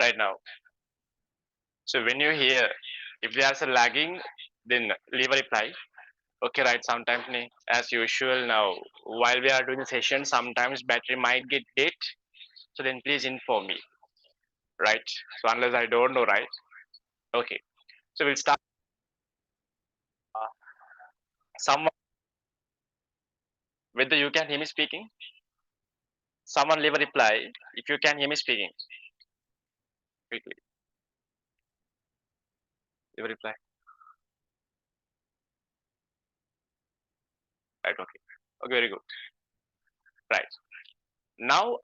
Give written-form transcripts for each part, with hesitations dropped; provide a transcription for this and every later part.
right now. So when you hear if there's a lagging, then leave a reply. Okay, right. Sometimes, as usual, now while we are doing the session, sometimes battery might get dead. So then please inform me, right? So unless I don't know, right? Okay. So we'll start. Someone, whether you can hear me speaking, someone leave a reply if you can hear me speaking quickly. Leave a reply. Right. Okay. Okay. Very good. Right. Now,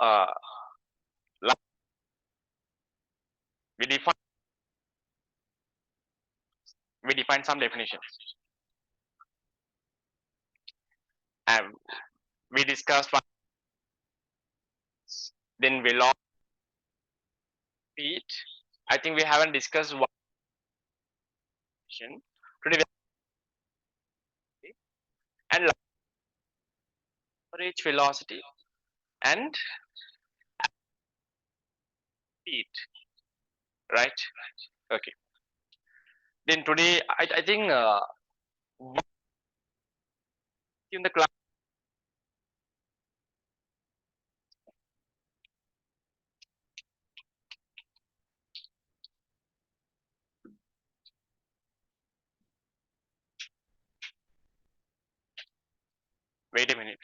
we define we define some definitions, and we discussed one. Then we lost speed. I think we haven't discussed one definition. Today we and average velocity and speed, right? Okay. Then today, I think in the class. Wait a minute.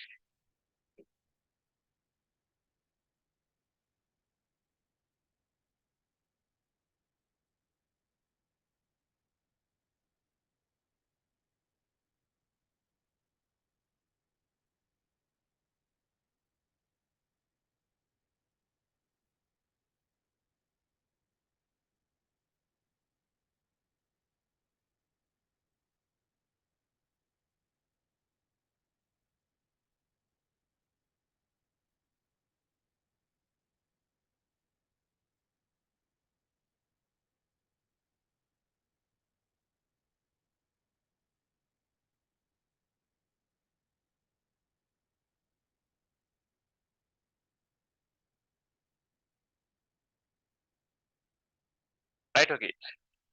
Right. Okay.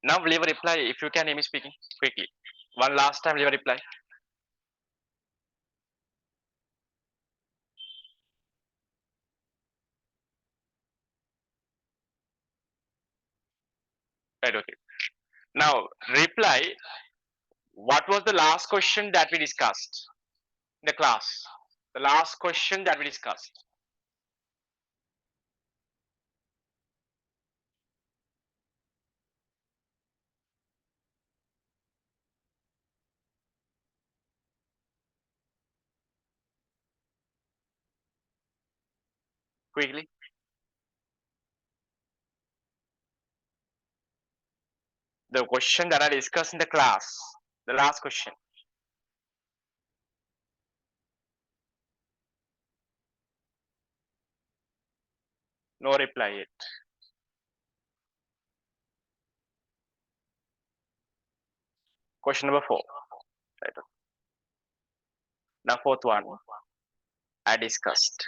Now leave a reply if you can hear me speaking quickly. One last time, leave a reply. Right. Okay. Now reply. What was the last question that we discussed in the class? The last question that we discussed. Quickly. The question that I discussed in the class. The last question. No reply yet. Question number 4. Right. Now fourth one I discussed.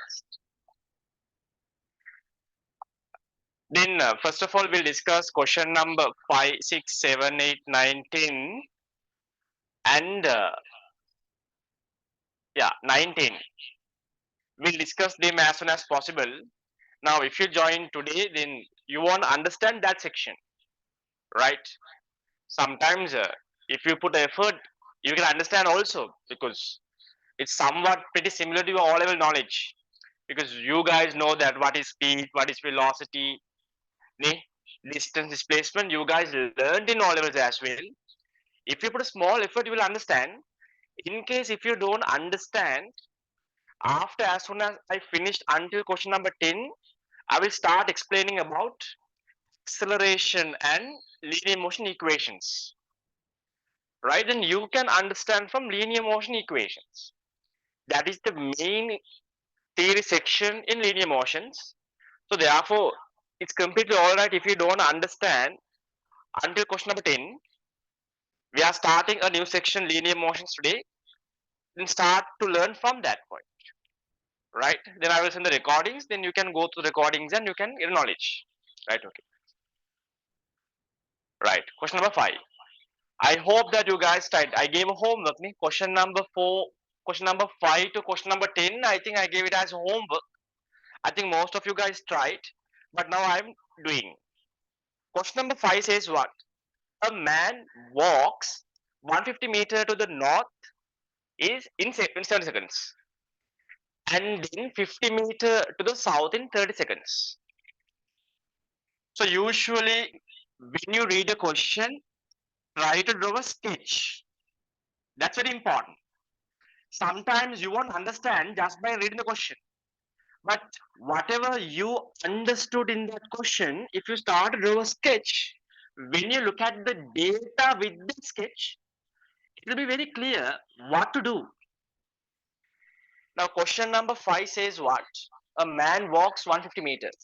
Then first of all we'll discuss question number 5, 6, 7, 8, 9, 10, and yeah 19. We'll discuss them as soon as possible. Now if you join today, then you won't understand that section, right? Sometimes if you put effort, you can understand also, because it's somewhat pretty similar to your all level knowledge, because you guys know that what is speed, what is velocity, distance, displacement, you guys learned in all levels as well. If you put a small effort, you will understand. In case if you don't understand, after as soon as I finished until question number 10, I will start explaining about acceleration and linear motion equations, right? Then you can understand from linear motion equations. That is the main theory section in linear motions. So therefore, it's completely all right if you don't understand until question number 10. We are starting a new section, linear motions, today. Then start to learn from that point, right? Then I will send the recordings. Then you can go to the recordings and you can get knowledge, right? Okay. Right. Question number 5. I hope that you guys tried. I gave a homework. Question number 4, question number 5 to question number 10. I think I gave it as homework. I think most of you guys tried, but now I'm doing. Question number 5 says what? A man walks 150 meter to the north is in 70 seconds, and then 50 meter to the south in 30 seconds. So usually when you read a question, try to draw a sketch. That's very important. Sometimes you won't understand just by reading the question. But whatever you understood in that question, if you start to draw a sketch, when you look at the data with the sketch, it will be very clear what to do. Now, question number 5 says what? A man walks 150 meters.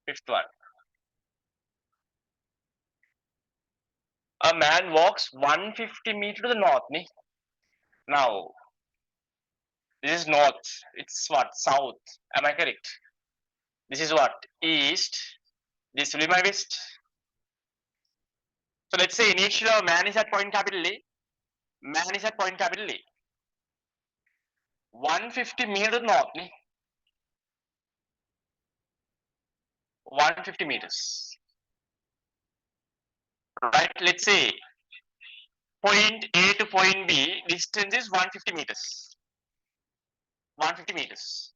Fifth one. A man walks 150 meters to the north. Now, this is north. It's what? South. Am I correct? This is what? East. This will be my west. So let's say initially our man is at point capital A. Man is at point capital A. 150 meters north. 150 meters. Right? Let's say point A to point B distance is 150 meters. 150 meters.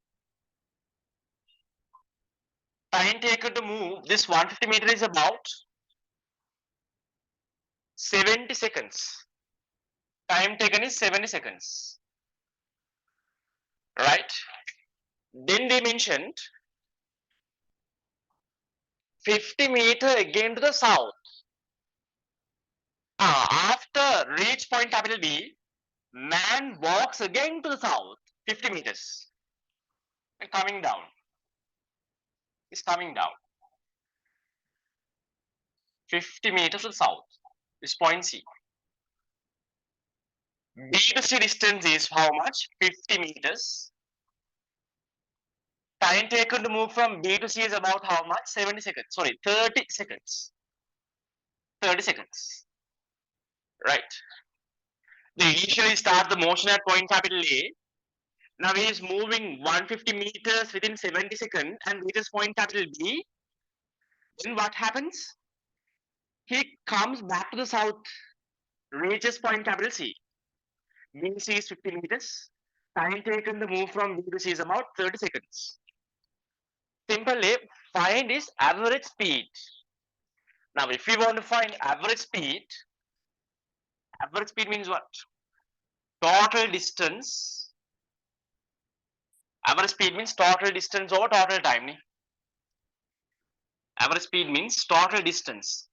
Time taken to move this 150 meter is about 70 seconds. Time taken is 70 seconds. Right? Then they mentioned 50 meter again to the south. After reach point capital B, man walks again to the south 50 meters and coming down. Is coming down 50 meters to the south. This point C. B to C distance is how much? 50 meters. Time taken to move from B to C is about how much? 70 seconds. Sorry, 30 seconds. 30 seconds. Right. They initially start the motion at point capital A. Now he is moving 150 meters within 70 seconds and reaches point capital B. Then what happens? He comes back to the south, reaches point capital C. B C is 50 meters. Time taken to move from B to C is about 30 seconds. Simply find his average speed. Now, if we want to find average speed means what? Total distance. Average speed means total distance over total time. Average speed means total distance.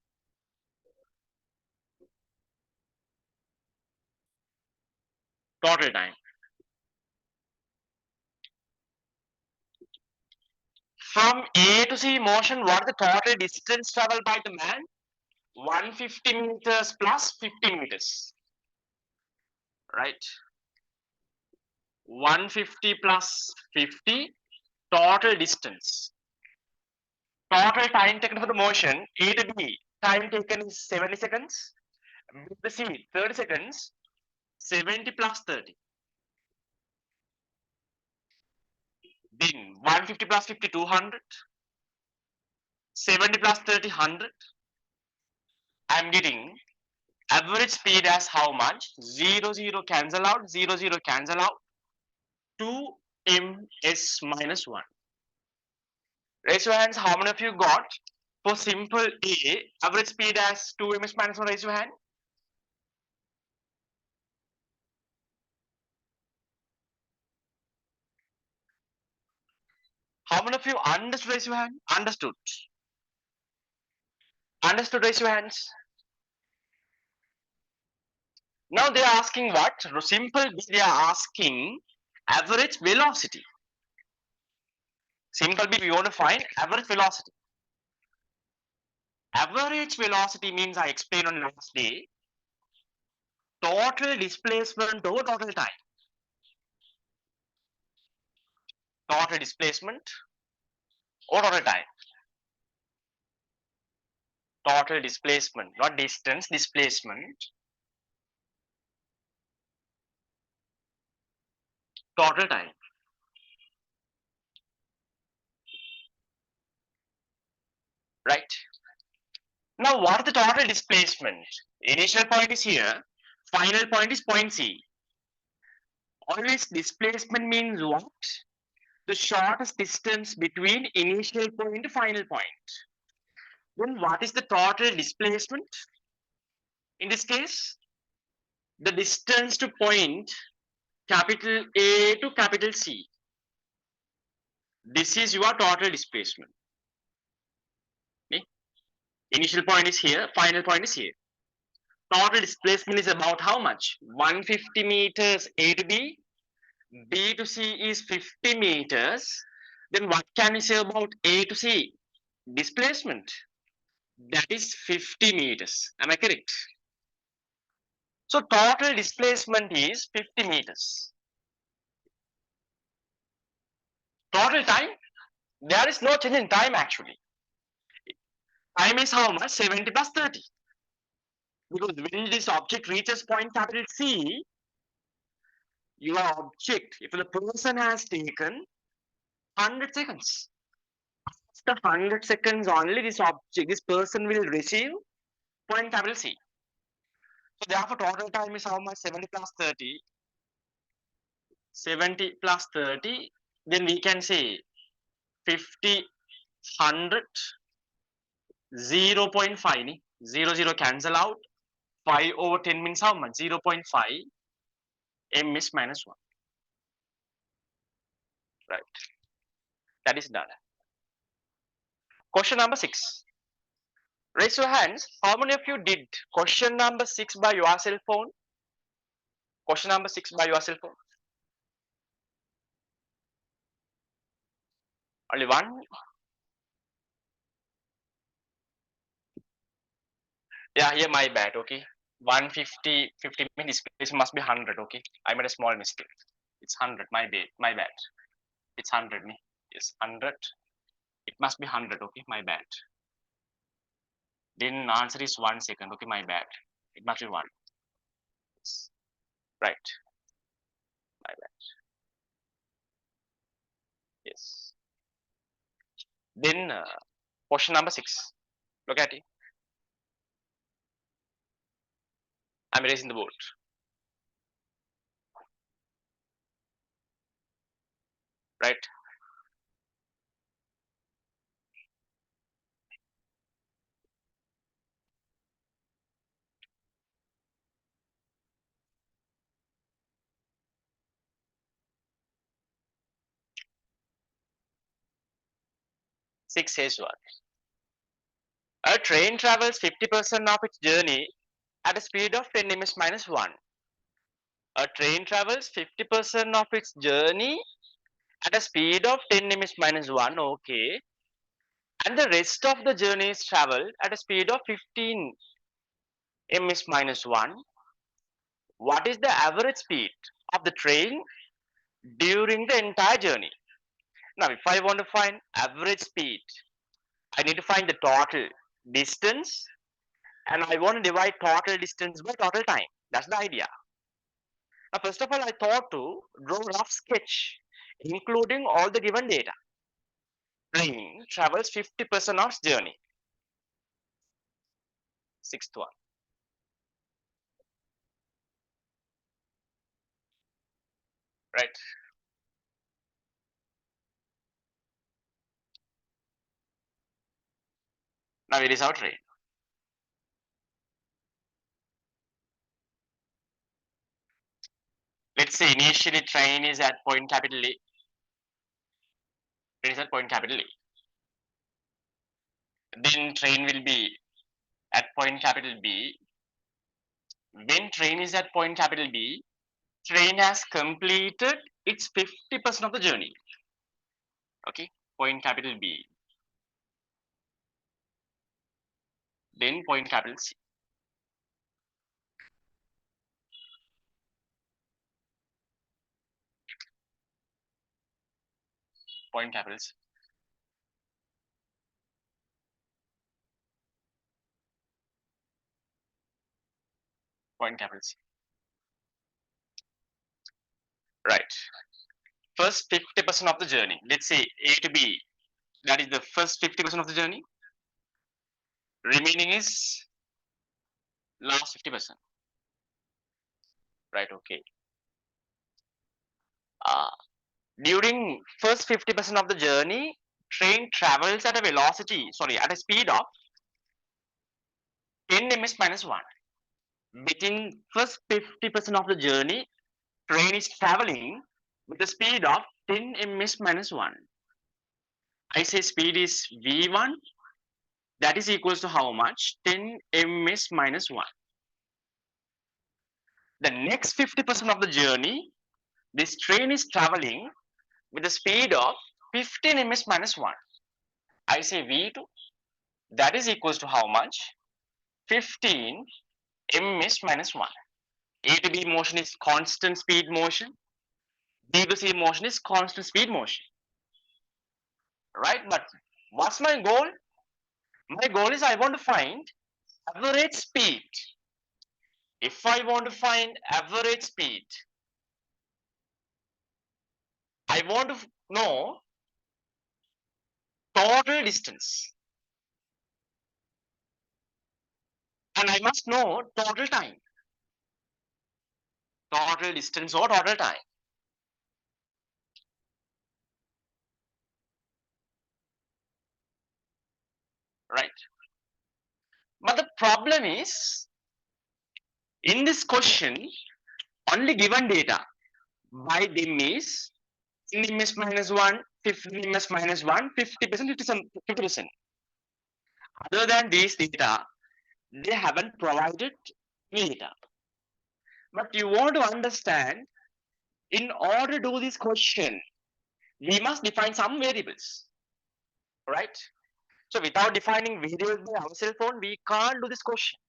Total time. From A to C motion, what is the total distance traveled by the man? 150 meters plus 50 meters. Right? 150 plus 50 total distance. Total time taken for the motion A to B, time taken is 70 seconds. B to C, 30 seconds. 70 plus 30. Then 150 plus 50, 200. 70 plus 30, 100. I'm getting average speed as how much? 0, 0 cancel out, 0, 0 cancel out. 2 ms minus 1. Raise your hands. How many of you got for simple A average speed as 2 ms minus 1? Raise your hand. How many of you understood? Raise your hand. Understood. Understood? Raise your hands. Now they are asking what? Simple B, they are asking average velocity. Simple B, we want to find average velocity. Average velocity means I explained on last day. Total displacement over total time. Total displacement over total time. Total displacement, not distance, displacement. Total time. Right? Now, what is the total displacement? Initial point is here, final point is point C. Always displacement means what? The shortest distance between initial point to final point. Then what is the total displacement? In this case, the distance to point capital A to capital C. This is your total displacement. Okay? Initial point is here, final point is here. Total displacement is about how much? 150 meters A to B, B to C is 50 meters. Then what can we say about A to C? Displacement. That is 50 meters. Am I correct? So total displacement is 50 meters. Total time, there is no change in time actually. Time is how much? 70 plus 30. Because when this object reaches point capital C, your object, if the person has taken 100 seconds, after 100 seconds only this object, this person will receive point capital C. So therefore total time is how much? 70 plus 30. 70 plus 30, then we can say 50, 100, 0.5, 0 cancel out. 5 over 10 means how much? 0.5, m is minus 1. Right, that is done. Question number 6. Raise your hands. How many of you did question number 6 by your cell phone? Question number 6 by your cell phone? Only one? Yeah, here my bad, okay. 150, 50 means this must be 100, okay. I made a small mistake. It's 100, my bad. It's 100, me. Yes, 100. It must be 100, okay, my bad. Then answer is 1 second, okay, my bad. It must be 1. Yes. Right, my bad. Yes. Then question number 6. Look at it. I'm erasing the board. Right. Six says what? A train travels 50% of its journey at a speed of 10 ms minus 1. A train travels 50% of its journey at a speed of 10 ms minus 1. Okay. And the rest of the journey is traveled at a speed of 15 ms minus 1. What is the average speed of the train during the entire journey? Now, if I want to find average speed, I need to find the total distance and I want to divide total distance by total time. That's the idea. Now, first of all, I thought to draw a rough sketch, including all the given data. Train travels 50% of its journey. Sixth one. Right. Now it is our train. Let's say initially train is at point capital A. Train is at point capital A. Then train will be at point capital B. When train is at point capital B, train has completed its 50% of the journey. Okay, point capital B. Then point capital C. Point capital C. point capital C. Right. First 50% of the journey. Let's say A to B. That is the first 50% of the journey. Remaining is last 50%. Right. Okay. Uh, During first 50% of the journey, train travels at a velocity, sorry, at a speed of 10 ms minus 1. Within first 50% of the journey, train is traveling with a speed of 10 ms minus 1. I say speed is v1, that is equals to how much? 10 ms minus 1. The next 50% of the journey, this train is traveling with a speed of 15 ms minus 1. I say v2, that is equals to how much? 15 ms minus 1. A to B motion is constant speed motion. B to C motion is constant speed motion. Right? But what's my goal? My goal is I want to find average speed. If I want to find average speed, I want to know total distance. And I must know total time. Total distance or total time. Right? But the problem is, in this question, only given data by them is 10 ms minus 1, 15 ms minus 1, 50%, 50%. Other than these data, they haven't provided data. But you want to understand, in order to do this question, we must define some variables, right? So without defining variables by our cell phone, we can't do this question.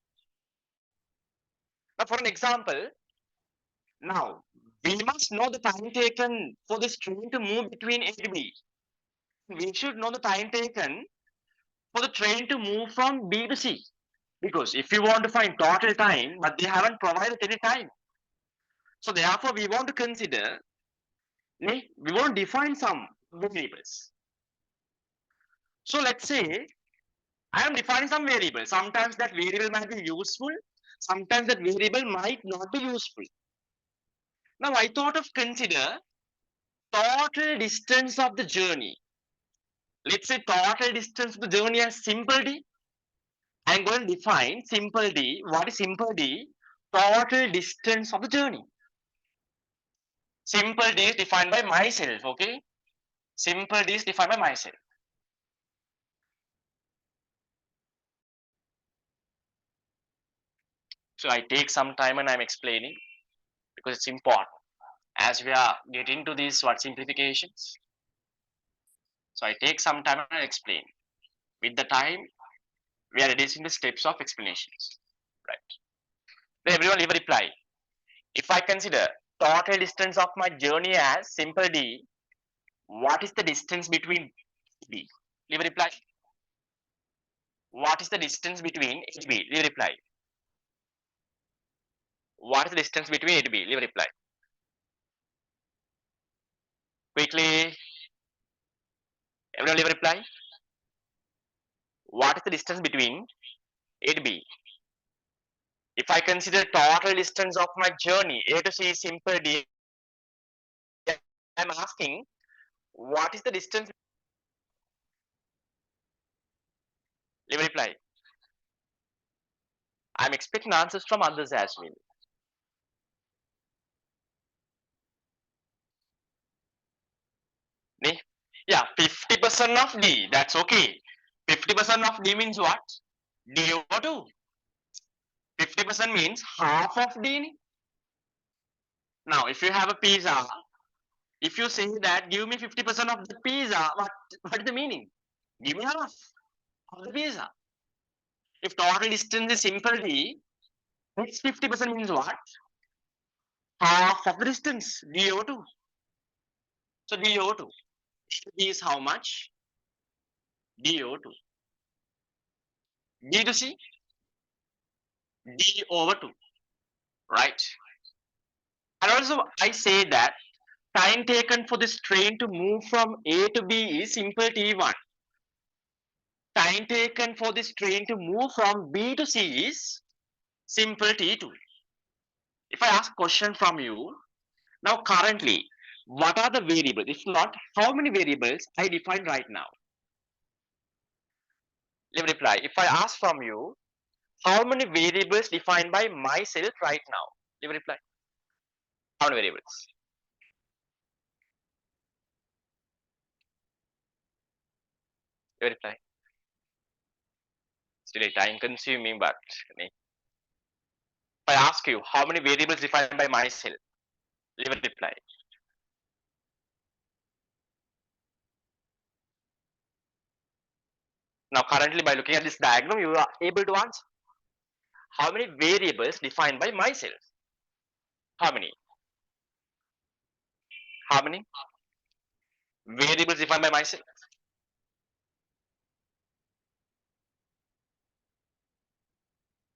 Now, for an example, now we must know the time taken for this train to move between A to B. We should know the time taken for the train to move from B to C. Because if you want to find total time, but they haven't provided any time. So therefore, we want to consider, we want to define some variables. So let's say I am defining some variable. Sometimes that variable might be useful. Sometimes that variable might not be useful. Now I thought of consider total distance of the journey. Let's say total distance of the journey as simple d. I'm going to define simple d. What is simple d? Total distance of the journey. Simple d is defined by myself, okay? Simple d is defined by myself. So I take some time and I'm explaining because it's important as we are getting to these what simplifications. So I take some time and explain. With the time, we are reducing the steps of explanations. Right. So everyone leave a reply. If I consider total distance of my journey as simple d, what is the distance between b? Leave a reply. What is the distance between A to B? Leave a reply. What is the distance between A to B? Leave a reply. Quickly, everyone leave a reply. What is the distance between A to B? If I consider total distance of my journey, A to C is simple d, I'm asking, what is the distance? Leave a reply. I'm expecting answers from others as well. Yeah, 50% of D, that's okay. 50% of D means what? D over 2. 50% means half of D. Now, if you have a pizza, if you say that give me 50% of the pizza, what is the meaning? Give me half of the pizza. If total distance is simple D, next 50% means what? Half of the distance, D over 2. So D over 2. D is how much? D over 2. D to C? D over 2. right? And also I say that time taken for this train to move from A to B is simple T1. Time taken for this train to move from B to C is simple T2. If I ask question from you, now currently, what are the variables? If not, how many variables I define right now? Let me reply. If I ask from you, how many variables defined by myself right now? Let me reply. How many variables? Let me reply. Still time consuming, but if I ask you, how many variables defined by myself? Let me reply. Now, currently, by looking at this diagram, you are able to answer. How many variables defined by myself? How many? How many variables defined by myself?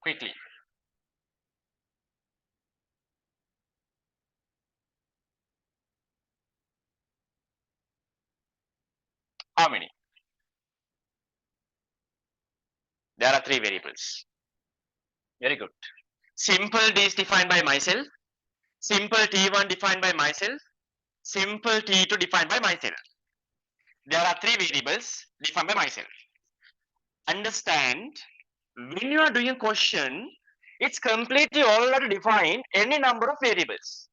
Quickly. How many? There are three variables. Very good. Simple D is defined by myself. Simple T1 defined by myself. Simple T2 defined by myself. There are three variables defined by myself. Understand, when you are doing a question, it's completely already defined any number of variables.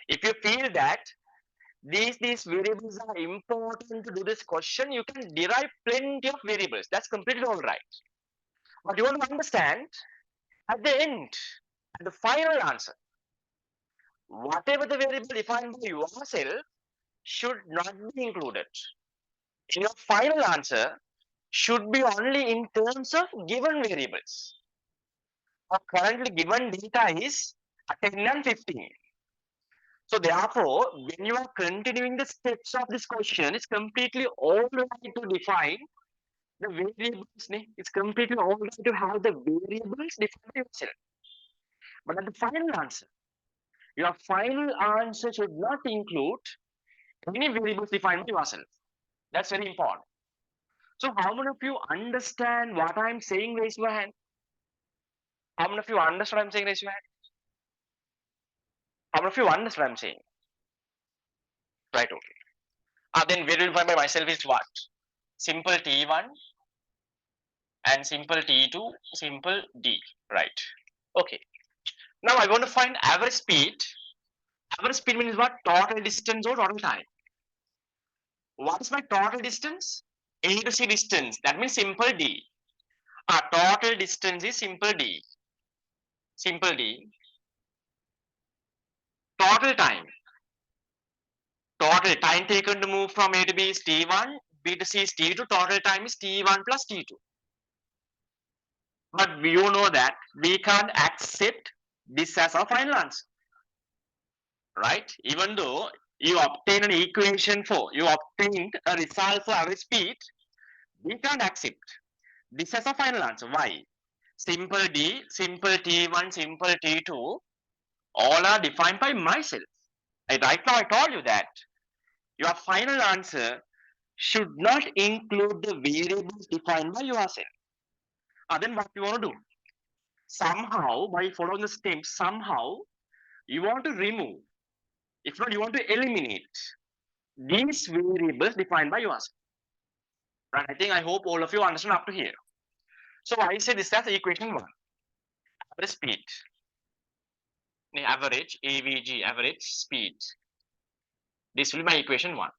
If you feel that these variables are important to do this question, you can derive plenty of variables. That's completely all right. But you want to understand at the end, at the final answer, whatever the variable defined by yourself should not be included. In your final answer should be only in terms of given variables. Our currently given data is 10 and 15. So therefore, when you are continuing the steps of this question, it's completely all right to define the variables. It's completely all right to have the variables defined yourself. But at the final answer, your final answer should not include any variables defined by yourself. That's very important. So how many of you understand what I'm saying? Raise your hand. How many of you understand what I'm saying? Raise your hand. How many of you understand what I'm saying? Right, okay. Then variable defined by myself is what? Simple T1 and simple T2, simple D. Right. Okay. Now I want to find average speed. Average speed means what? Total distance or total time. What is my total distance? A to C distance. That means simple D. Total distance is simple D. Simple D. Total time. Total time taken to move from A to B is T1, B to C is T2. Total time is T1 plus T2. But you know that we can't accept this as our final answer, right? Even though you obtain an equation for, you obtained a result for average speed, we can't accept this as a final answer. Why? Simple D, simple T1, simple T2, all are defined by myself. Right now I told you that your final answer should not include the variables defined by yourself. Then what you want to do? Somehow, by following the steps, somehow you want to remove, if not, you want to eliminate these variables defined by yourself. Right? I hope all of you understand up to here. So I say this as equation one. Average speed. Average AVG, average speed. This will be my equation one.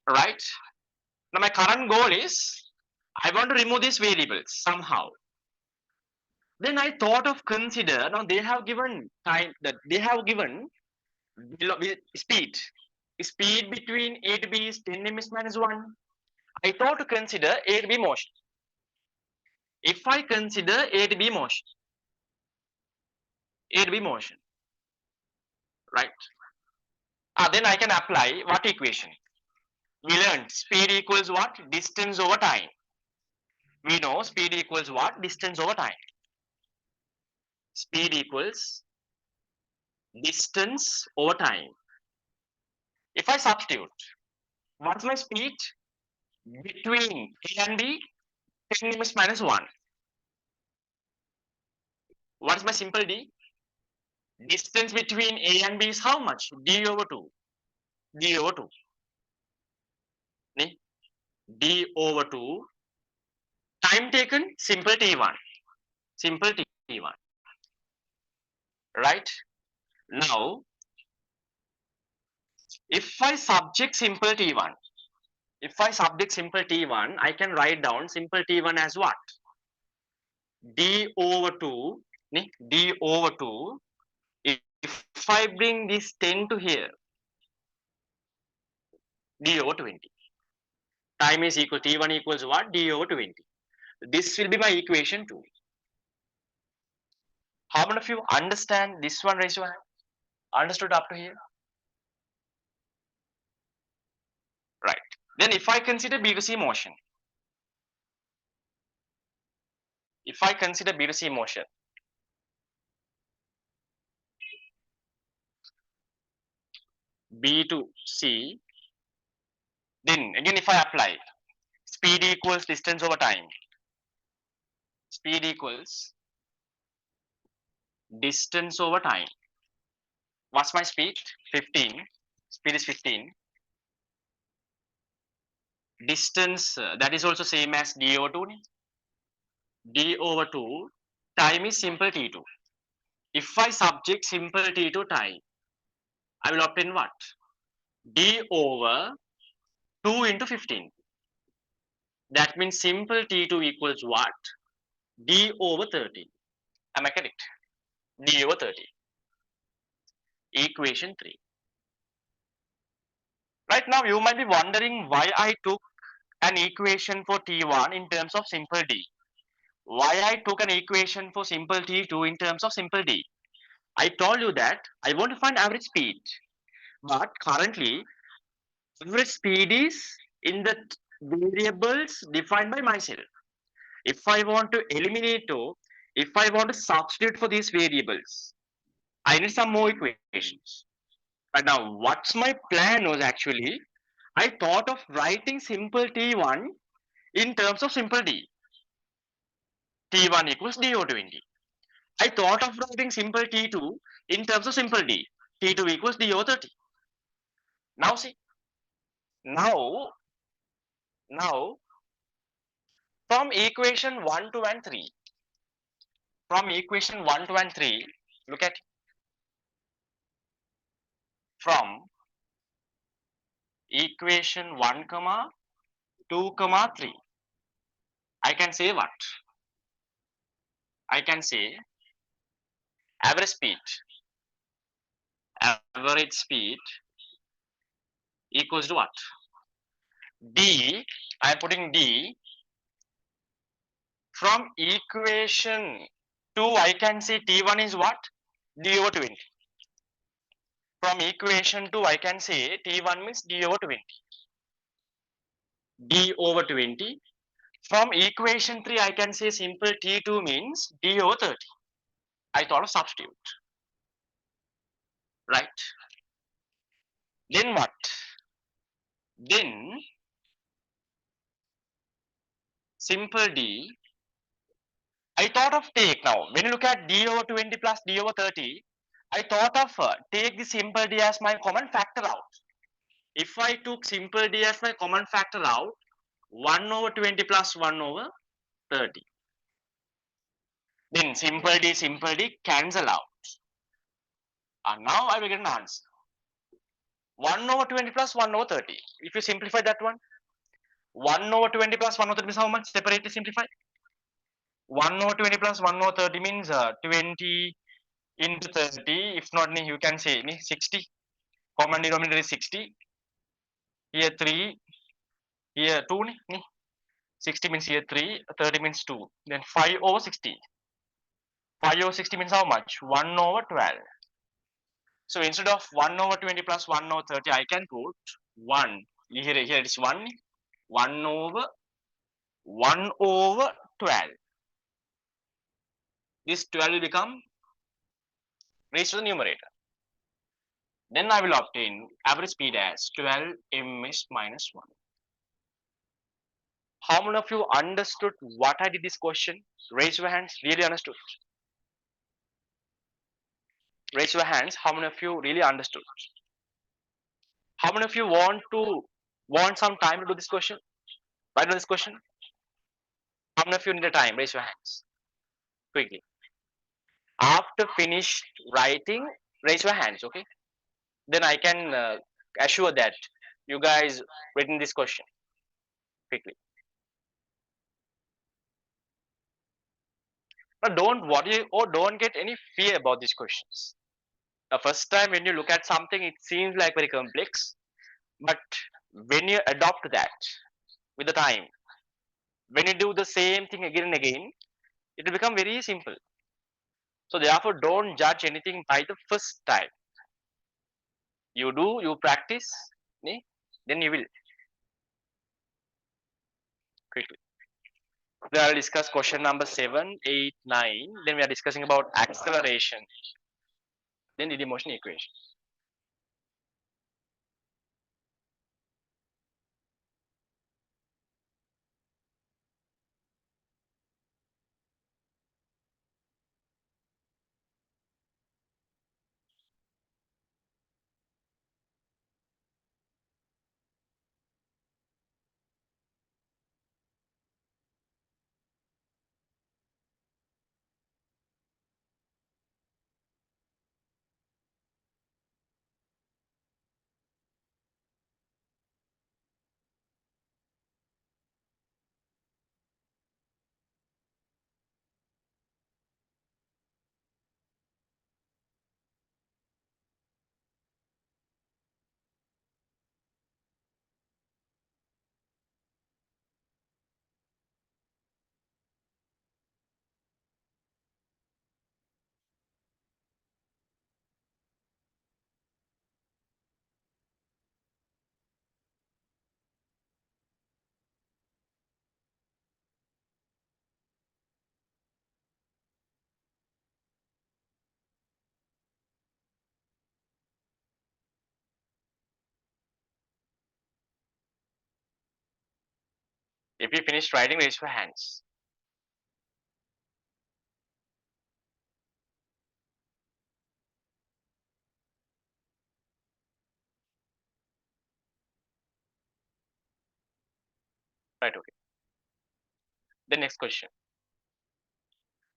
Right? Now my current goal is I want to remove these variables somehow. Then I thought of consider, now they have given time, that they have given speed. Speed between A to B is 10 ms minus 1. I thought to consider A to B motion. If I consider A to B motion, A to B motion, right? Then I can apply what equation? We learned speed equals what? Distance over time. We know speed equals what? Distance over time. Speed equals distance over time. If I substitute, what's my speed between A and B? 10 meters minus 1. What's my simple D? Distance between A and B is how much? D over 2. D over 2. D over 2. Time taken, simple T1. Simple T1. Right? Now, if I subject simple T1, I can write down simple T1 as what? D over 2. D over 2. If I bring this 10 to here, D over 20. Time is equal, T1 equals what? D over 20. This will be my equation 2. How many of you understand this one? Raise your hand. Understood up to here? Right. Then if I consider B to C motion, B to C, then again if I apply speed equals distance over time, speed equals distance over time. What's my speed? 15. Speed is 15. Distance, that is also same as D over 2. D over 2. Time is simple T2. If I subject simple T to time, I will obtain what? D over 2 into 15. That means simple T2 equals what? D over 30. Am I correct? D over 30. Equation 3. Right now, you might be wondering why I took an equation for T1 in terms of simple D. Why I took an equation for simple T2 in terms of simple D. I told you that I want to find average speed. But currently, average speed is in the variables defined by myself. If I want to eliminate or if I want to substitute for these variables, I need some more equations. But now, what's my plan was actually, I thought of writing simple T1 in terms of simple D. T1 equals D over 20. I thought of writing simple T2 in terms of simple D. T2 equals D over 30. Now see, now, now from equation 1, 2 and 3, look at from equation 1, 2, 3. I can say what? I can say average speed. Average speed equals to what? D, I am putting D. From equation 2, I can say T1 is what? D over 20. From equation 2, I can say T1 means D over 20. D over 20. From equation 3, I can say simple T2 means D over 30. I thought of substitute. Right? Then what? Then simple D. I thought of take now. When you look at D over 20 plus D over 30, I thought of take the simple D as my common factor out. If I took simple D as my common factor out, 1 over 20 plus 1 over 30. Then simple D cancel out. And now I will get an answer. 1 over 20 plus 1 over 30. If you simplify that one, 1 over 20 plus 1 over 30 means how much? Separately simplify. 1 over 20 plus 1 over 30 means 20 into 30. If not, you can say 60. Common denominator is 60. Here 3. Here 2. 60 means here 3. 30 means 2. Then 5 over 60. 5 over 60 means how much? 1 over 12. So instead of 1 over 20 plus 1 over 30, I can put 1. Here it is 1. 1 over 1 over 12. This 12 will become raised to the numerator. Then I will obtain average speed as 12 ms minus 1. How many of you understood what I did this question? Raise your hands. Really understood? Raise your hands. How many of you really understood? How many of you want some time to do this question? Write down this question. How many of you need a time? Raise your hands quickly. After finished writing, raise your hands. Okay. Then I can assure that you guys written this question quickly. Now don't worry or don't get any fear about these questions. The first time when you look at something, it seems like very complex, but when you adopt that with the time, when you do the same thing again and again, it will become very simple. So therefore, don't judge anything by the first time. You do, you practice, then you will quickly. Then I'll discuss question number 7, 8, 9. Then we are discussing about acceleration. Then the motion equation. If you finish writing, raise your hands. Right, okay. The next question.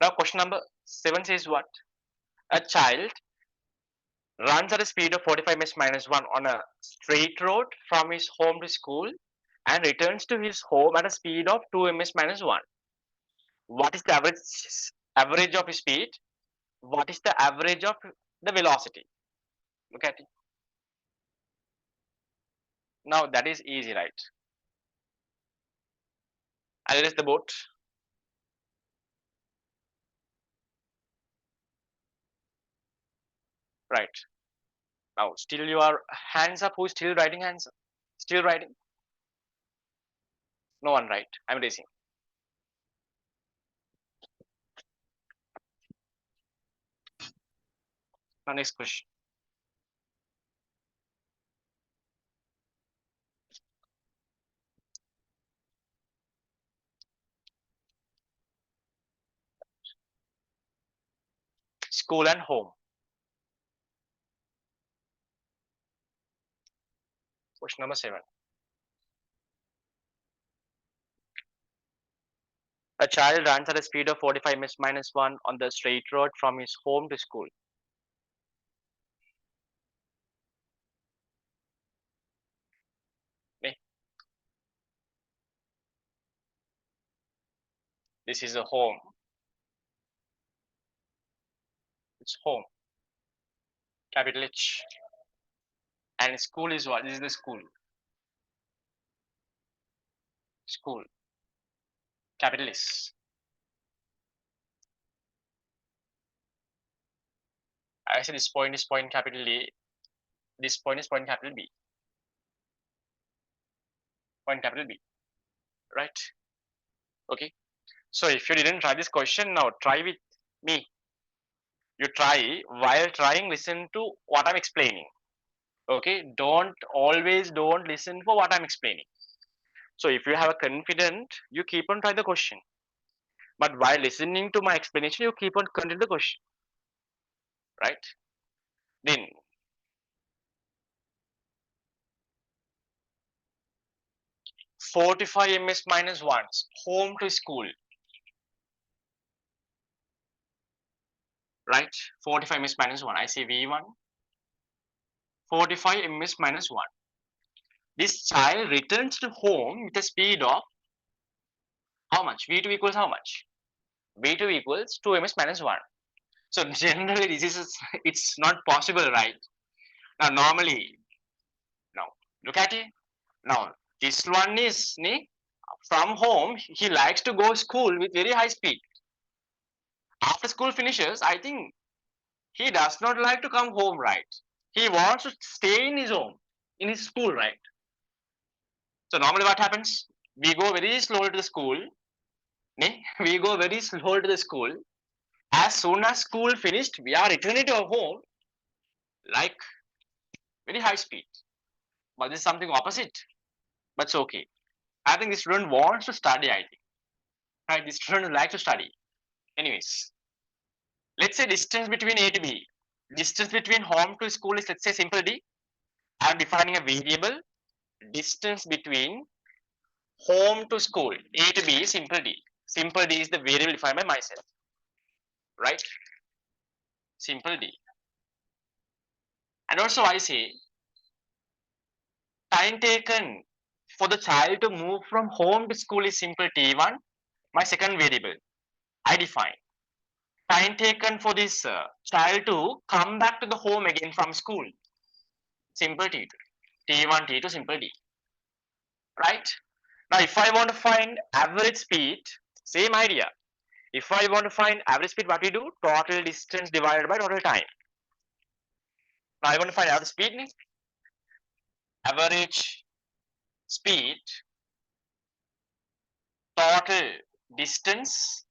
Now question number 7 says what? A child runs at a speed of 45 ms minus 1 on a straight road from his home to school and returns to his home at a speed of 2 ms minus 1. What is the average of his speed? What is the average of the velocity? Look at it. Now that is easy, right? I'll erase the boat. Right. Now still your hands up. Who's still writing hands up? Still writing? No one, right? I'm raising. Now next question. School and home. Question number 7. A child runs at a speed of 45 ms minus 1 on the straight road from his home to school. Okay. This is a home. It's home. Capital H. And school is what? This is the school. School. Capital S. I said this point is point capital A. This point is point capital B. Point capital B. Right? Okay. So if you didn't try this question, now try with me. You try, while trying, listen to what I'm explaining. Okay. Don't listen for what I'm explaining. So if you have a confident, you keep on trying the question. But while listening to my explanation, you keep on continue the question. Right? Then 45 ms minus 1, home to school. Right? 45 ms minus 1. I say V1. 45 ms minus 1. This child returns to home with a speed of how much? V2 equals how much? V2 equals 2 ms minus 1. So generally this is it's not possible, right? Now normally, now look at it. Now this one is from home, he likes to go school with very high speed. After school finishes, I think he does not like to come home, right? He wants to stay in his home, in his school, right? So normally what happens? We go very slowly to the school. We go very slow to the school. As soon as school finished, we are returning to our home like very high speed. But this is something opposite. But it's okay. I think the student wants to study, I think. Right? The student would like to study. Anyways, let's say distance between A to B. Distance between home to school is, let's say, simple D. I'm defining a variable. Distance between home to school, A to B is simple D. Simple D is the variable defined by myself. Right? Simple D. And also I say time taken for the child to move from home to school is simple T1. My second variable, I define. Time taken for this child to come back to the home again from school, simple T2. T1, T2, simple D. Right? Now, if I want to find average speed, same idea. If I want to find average speed, what we do? Total distance divided by total time. Now, I want to find average speed. Average speed, total distance,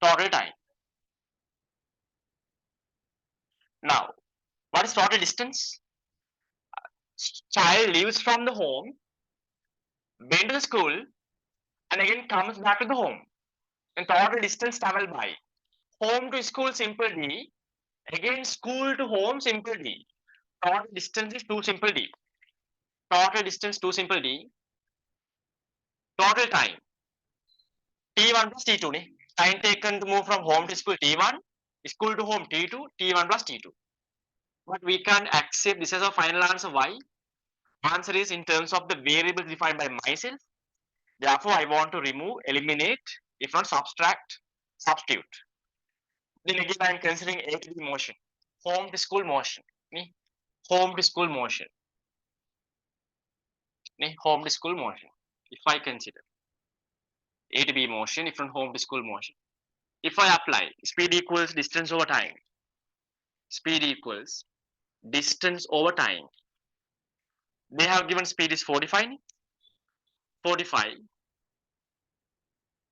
total time. Now, what is total distance? Child leaves from the home, went to the school, and again comes back to the home. And total distance traveled by home to school simple D, again school to home simple D. Total distance is 2 simple D. Total distance 2 simple D. Total time T1 plus T2. Time taken to move from home to school T1, school to home T2, T1 plus T2. But we can't accept this as a final answer. Why? Answer is in terms of the variables defined by myself. Therefore, I want to remove, eliminate, if not subtract, substitute. Then again, I am considering A to B motion, home to school motion, home to school motion, home to school motion. If I consider A to B motion, if not home to school motion, if I apply speed equals distance over time, speed equals distance over time. They have given speed is 45. 45.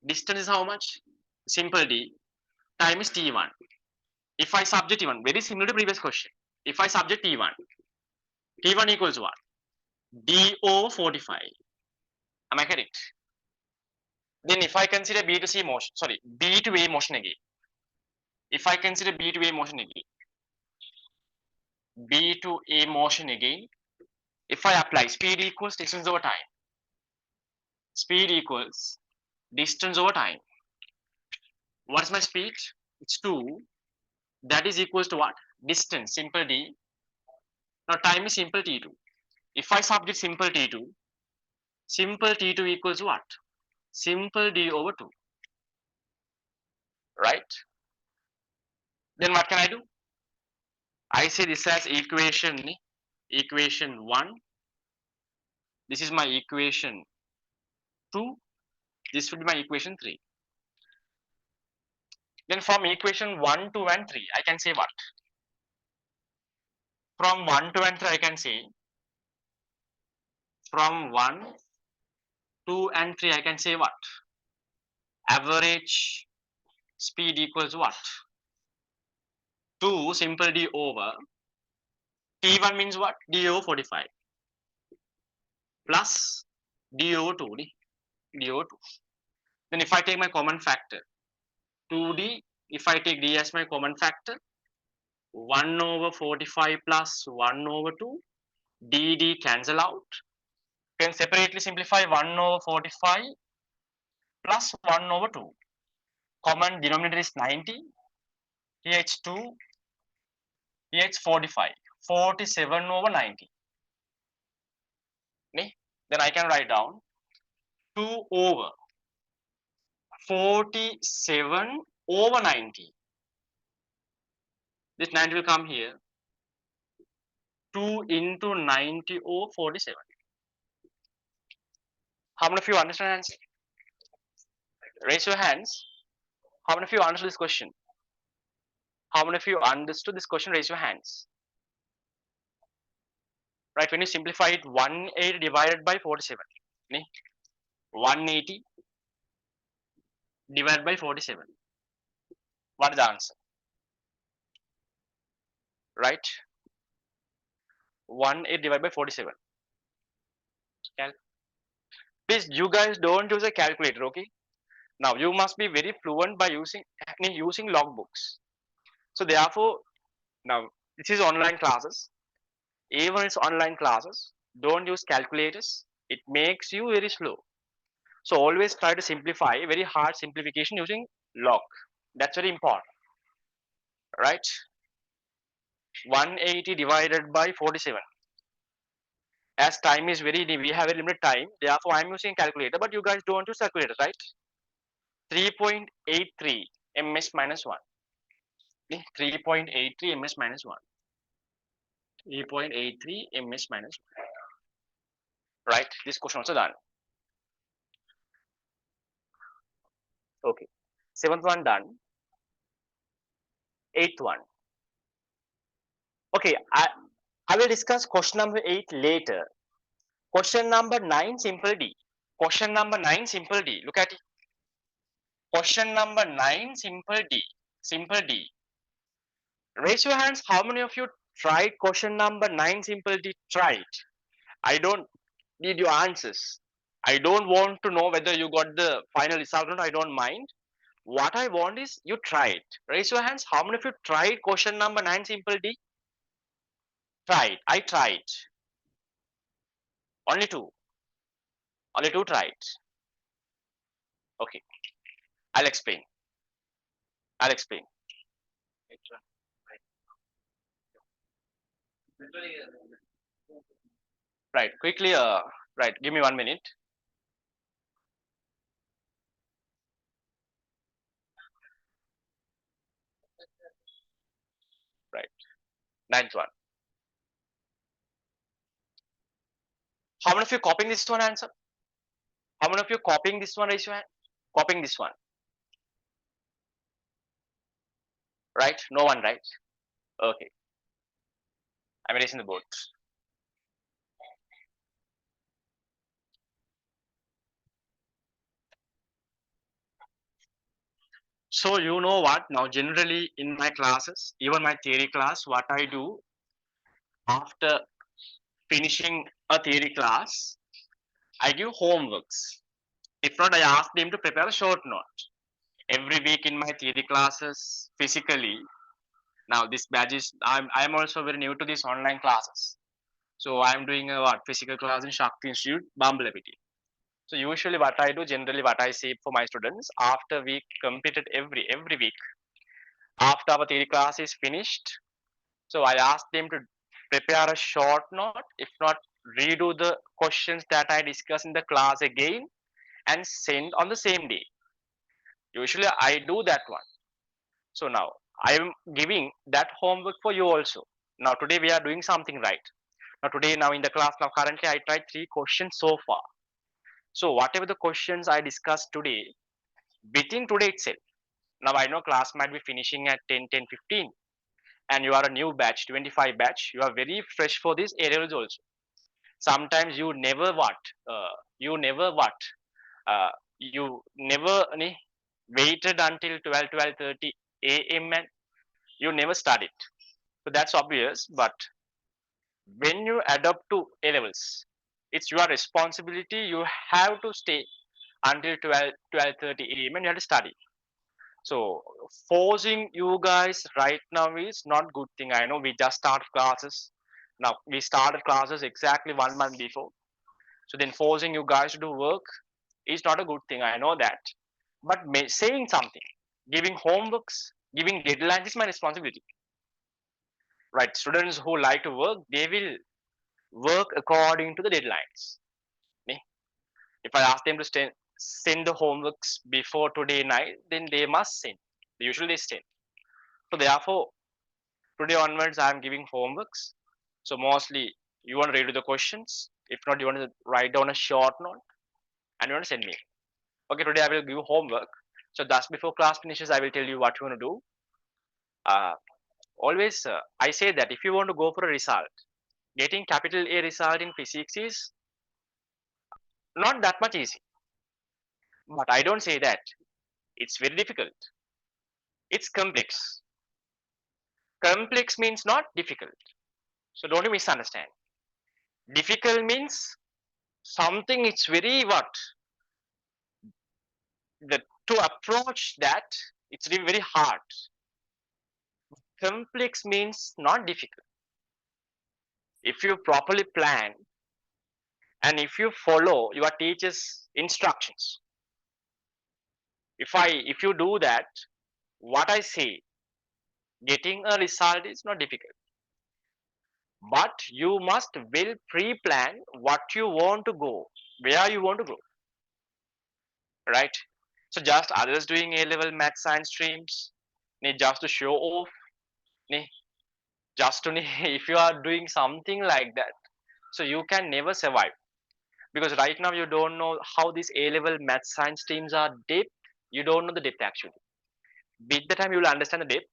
Distance is how much? Simple D. Time is T1. If I subject T1, very similar to previous question. If I subject T1, T1 equals what? DO 45. Am I correct? Then if I consider B to C motion, sorry, B to A motion again. If I consider B to A motion again, B to A motion again, if I apply speed equals distance over time, speed equals distance over time. What is my speed? It's 2. That is equals to what? Distance, simple D. Now time is simple T2. If I subject simple T2 equals what? Simple D over 2. Right? Then what can I do? I say this as equation 1. This is my equation 2. This would be my equation 3. Then from equation 1, 2 and 3, I can say what? From 1, 2 and 3, I can say from 1 2 and 3, I can say what? Average speed equals what? 2 simple D over T1 means what? D over 45 plus D over 2. D over 2. Then if I take my common factor, 2D, if I take D as my common factor, 1 over 45 plus 1 over 2, DD cancel out. Can separately simplify 1 over 45 plus 1 over 2. Common denominator is 90. Here it's 2. Here it's 45. 47 over 90. Then I can write down 2 over 47 over 90. This 90 will come here. 2 into 90 over 47. How many of you understand answer? Raise your hands. How many of you answered this question? How many of you understood this question? Raise your hands. Right, when you simplify it, 180 divided by 47. 180 divided by 47. What is the answer? Right? 180 divided by 47. Please, you guys don't use a calculator, okay? Now you must be very fluent by using logbooks. So therefore, now this is online classes. Even it's online classes, don't use calculators. It makes you very slow. So always try to simplify very hard simplification using log. That's very important, right? 180 divided by 47. As time is we have a limited time. Therefore, I'm using calculator, but you guys don't use calculator, right? 3.83 ms minus 1. 3.83 ms minus 1. 3.83 ms minus 1. Right? This question also done. Okay. 7th one done. 8th one. Okay, I will discuss question number 8 later. Question number 9, simple D. Question number 9, simple D. Look at it. Question number 9, simple D. Simple D. Raise your hands. How many of you tried question number 9, simple D? Tried. I don't need your answers. I don't want to know whether you got the final result or not. I don't mind. What I want is you tried. Raise your hands. How many of you tried question number 9, simple D? Tried. I tried. Only 2. Only 2 tried. Okay. I'll explain. I'll explain. Right. Quickly. Right. Give me 1 minute. Right. 9th one. How many of you copying this one answer? How many of you copying this one? Raise your hand. Copying this one. Right? No one, right? Okay. I'm erasing the board. So you know what? Now generally in my classes, even my theory class, what I do after finishing a theory class, I give homeworks. If not, I ask them to prepare a short note. Every week in my theory classes, physically. Now this badge is I'm also very new to these online classes. So I'm doing a physical class in Shakti Institute, Bambalapiti. So usually what I do, generally what I say for my students, after we completed every week, after our theory class is finished, so I ask them to prepare a short note, if not redo the questions that I discussed in the class again and send on the same day. Usually I do that one. So now I am giving that homework for you also. Now today we are doing something right. Now in the class, now currently I tried 3 questions so far. So whatever the questions I discussed today, within today itself, now I know class might be finishing at 10:15, and you are a new batch, 25 batch, you are very fresh for this areas also. Sometimes you never what? You never what? You never waited until 12:30 a.m. and you never studied. So that's obvious. But when you adapt to A levels, it's your responsibility. You have to stay until 12:30 a.m. and you have to study. So forcing you guys right now is not good thing. I know we just started classes. Now we started classes exactly 1 month before. So then forcing you guys to do work is not a good thing. I know that. But saying something, giving homeworks, giving deadlines is my responsibility. Right? Students who like to work, they will work according to the deadlines. Ne? If I ask them to send the homeworks before today night, then they must send. They usually send. So therefore, today onwards, I am giving homeworks. So mostly, you want to read the questions. If not, you want to write down a short note and you want to send me. Okay, today I will give homework. So thus before class finishes, I will tell you what you want to do. Uh, Always, I say that if you want to go for a result, getting capital A result in physics is not that much easy. But I don't say that it's very difficult. It's complex. Complex means not difficult. So don't you misunderstand. Difficult means something it's very what the to approach that it's really very hard. Complex means not difficult. If you properly plan and if you follow your teacher's instructions, if you do that, what I say, getting a result is not difficult. But you must well pre-plan what you want to go, where you want to go, right? So just others doing A-level math science streams, just to show off, just to if you are doing something like that, so you can never survive because right now you don't know how these A-level math science streams are deep. You don't know the depth actually. With the time you will understand the depth.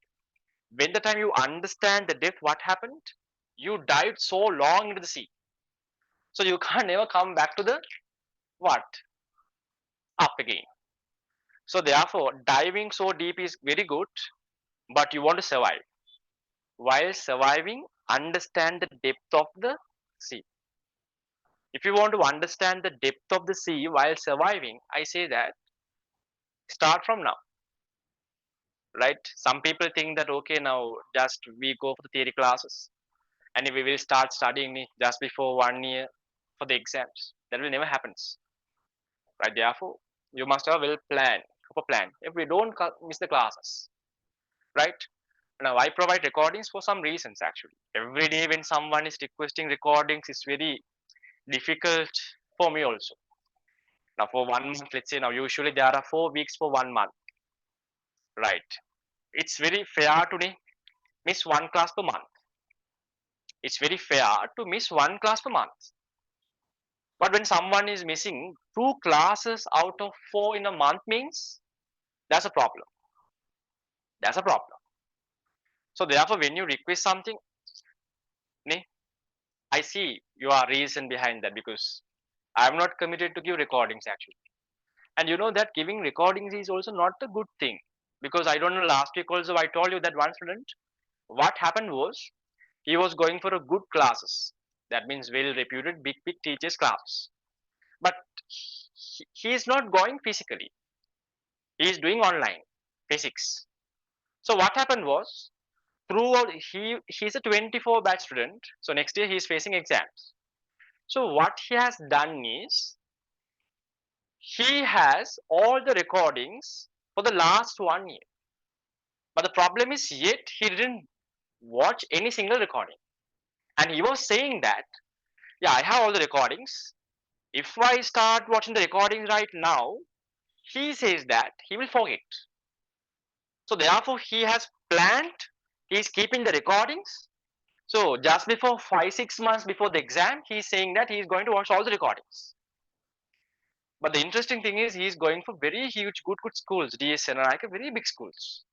When the time you understand the depth, what happened? You dived so long into the sea, so you can't never come back to the what up again. So therefore, diving so deep is very good, but you want to survive. While surviving, understand the depth of the sea. If you want to understand the depth of the sea while surviving, I say that start from now, right? Some people think that okay, now just we go for the theory classes and we will start studying just before 1 year for the exams. That will never happens, right? Therefore, you must have a well plan, proper plan. If we don't miss the classes, right? Now I provide recordings for some reasons actually. Every day when someone is requesting recordings, it's very difficult for me also. Now for 1 month, let's say now usually there are 4 weeks for 1 month, right? It's very fair to miss one class per month. It's very fair to miss one class per month. But when someone is missing 2 classes out of 4 in a month means that's a problem. That's a problem. So therefore, when you request something, I see your reason behind that because I'm not committed to give recordings actually. And you know that giving recordings is also not a good thing because I don't know. Last week also I told you that one student, what happened was he was going for a good classes. That means well reputed big teachers class. But he is not going physically. He is doing online physics. So what happened was throughout he's a 24 batch student. So next year he is facing exams. So what he has done is he has all the recordings for the last 1 year. But the problem is yet he didn't watch any single recording. And he was saying that, yeah, I have all the recordings. If I start watching the recordings right now, he says that he will forget. So therefore, he has planned, he is keeping the recordings. So just before 5, 6 months before the exam, he is saying that he is going to watch all the recordings. But the interesting thing is he is going for very huge, good schools, DSN and like very big schools.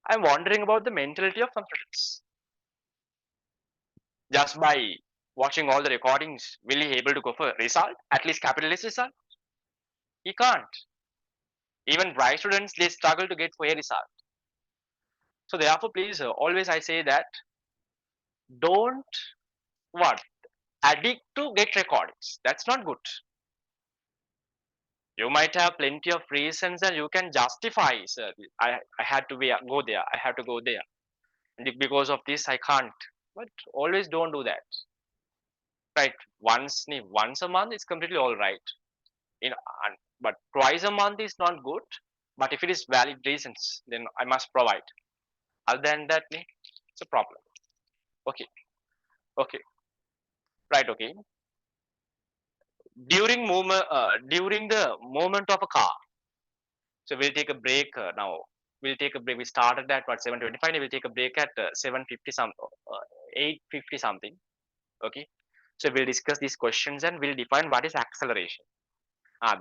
I'm wondering about the mentality of some students. Just by watching all the recordings, will he able to go for result? At least capitalist result? He can't. Even bright students, they struggle to get for a result. So therefore, please, always I say that don't what addict to get recordings. That's not good. You might have plenty of reasons and you can justify, sir. I had to go there. I have to go there. And because of this, I can't. But always don't do that. Right? Once a month is completely all right. In but twice a month is not good. But if it is valid reasons, then I must provide. Other than that, it's a problem. Okay. Okay. Right. Okay. During the movement of a car. So we'll take a break now. We'll take a break. We started at what 7:25. We'll take a break at 7:50 some 8:50 something. Okay. So we'll discuss these questions and we'll define what is acceleration.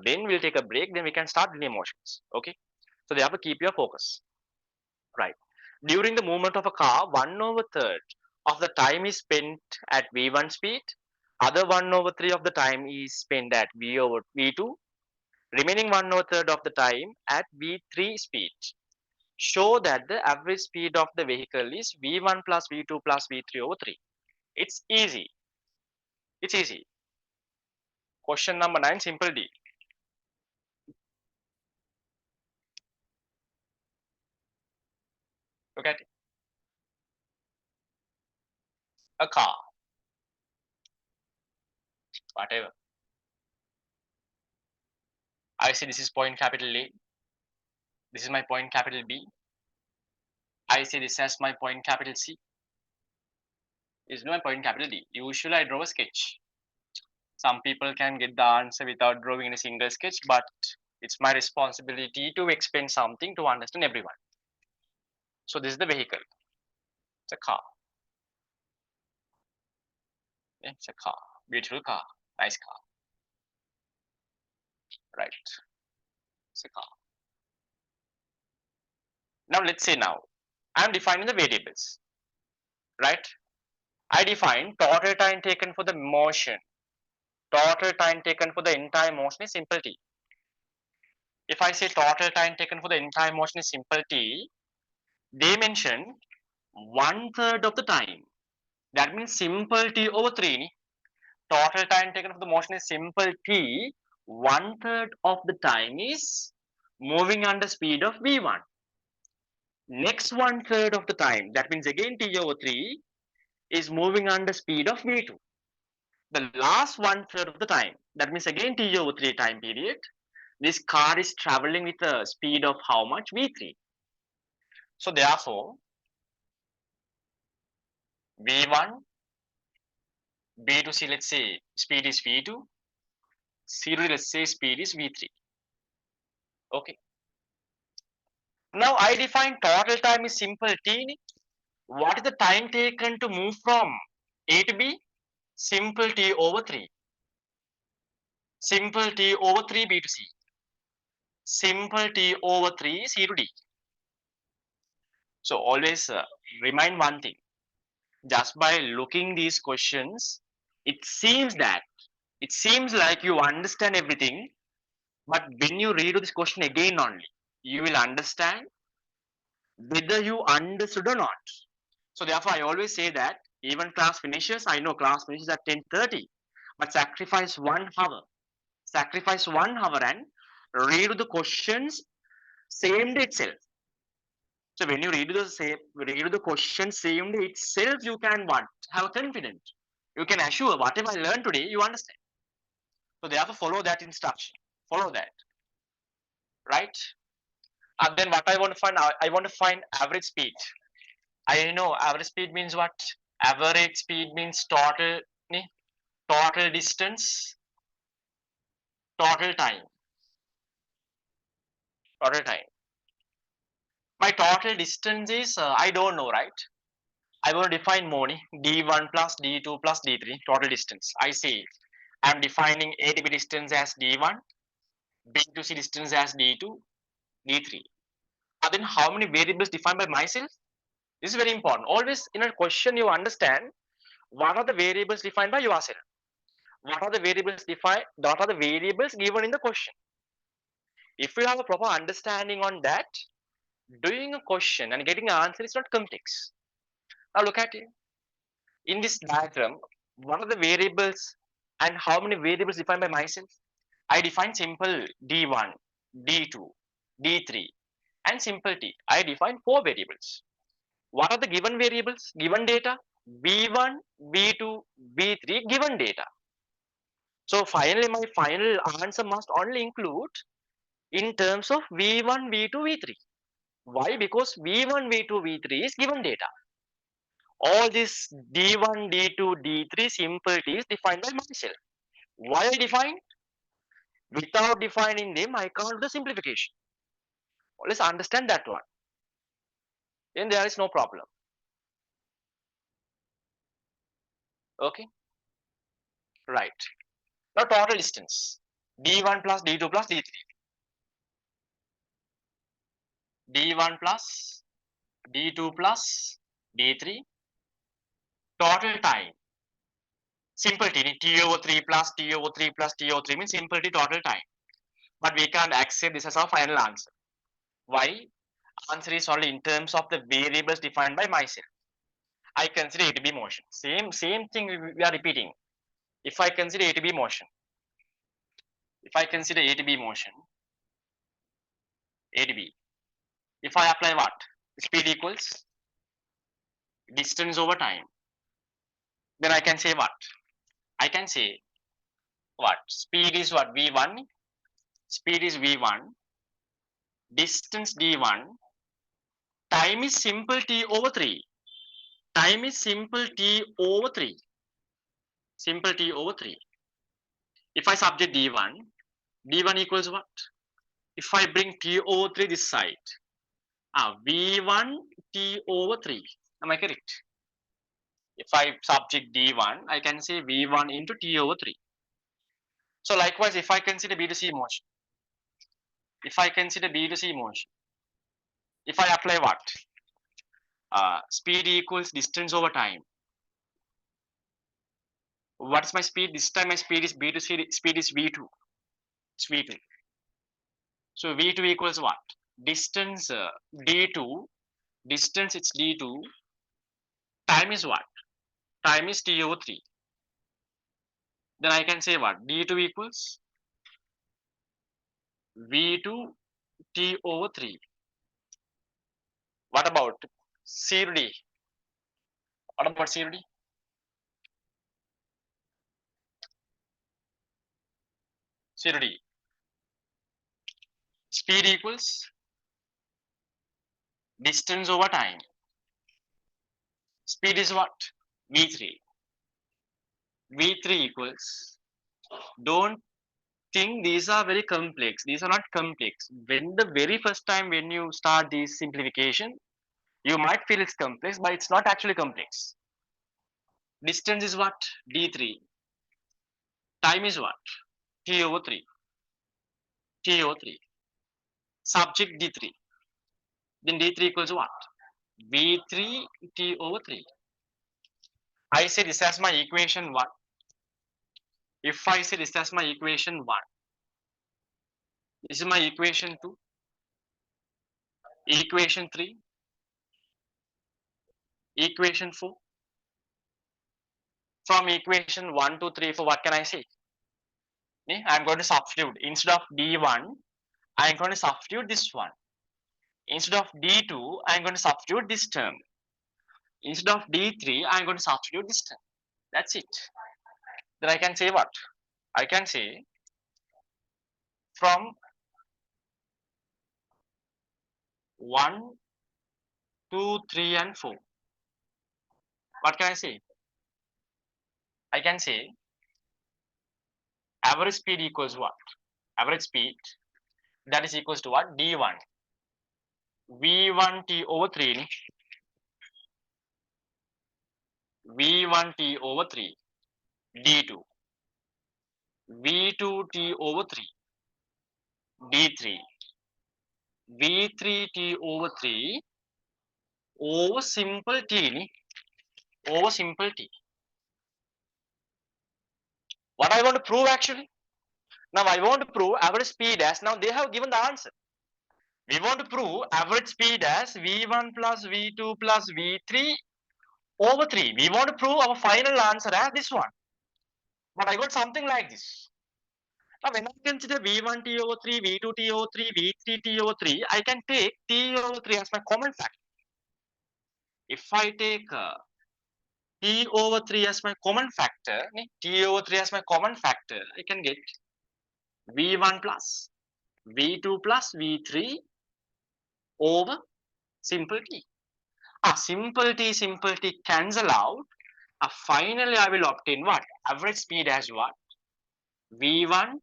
Then we'll take a break. Then we can start linear motions. Okay. So they have to keep your focus. Right. During the movement of a car, 1/3 of the time is spent at v1 speed. Other 1/3 of the time is spent at v2. Remaining 1/3 of the time at v3 speed. Show that the average speed of the vehicle is v1 plus v2 plus v3/3. It's easy. It's easy. Question number 9, simple D. Look at it. A car, whatever. I say this is point capital A. This is my point capital B. I say this as my point capital C. This is my point capital D. Usually I draw a sketch. Some people can get the answer without drawing a single sketch, but it's my responsibility to explain something to understand everyone. So this is the vehicle. It's a car. It's a car. Beautiful car. Nice car. Right. It's a car. Now let's say now I'm defining the variables. Right? I define total time taken for the motion. Total time taken for the entire motion is simple T. If I say total time taken for the entire motion is simple T, they mention 1/3 of the time. That means simple T over 3. Total time taken for the motion is simple T. 1/3 of the time is moving under speed of v1. Next 1/3 of the time, that means again T over 3, is moving under speed of v2. The last 1/3 of the time, that means again T over 3 time period, this car is traveling with a speed of how much? v3. So therefore, v1, b2c, let's say speed is v2, c2, let's say speed is v3. Okay. Now I define total time is simple t. What is the time taken to move from A to B? Simple t over 3. Simple t over 3 B to C. Simple t over 3 C to D. So always remind one thing. Just by looking these questions, it seems like you understand everything. But when you read this question again only, you will understand whether you understood or not. So therefore, I always say that even class finishes, I know class finishes at 10:30, but sacrifice 1 hour. Sacrifice 1 hour and read the questions same day itself. So when you read the question same day itself, you can what? Have confidence. You can assure whatever I learned today, you understand. So therefore, follow that instruction. Follow that, right? And then what I want to find, I want to find average speed. I know average speed means what? Average speed means total distance, total time, total time. My total distance is I don't know, right? I want to define more d1 plus d2 plus d3 total distance. I say I'm defining A to B distance as d1, B to C distance as d2, d3. And then how many variables defined by myself? This is very important. Always in a question you understand What are the variables defined by yourself? What are the variables defined? What are the variables given in the question? If you have a proper understanding on that, doing a question and getting an answer is not complex. Now look at it. In this diagram, what are the variables and how many variables defined by myself? I define simple D1, D2, D3 and simple T. I define 4 variables. What are the given variables? Given data, V1, V2, V3 given data. So finally my final answer must only include in terms of V1, V2, V3. Why? Because V1, V2, V3 is given data. All this D1, D2, D3 simple T is defined by myself. Why I define? Without defining them, I can't do the simplification. Let's understand that one. Then there is no problem. Okay, right. Now total distance. D1 plus D2 plus D3. D1 plus D2 plus D3. Total time. Simple T. T over 3 plus T over 3 plus T over 3 means simple T total time. But we can't accept this as our final answer. Why? Answer is only in terms of the variables defined by myself. I consider A to be motion. Same thing we are repeating. If I consider A to be motion, if I consider A to be motion, A to B, if I apply what? Speed equals distance over time, then I can say what? I can say what? Speed is what? V1, speed is V1, distance D1, time is simple T over 3. Time is simple T over 3. Simple T over 3. If I subject D1, D1 equals what? If I bring T over 3 this side, V1 T over 3. Am I correct? If I subject D1, I can say V1 into T over 3. So likewise, if I consider B to C motion, if I consider B to C motion, if I apply what? Speed equals distance over time. What's my speed? This time my speed is B to C, speed is V2. It's V2. So V2 equals what? Distance D2, distance it's D2, time is what? Time is T over 3. Then I can say what? D2 equals V2 T over 3. What about C to D? What about C to D? C to D. Speed equals distance over time. Speed is what? V3. V3 equals, don't think these are very complex. These are not complex. When the very first time when you start this simplification, you might feel it's complex, but it's not actually complex. Distance is what? D3. Time is what? T over 3. T over 3. Subject D3. Then D3 equals what? V3 T over 3. I say this as my equation 1. If I say this as my equation 1, this is my equation 2, equation 3, equation 4. From equation 1 to 3, 4, what can I say? I'm going to substitute. Instead of D1, I'm going to substitute this one. Instead of D2, I'm going to substitute this term. Instead of D3, I'm going to substitute this term. That's it. Then I can say what? I can say from 1, 2, 3, and 4. What can I say? I can say average speed equals what? Average speed, that is equals to what? D1. V1 T over 3. V1 T over 3. D2. V2 T over 3. D3. V3 T over 3 over simple T. Over simple T. What I want to prove actually? Now I want to prove average speed as, now they have given the answer. We want to prove average speed as V1 plus V2 plus V3 over 3. We want to prove our final answer as this one. But I got something like this. Now when I consider V1 T over 3, V2 T over 3, V3 T over 3, I can take T over 3 as my common factor. If I take T over 3 as my common factor, T over 3 as my common factor, I can get V1 plus V2 plus V3 over simple T. Simple T cancel out. Finally, I will obtain what? Average speed as what? V1,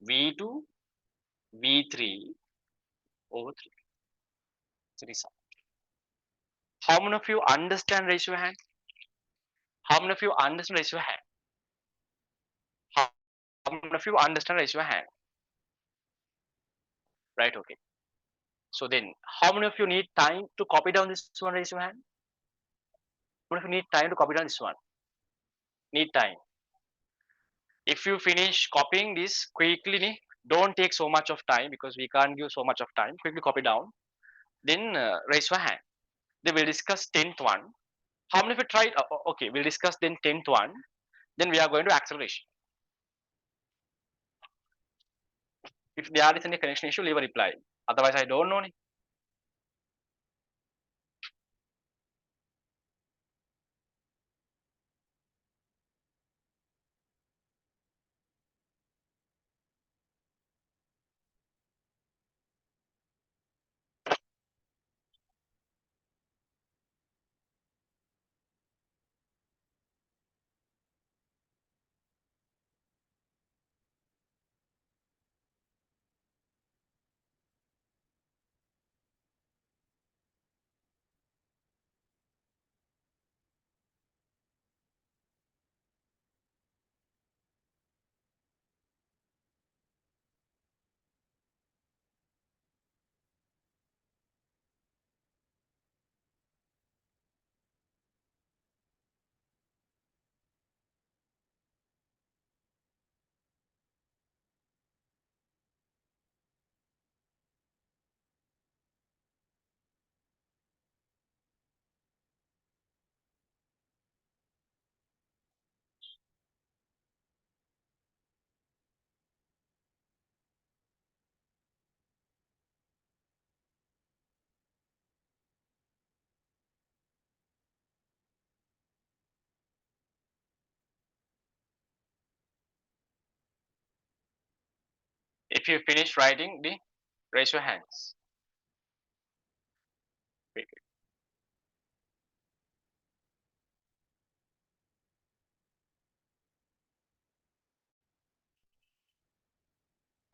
V2, V3 over 3. Series. How many of you understand? Raise your hand. How many of you understand? Raise your hand. How many of you understand? Raise your hand. Right, okay. So then, how many of you need time to copy down this one? Raise your hand. How many of you need time to copy down this one? Need time. If you finish copying this quickly, don't take so much of time because we can't give so much of time. Quickly copy down. Then raise your hand. Then we'll discuss 10th one. How many of you tried? Okay, we'll discuss then 10th one. Then we are going to acceleration. If there is any connection issue, leave a reply. Otherwise, I don't know. If you finish writing, raise your hands. Right, okay.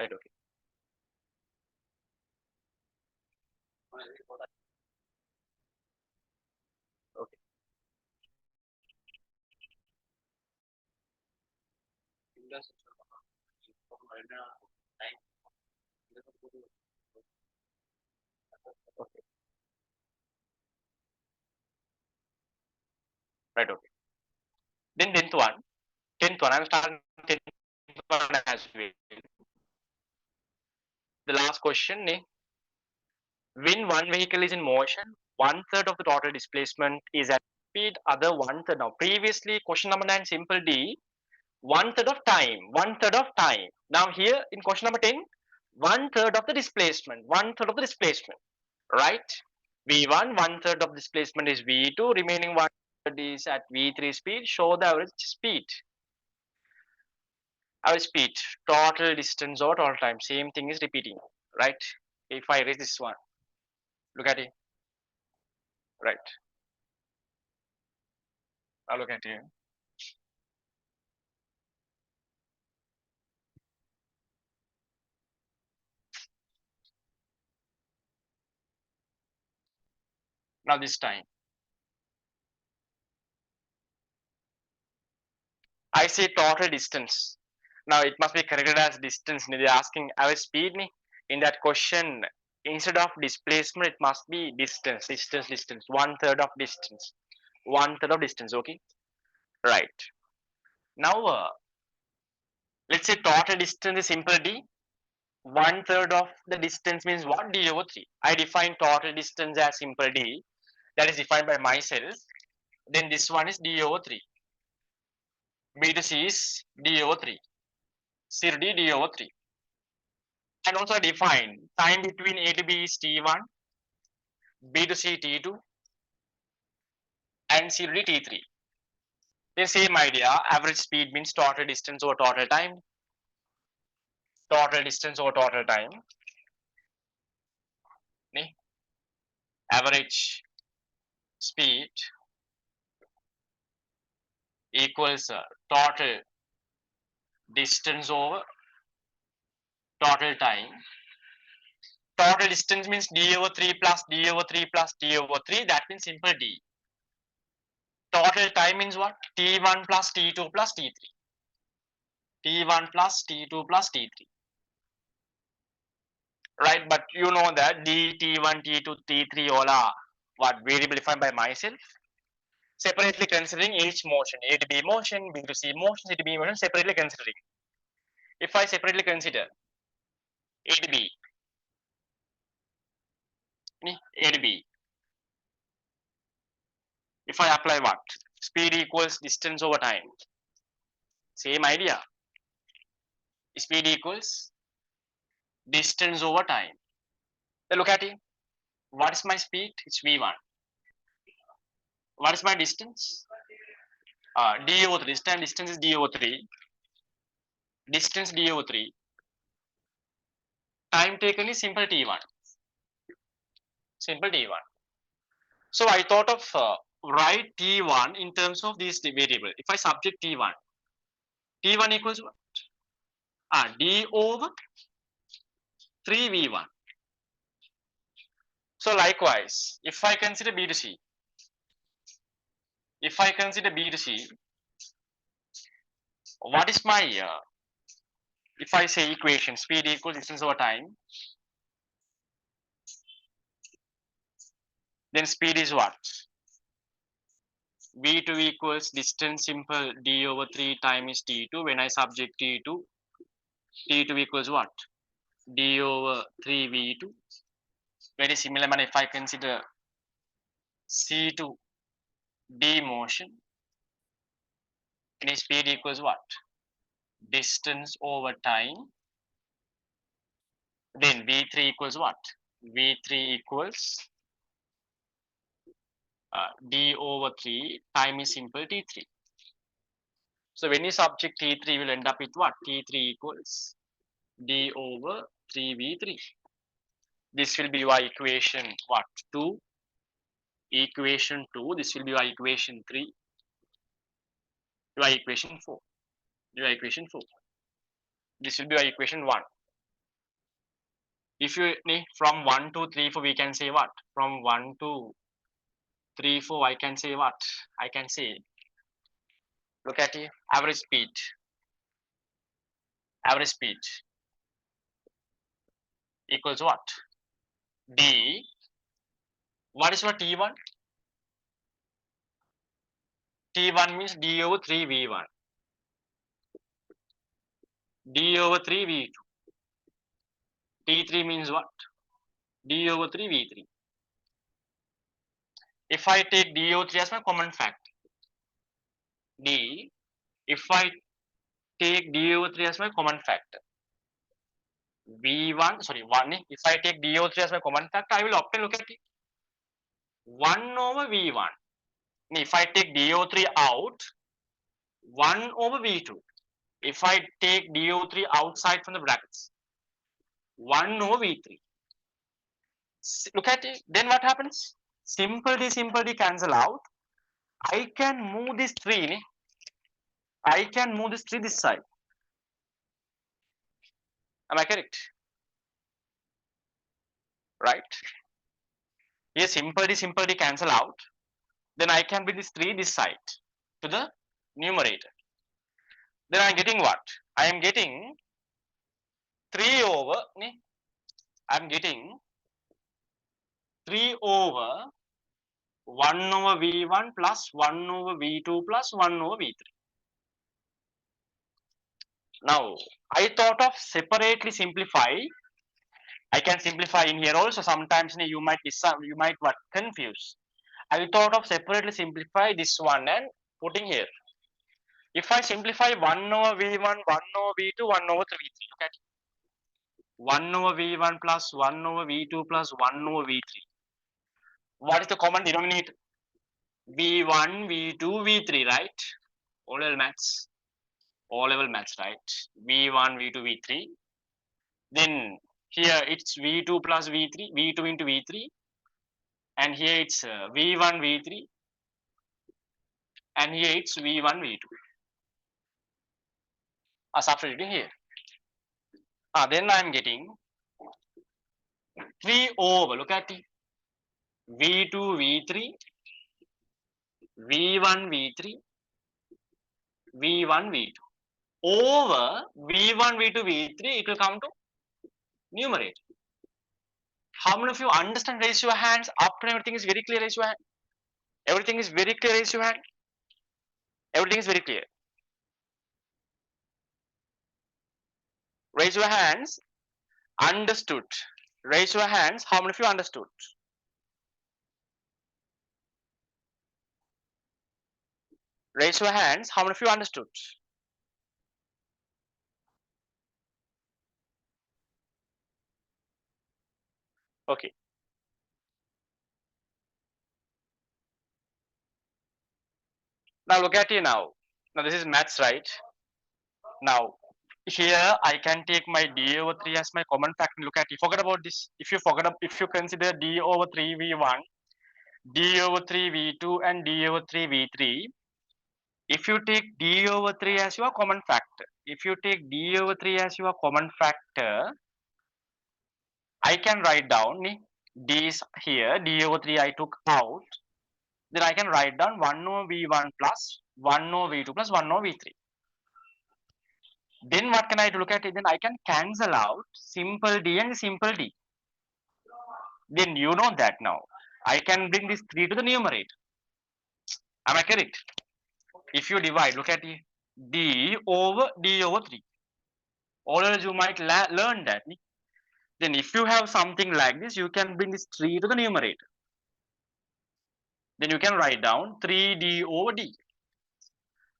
Okay. Okay. Right, okay. Then 10th one. 10th one. I'm starting 10th one as well. The last question. When one vehicle is in motion, one third of the total displacement is at speed, other one third. Now, previously, question number 9, simple D, one third of time, one third of time. Now, here in question number 10, one third of the displacement, one third of the displacement, right? V1, one third of displacement is V2, remaining one third is at V3 speed. Show the average speed. Average speed, total distance or total time, same thing is repeating, right? If I erase this one, look at it, right? Now look at it. Now this time, I say total distance. Now it must be corrected as distance. They're asking average speed. In that question, instead of displacement, it must be distance, distance, distance. One third of distance. One third of distance. Okay. Right. Now Let's say total distance is simple d. 1/3 of the distance means what? D over 3. I define total distance as simple d. That is defined by myself. Then this one is d over 3. B to C is d over 3. C to D over 3. And also I define time between A to B is T1, B to C T2, and C to D T3. The same idea, average speed means total distance over total time. Total distance over total time. Average speed equals total distance over total time. Total distance means d over 3 plus d over 3 plus d over 3. That means simple d. Total time means what? T1 plus T2 plus T3. T1 plus T2 plus T3. Right? But you know that d, T1, T2, T3 all are what variable defined by myself. Separately considering each motion, A to B motion, B to C motion, C to B motion, separately considering. If I separately consider A to B, A to B, if I apply what? Speed equals distance over time. Same idea. Speed equals distance over time. Then look at it. What is my speed? It's V1. What is my distance? D over 3. This time distance is D over 3. Distance D over 3. Time taken is simple T1. Simple T1. So I thought of write T1 in terms of this variable. If I subject T1, T1 equals what? D over 3V1. So likewise, if I consider B to C, what is my, if I say equation, speed equals distance over time, then speed is what? V2 equals distance simple d over 3 times T2. When I subject T2, T2 equals what? D over 3V2. Very similar manner if I consider C to D motion, any speed equals what? Distance over time. Then V3 equals what? V3 equals D over 3 time is simple T3. So when you subject T3, you will end up with what? T3 equals D over 3V3. This will be your equation what? 2. Equation 2. This will be your equation 3. Your equation 4. Your equation 4. This will be your equation 1. If you from 1 to 3, 4, we can say what? From 1 to 3, 4, I can say what? I can say, look at it, average speed. Average speed equals what? D. What is what T1? T1 means D over 3 V1. D over 3 V2. T3 means what? D over 3 V3. If I take D over 3 as my common factor, D, if I take D over 3 as my common factor, V1, sorry, 1, if I take D over 3 as my common factor, I will obtain, look at it, 1 over V1. If I take D over 3 out, 1 over V2. If I take D over 3 outside from the brackets, 1 over V3. Look at it, then what happens? Simple D cancel out. I can move this 3, I can move this 3 this side. Am I correct? Right? Here simple D cancel out. Then I can bring this 3 this side to the numerator. Then I'm getting what? I am getting 3 over, I'm getting 3 over 1 over V1 plus 1 over V2 plus 1 over V3. Now, I thought of separately simplify. I can simplify in here also. Sometimes you might you might what confuse. I thought of separately simplify this one and putting here. If I simplify 1 over V1, 1 over V2, 1 over 3 V3, look at 1 over V1 plus 1 over V2 plus 1 over V3. What is the common denominator? V1, V2, V3, right? O level maths. O level maths, right? V1, V2, V3. Then here it's V2 plus V3, V2 into V3. And here it's V1, V3. And here it's V1, V2. Substituting here. Then I'm getting 3 over, look at it. V2, V3, V1, V3, V1, V2 over V1, V2, V3, it will come to numerator. How many of you understand? Raise your hands. After everything is very clear, raise your hand. Everything is very clear, raise your hand. Everything is very clear. Raise your hands. Understood. Raise your hands. How many of you understood? Raise your hands. How many of you understood? Okay. Now look at you now. Now this is maths, right? Now here I can take my d over 3 as my common factor. Look at you. Forget about this. If you consider d over 3 v1, d over 3 v2, and d over 3 v3. If you take d over 3 as your common factor, if you take d over 3 as your common factor, I can write down d is here, d over 3 I took out. Then I can write down 1 over v1 plus 1 over v2 plus 1 over v3. Then what can I do? Look at it. Then I can cancel out simple d and simple d. Then you know that now. I can bring this 3 to the numerator. Am I correct? If you divide, look at it. D over 3. Always you might learn that. Then if you have something like this, you can bring this 3 to the numerator. Then you can write down 3d over d.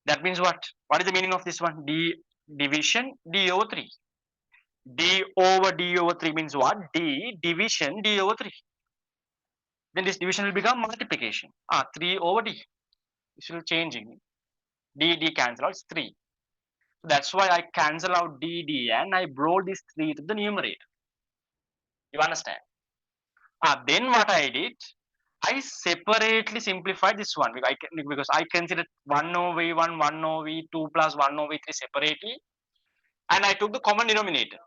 That means what? What is the meaning of this one? D division d over 3. D over d over 3 means what? D division d over 3. Then this division will become multiplication. 3 over d. This will changing. D cancel out, it's 3. So that's why I cancel out d and I brought this 3 to the numerator. You understand? Then what I did, I separately simplified this one because I considered 1 over v1, 1 over v2 plus 1 over v3 separately, and I took the common denominator.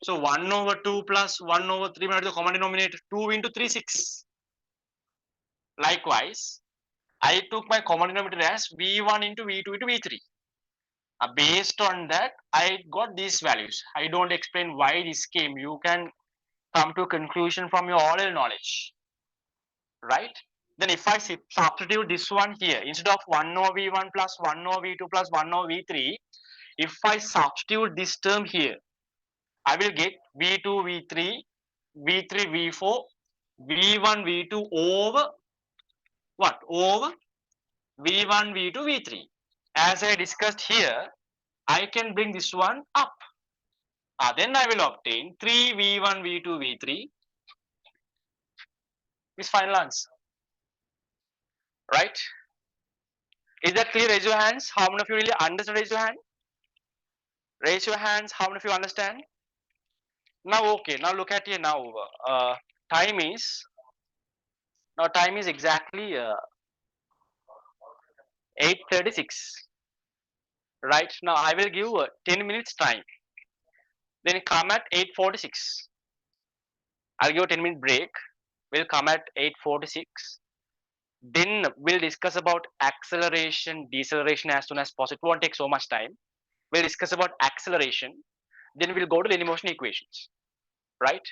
So 1 over 2 plus 1 over 3 minus the common denominator. 2 into 3, 6. Likewise, I took my common denominator as v1 into v2 into v3. Based on that, I got these values. I don't explain why this came. You can come to a conclusion from your oral knowledge, right? Then if I substitute this one here, instead of 1 over v1 plus 1 over v2 plus 1 over v3, if I substitute this term here, I will get v2 v3 v3 v4 v1 v2 over what? Over v1 v2 v3. As I discussed here, I can bring this one up. Then I will obtain 3 v1 v2 v3 is final answer, right? Is that clear? Raise your hands. How many of you really understand? Raise your hand. Raise your hands. How many of you understand? Now, okay. Now look at here. Now, time is time is exactly 8:36. Right now, I will give 10 minutes time. Then come at 8:46. I'll give a 10-minute break. We'll come at 8:46. Then we'll discuss about acceleration, deceleration as soon as possible. It won't take so much time. We'll discuss about acceleration. Then we'll go to linear motion equations, right?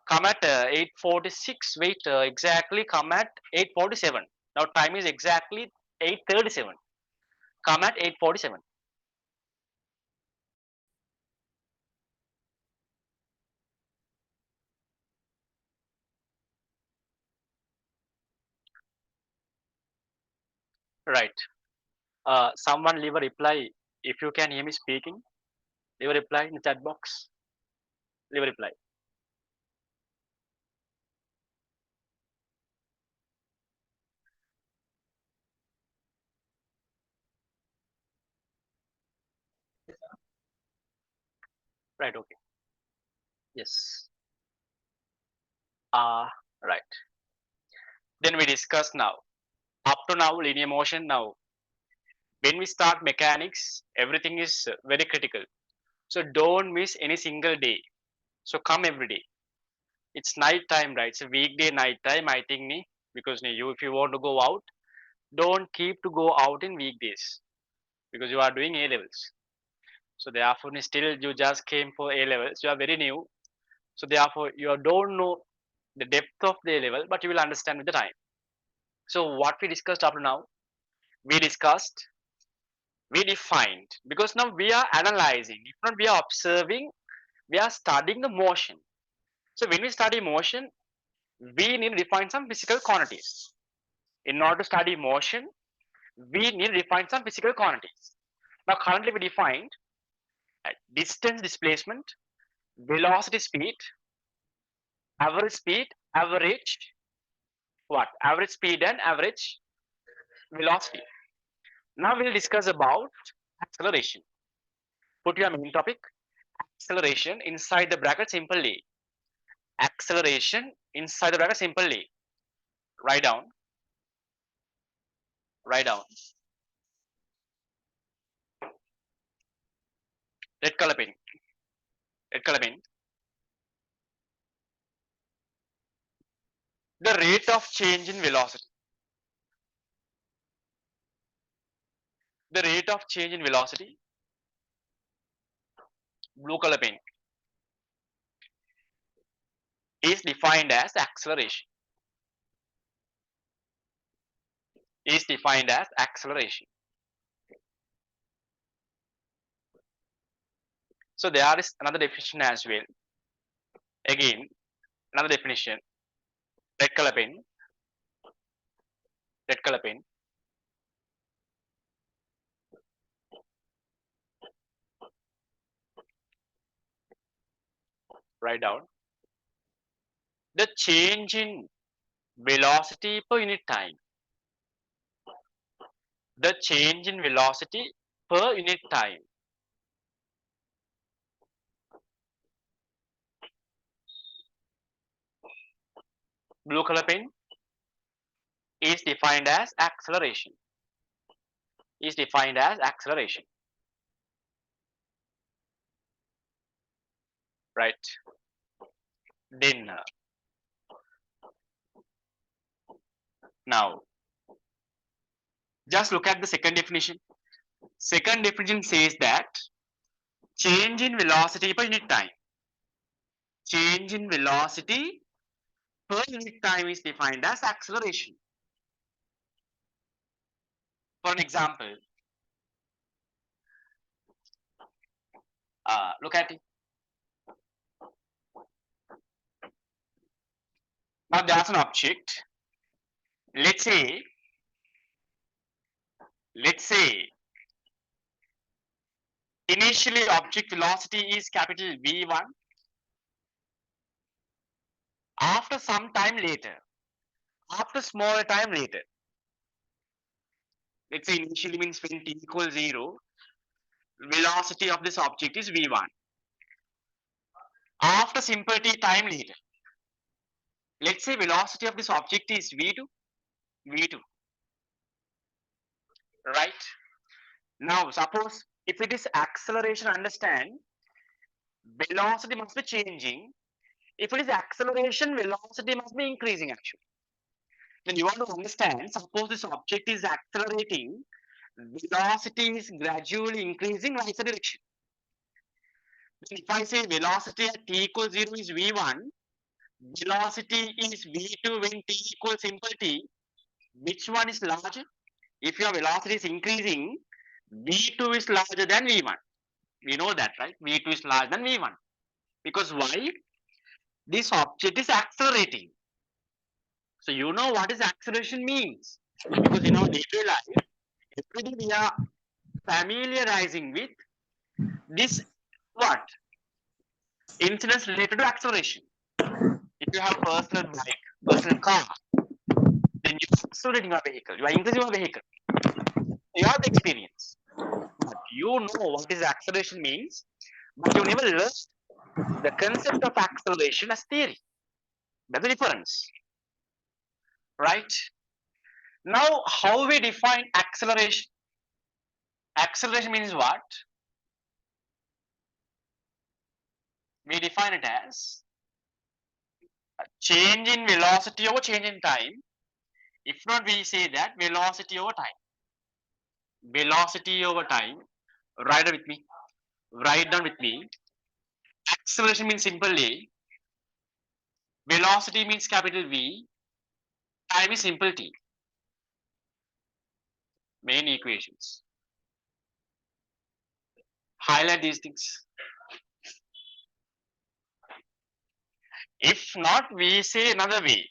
Come at 8:46. Wait, exactly come at 8:47. Now time is exactly 8:37. Come at 8:47. Right. Someone leave a reply. If you can hear me speaking, leave a reply in the chat box. Leave a reply. Right. Okay. Yes. Right. Then we discuss now. Up to now, linear motion. Now, when we start mechanics, everything is very critical. So don't miss any single day. So come every day. It's night time, right? It's a weekday night time. I think, because you, if you want to go out, don't keep to go out in weekdays because you are doing A levels. So therefore, still you just came for A levels. You are very new. So therefore, you don't know the depth of the A level, but you will understand with the time. So what we discussed up to now, we discussed, we defined, because now we are analyzing. If not, we are observing, we are studying the motion. So when we study motion, we need to define some physical quantities. In order to study motion, we need to define some physical quantities. Now currently we defined distance displacement, velocity speed, average what? Average speed and average velocity. Now we'll discuss about acceleration. Put your main topic, acceleration inside the bracket simply. Acceleration inside the bracket simply. Write down, write down. Red color pen, red color pen. The rate of change in velocity. The rate of change in velocity, blue color pen, is defined as acceleration. Is defined as acceleration. So there is another definition as well. Again, another definition. Red color pen, red color pen. Write down. The change in velocity per unit time. The change in velocity per unit time. Blue color pen is defined as acceleration. Is defined as acceleration. Right. Then now just look at the second definition. Second definition says that change in velocity per unit time. Change in velocity per unit time is defined as acceleration. For an example, look at it. Now there's an object. Let's say, let's say initially object velocity is capital V1. After some time later, after smaller time later, let's say initially means when t equals 0, velocity of this object is V1. After simple t time later, let's say velocity of this object is V2, V2, right? Now suppose if it is acceleration, understand velocity must be changing. If it is acceleration, velocity must be increasing actually. Then you want to understand, suppose this object is accelerating, velocity is gradually increasing like the direction. Then if I say velocity at t equals 0 is v1, velocity is v2 when t equals simple t, which one is larger? If your velocity is increasing, v2 is larger than v1. We know that, right? v2 is larger than v1. Because why? This object is accelerating. So you know what is acceleration means. Because in our day-to-day life, Every day we are familiarizing with this what? Incidents related to acceleration. If you have personal bike, personal car, then you're accelerating your vehicle. You are increasing your vehicle. You have the experience. But you know what is acceleration means, but you never learned the concept of acceleration as theory. That's the difference. Right? Now, how we define acceleration? Acceleration means what? We define it as a change in velocity over change in time. If not, we say that velocity over time. Velocity over time. Write it with me. Write down with me. Acceleration means simply velocity means capital V. Time is simple T. Main equations. Highlight these things. If not, we say another way.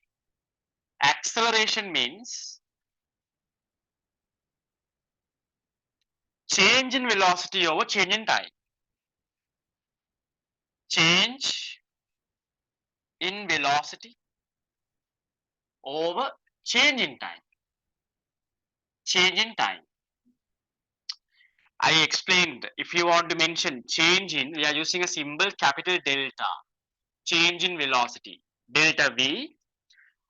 Acceleration means change in velocity over change in time. Change in velocity over change in time. Change in time. I explained if you want to mention change in, we are using a symbol capital delta. Change in velocity. Delta V.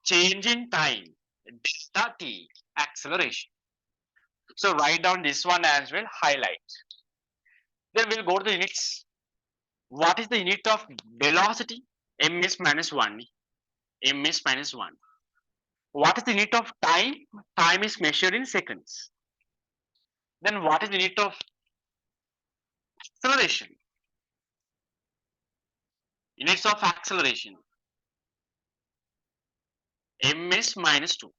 Change in time. Delta T. Acceleration. So write down this one as well. Highlight. Then we'll go to the units. What is the unit of velocity? M is minus 1. M is minus 1. What is the unit of time? Time is measured in seconds. Then what is the unit of acceleration? Units of acceleration. M is minus 2.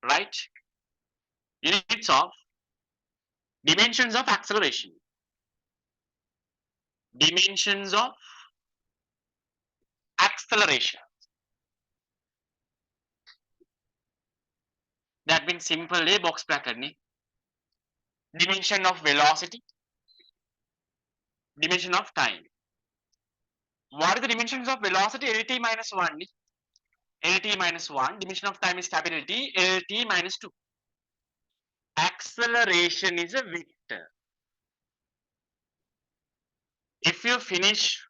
Right? Units of dimensions of acceleration. Dimensions of acceleration. That means simple A box bracket. Dimension of velocity. Dimension of time. What are the dimensions of velocity? LT minus 1. LT minus 1. Dimension of time is capital T. LT minus 2. Acceleration is a vector. If you finish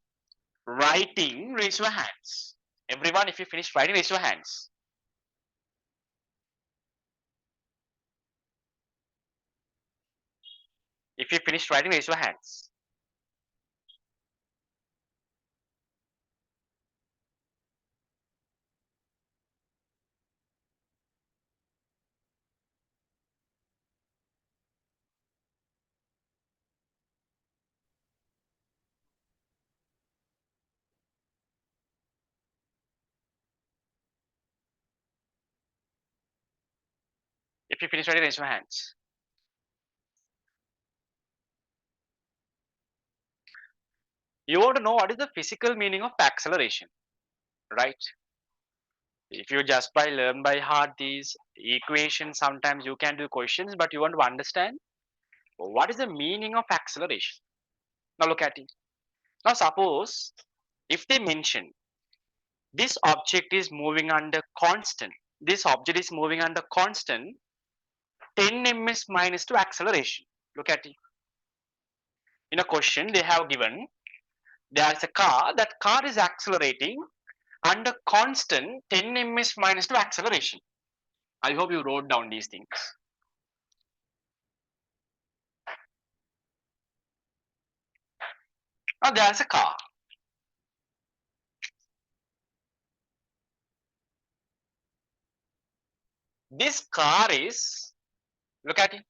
writing, raise your hands. Everyone, if you finish writing, raise your hands. If you finish writing, raise your hands. If you finish writing, raise your hands. You want to know what is the physical meaning of acceleration, right? If you just by learn by heart these equations, sometimes you can do questions, but you want to understand what is the meaning of acceleration. Now look at it. Now suppose if they mention this object is moving under constant, this object is moving under constant 10 ms minus 2 acceleration. Look at it. In a question they have given there is a car, that car is accelerating under constant 10 ms minus 2 acceleration. I hope you wrote down these things. Now there's a car. This car is, look at it.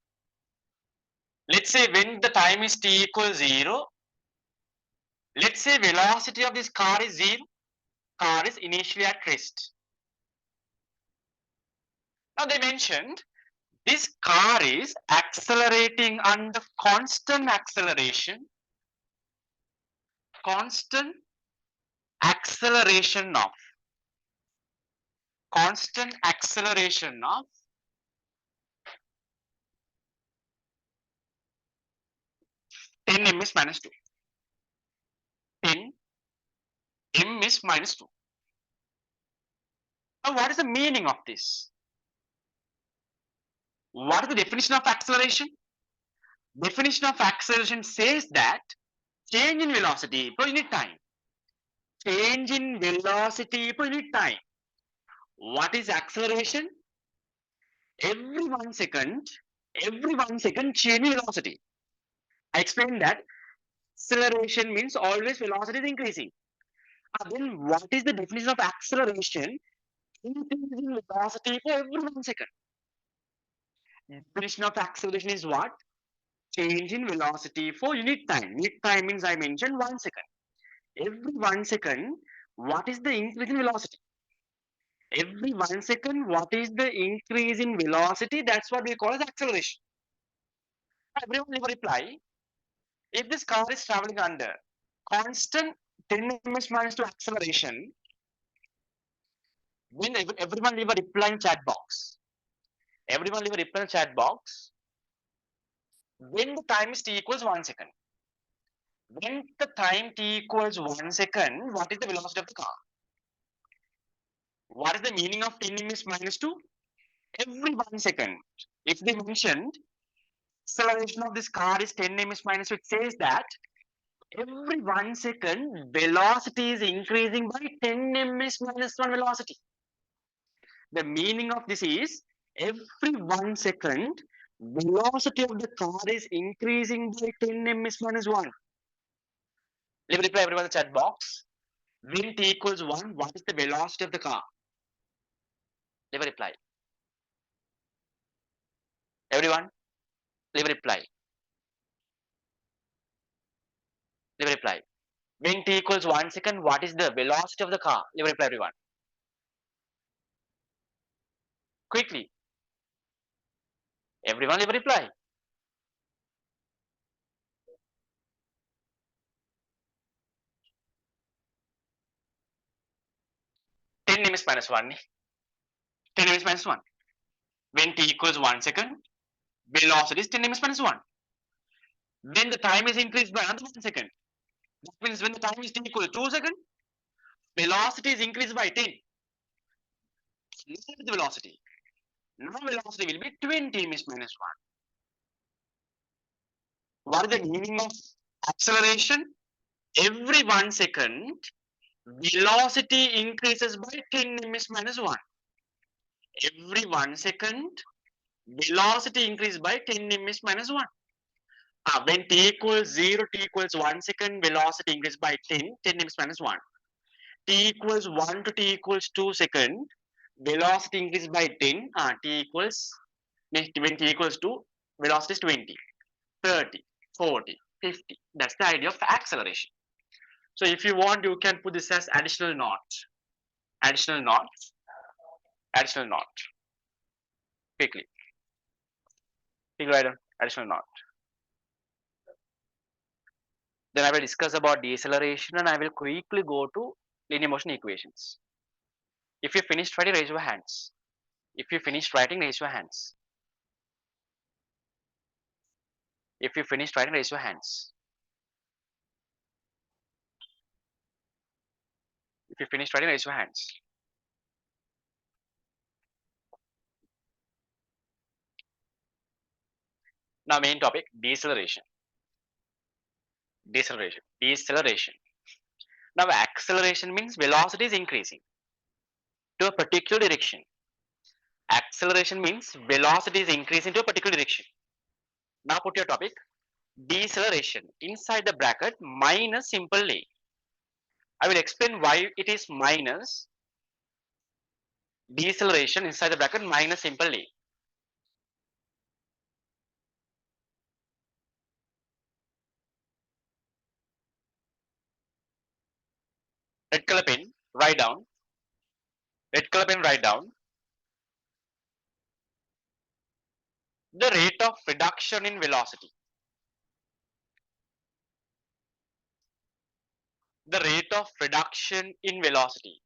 Let's say when the time is t equals 0, let's say velocity of this car is 0. Car is initially at rest. Now they mentioned this car is accelerating under constant acceleration. Constant acceleration of 10 m is minus 2. 10 m is minus 2. Now, what is the meaning of this? What is the definition of acceleration? Definition of acceleration says that change in velocity per unit time. Change in velocity per unit time. What is acceleration? Every 1 second, change in velocity. I explained that acceleration means always velocity is increasing. Then what is the definition of acceleration? Increase in velocity for every 1 second. Definition of acceleration is what? Change in velocity for unit time. Unit time means I mentioned 1 second. Every 1 second, what is the increase in velocity? Every 1 second, what is the increase in velocity? That's what we call as acceleration. Everyone leave a reply. If this car is traveling under constant 10 ms minus 2 acceleration, then everyone leave a reply in chat box. Everyone leave a reply in chat box. When the time is t equals 1 second. When the time t equals 1 second, what is the velocity of the car? What is the meaning of 10 ms minus 2? Every 1 second. If they mentioned acceleration of this car is 10 ms minus 2, it says that every 1 second velocity is increasing by 10 ms minus 1 velocity. The meaning of this is every 1 second velocity of the car is increasing by 10 ms minus 1. Leave a reply everyone in the chat box. When t equals 1, what is the velocity of the car? Leave a reply. Everyone, leave a reply. Leave a reply. When t equals 1 second, what is the velocity of the car? Leave a reply everyone. Quickly. Everyone leave a reply. Ten ms minus 1. 10 ms minus 1. When t equals 1 second, velocity is 10 ms minus 1. Then the time is increased by another 1 second. That means when the time is t equal to 2 seconds, velocity is increased by 10. Look at the velocity. Now velocity will be 20 ms minus 1. What is the meaning of acceleration? Every 1 second, velocity increases by 10 ms minus 1. Every 1 second, velocity increases by 10 ms minus 1. When t equals 0, t equals 1 second, velocity increases by 10, 10 ms minus 1. T equals 1 to t equals 2 second, velocity increases by 10, t equals, when t equals 2, velocity is 20, 30, 40, 50. That's the idea of acceleration. So if you want, you can put this as additional knot, additional knot, additional knot. Quickly. Quickly write down additional knot. Then I will discuss about deceleration and I will quickly go to linear motion equations. If you finished writing, raise your hands. If you finished writing, raise your hands. If you finished writing, raise your hands. If you finished writing, raise your hands. Now main topic, deceleration. Deceleration. Deceleration. Now acceleration means velocity is increasing to a particular direction. Acceleration means velocity is increasing to a particular direction. Now put your topic, deceleration inside the bracket minus simple a. I will explain why it is minus deceleration inside the bracket minus simple a. Red color pen, write down. Red color pen, write down. The rate of reduction in velocity. The rate of reduction in velocity.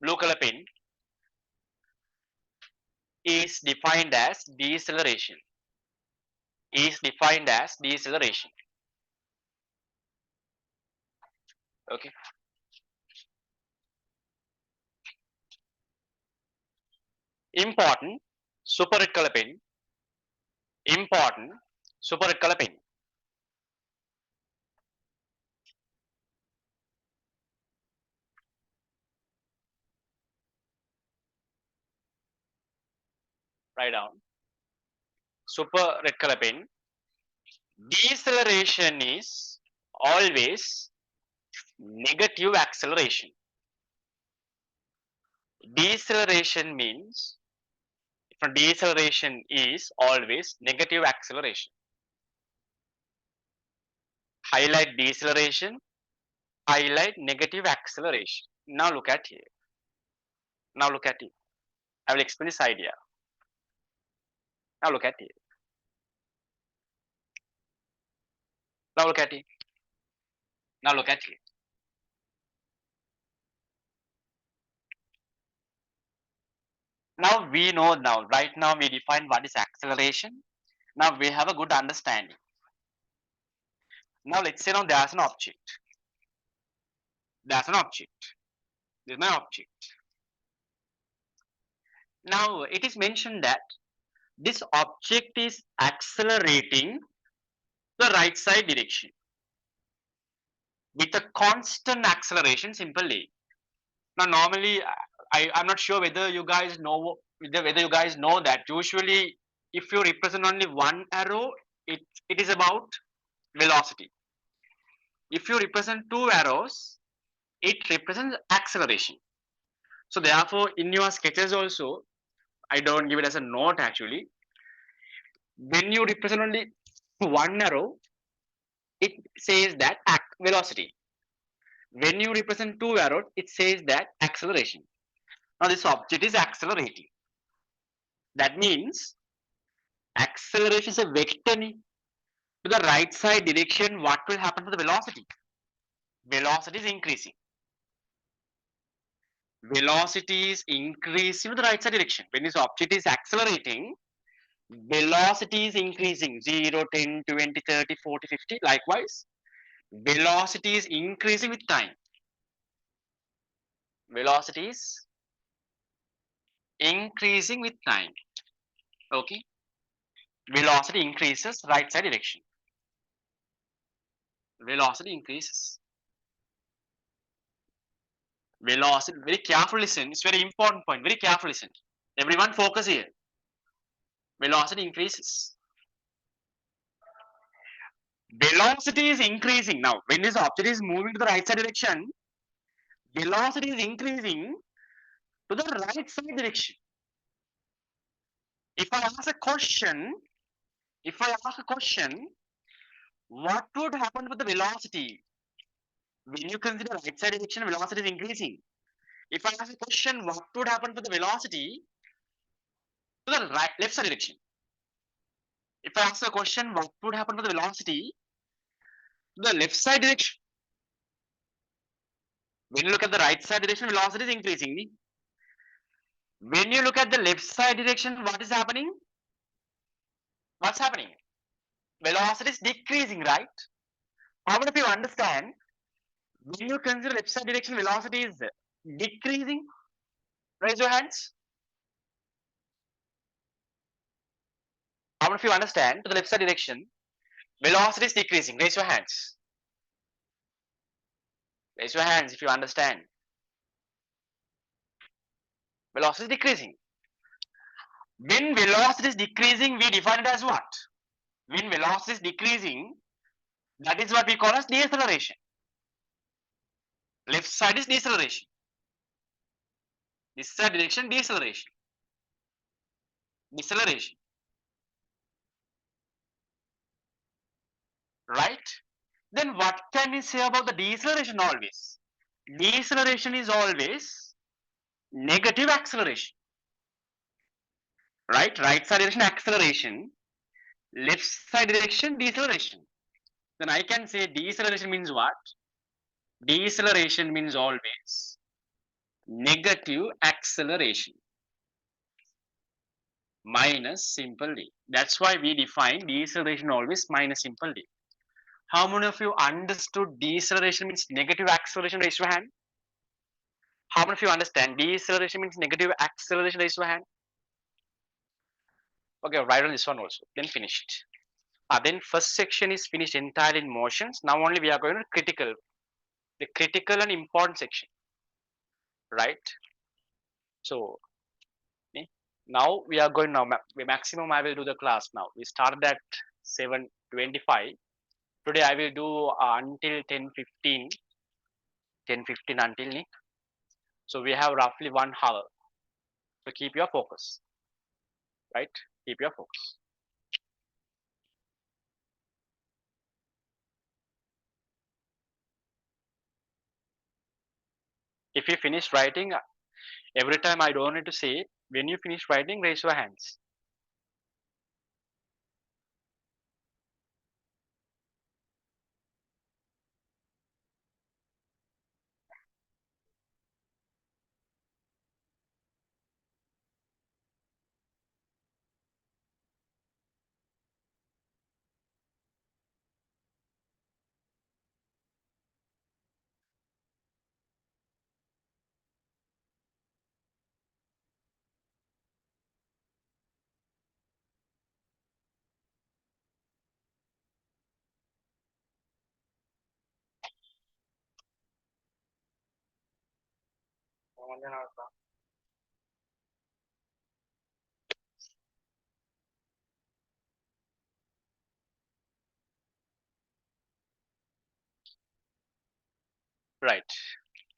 Blue color pen is defined as deceleration. is defined as deceleration. Okay. Important, super red color pen. Important, super red color pen. Write down. Super red color pen. Deceleration is always negative acceleration. Deceleration means deceleration is always negative acceleration. Highlight deceleration, highlight negative acceleration. Now look at here. Now look at it. I will explain this idea. Now look at it. Now look at it. Now look at it. Now we know now, right now we define what is acceleration. Now we have a good understanding. Now let's say now there's an object. There's an object. There's my object. Now it is mentioned that this object is accelerating the right side direction with a constant acceleration simply. Now normally I'm not sure whether you guys know that usually if you represent only one arrow, it is about velocity. If you represent two arrows, it represents acceleration. So therefore in your sketches also, I don't give it as a note actually. When you represent only one arrow, it says that velocity. When you represent two arrows, it says that acceleration. Now this object is accelerating. That means acceleration is a vector to the right side direction. What will happen to the velocity? Velocity is increasing. Velocity is increasing to the right side direction. When this object is accelerating, velocity is increasing 0, 10, 20, 30, 40, 50. Likewise, velocity is increasing with time. Velocity is increasing with time. Okay. Velocity increases right side direction. Velocity increases. Velocity, very careful listen. It's very important point. Very careful listen. Everyone focus here. Velocity increases. Velocity is increasing. Now, when this object is moving to the right side direction, velocity is increasing to the right side direction. If I ask a question, what would happen with the velocity? When you consider right side direction, velocity is increasing. If I ask a question, what would happen to the velocity to the left side direction? If I ask a question, what would happen to the velocity to the left side direction? When you look at the right side direction, velocity is increasing. When you look at the left side direction, what is happening? What's happening? Velocity is decreasing, right? How many of you understand? When you consider left side direction, velocity is decreasing. Raise your hands. How many of you understand? To the left side direction, velocity is decreasing. Raise your hands. Raise your hands if you understand. Velocity is decreasing. When velocity is decreasing, we define it as what? When velocity is decreasing, that is what we call as deceleration. Left side is deceleration. This side direction, deceleration. Deceleration. Right? Then what can we say about the deceleration always? Deceleration is always negative acceleration. Right? Right side direction acceleration, left side direction deceleration. Then I can say deceleration means what? Deceleration means always negative acceleration. minus simple d. That's why we define deceleration always minus simple d. How many of you understood deceleration means negative acceleration? Raise your hand. How many of you understand deceleration means negative acceleration? Raise your hand. Okay, write on this one also. Then finished. Then first section is finished entirely in motions. Now only we are going to critical. The critical and important section, right? So now we are going now. Maximum I will do the class now. We started at 7:25. Today I will do until 10:15. 10:15 until ni. So we have roughly 1 hour. So keep your focus, right? Keep your focus. If you finish writing, every time I don't need to say it. When you finish writing, raise your hands. Right.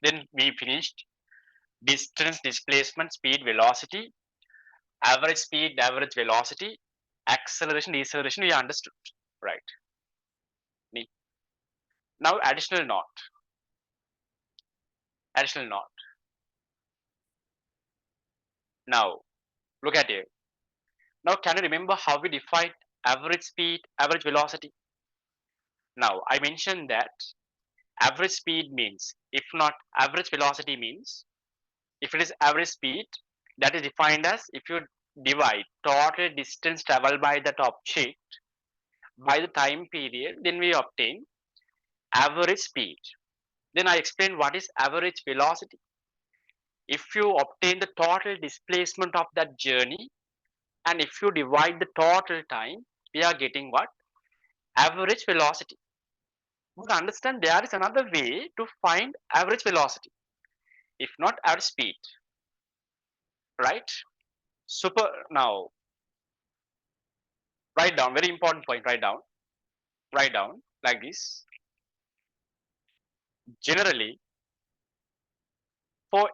Then we finished distance, displacement, speed, velocity, average speed, average velocity, acceleration, deceleration. We understood, right? Now additional note. Additional note. Now look at it. Now can you remember how we defined average speed, average velocity? Now I mentioned that average speed means, if not average velocity means, if it is average speed, that is defined as if you divide total distance traveled by that object by the time period, then we obtain average speed. Then I explain what is average velocity. If you obtain the total displacement of that journey and if you divide the total time, we are getting what? Average velocity. But understand there is another way to find average velocity, if not average speed, right? Super. Now write down, very important point. Write down like this. Generally, for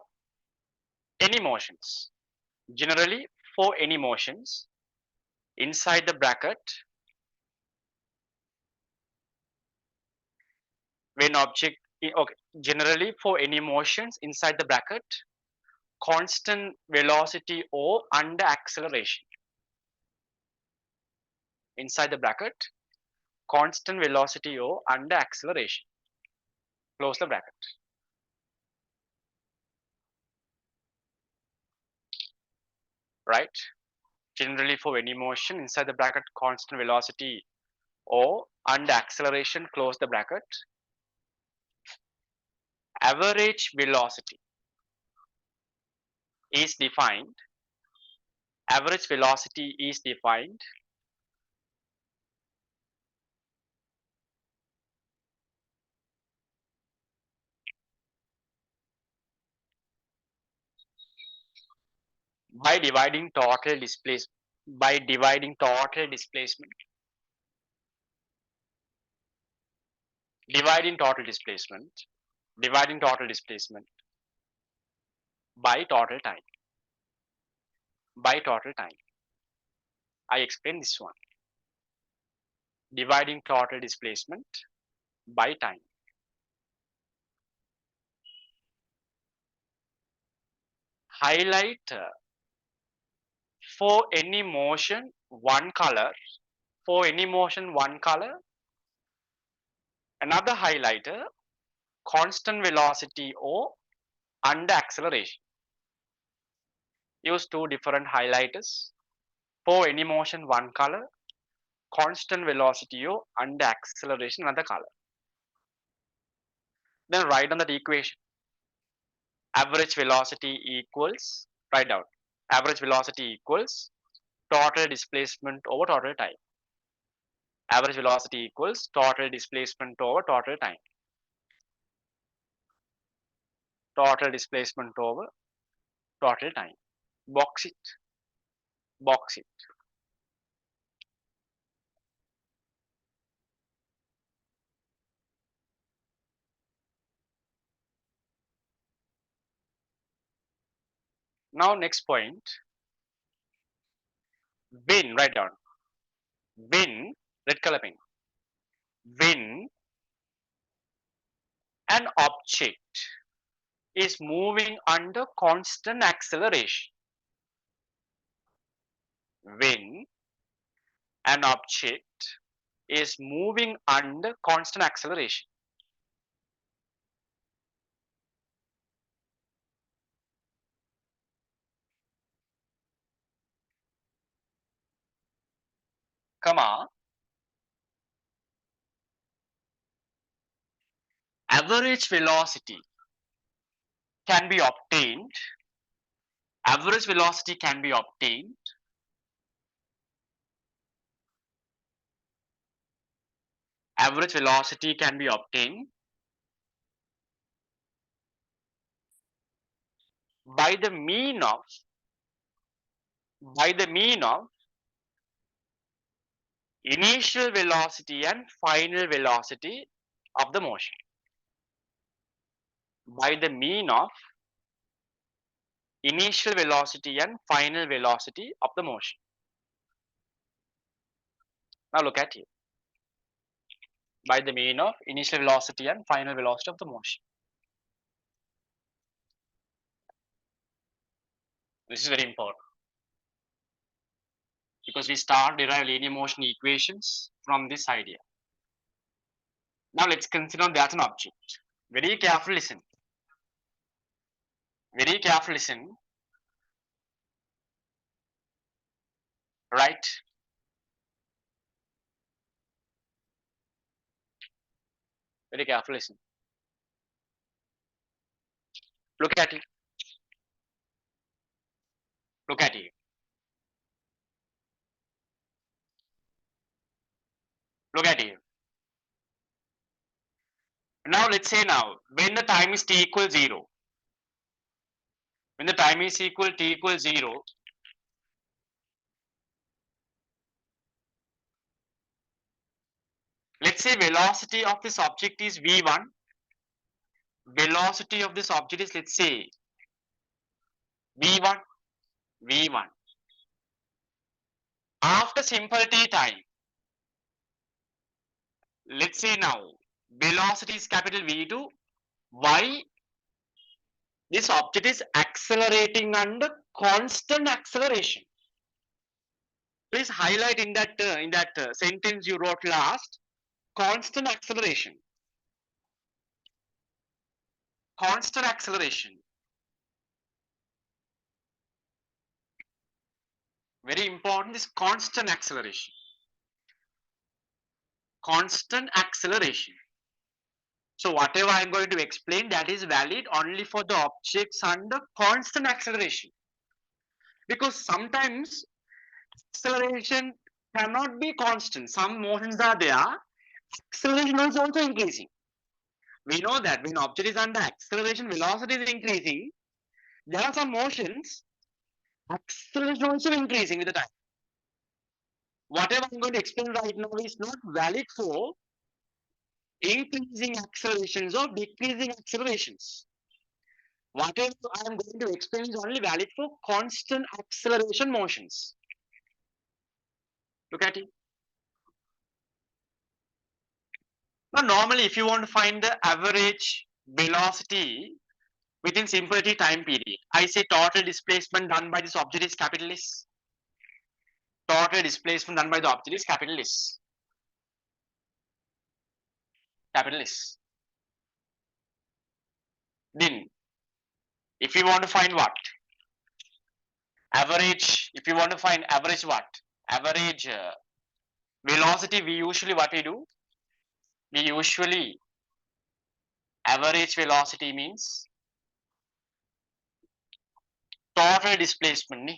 any motions, generally for any motions inside the bracket, when object, okay, generally for any motions inside the bracket, constant velocity or under acceleration inside the bracket, constant velocity or under acceleration, close the bracket, right? Generally for any motion inside the bracket, constant velocity or under acceleration, close the bracket. Average velocity is defined. Average velocity is defined by dividing total displacement, by dividing total displacement, dividing total displacement, dividing total displacement by total time, by total time. I explain this one. Dividing total displacement by time. Highlight for any motion one color, for any motion one color. Another highlighter, constant velocity or under acceleration. Use two different highlighters. For any motion, one color. Constant velocity and acceleration, another color. Then write down that equation. Average velocity equals, write down. Average velocity equals total displacement over total time. Average velocity equals total displacement over total time. Total displacement over total time. Box it. Box it. Now next point. When, write down. When, red color pen. When an object is moving under constant acceleration. When an object is moving under constant acceleration. Comma, average velocity can be obtained. Average velocity can be obtained average velocity can be obtained by the mean of initial velocity and final velocity of the motion. By the mean of initial velocity and final velocity of the motion. Now look at it. By the mean of initial velocity and final velocity of the motion. This is very important because we start derive linear motion equations from this idea. Now let's consider that an object. Very carefully listen. Very carefully listen. Right? Very carefully listen. Look at it. Look at it. Look at it. Now let's say now when the time is t equals 0. When the time is t equals 0, let's say velocity of this object is v1. Velocity of this object is, let's say, v1. v1. After simple t time, let's say now velocity is capital V2. Why? This object is accelerating under constant acceleration. Please highlight in that sentence you wrote last, constant acceleration. Constant acceleration. Very important is constant acceleration. Constant acceleration. So whatever I am going to explain, that is valid only for the objects under constant acceleration. Because sometimes acceleration cannot be constant. Some motions are there, acceleration is also increasing. We know that when object is under acceleration, velocity is increasing. There are some motions, acceleration also increasing with the time. Whatever I'm going to explain right now is not valid for increasing accelerations or decreasing accelerations. Whatever I am going to explain is only valid for constant acceleration motions. Look at it. Now, normally, if you want to find the average velocity within simple t time period, I say total displacement done by this object is capital S. Total displacement done by the object is capital S. Capital S. Then, if you want to find what? Average, if you want to find average what? Average velocity, we usually what we do? We usually average velocity means total displacement.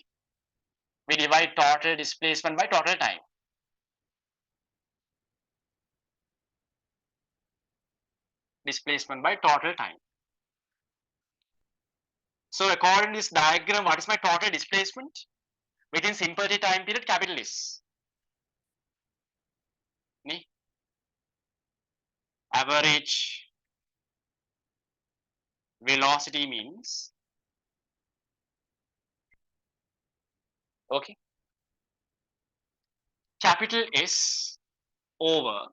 We divide total displacement by total time. Displacement by total time. So according to this diagram, what is my total displacement? Within simple t time period, capital S. Average velocity means, okay, capital S over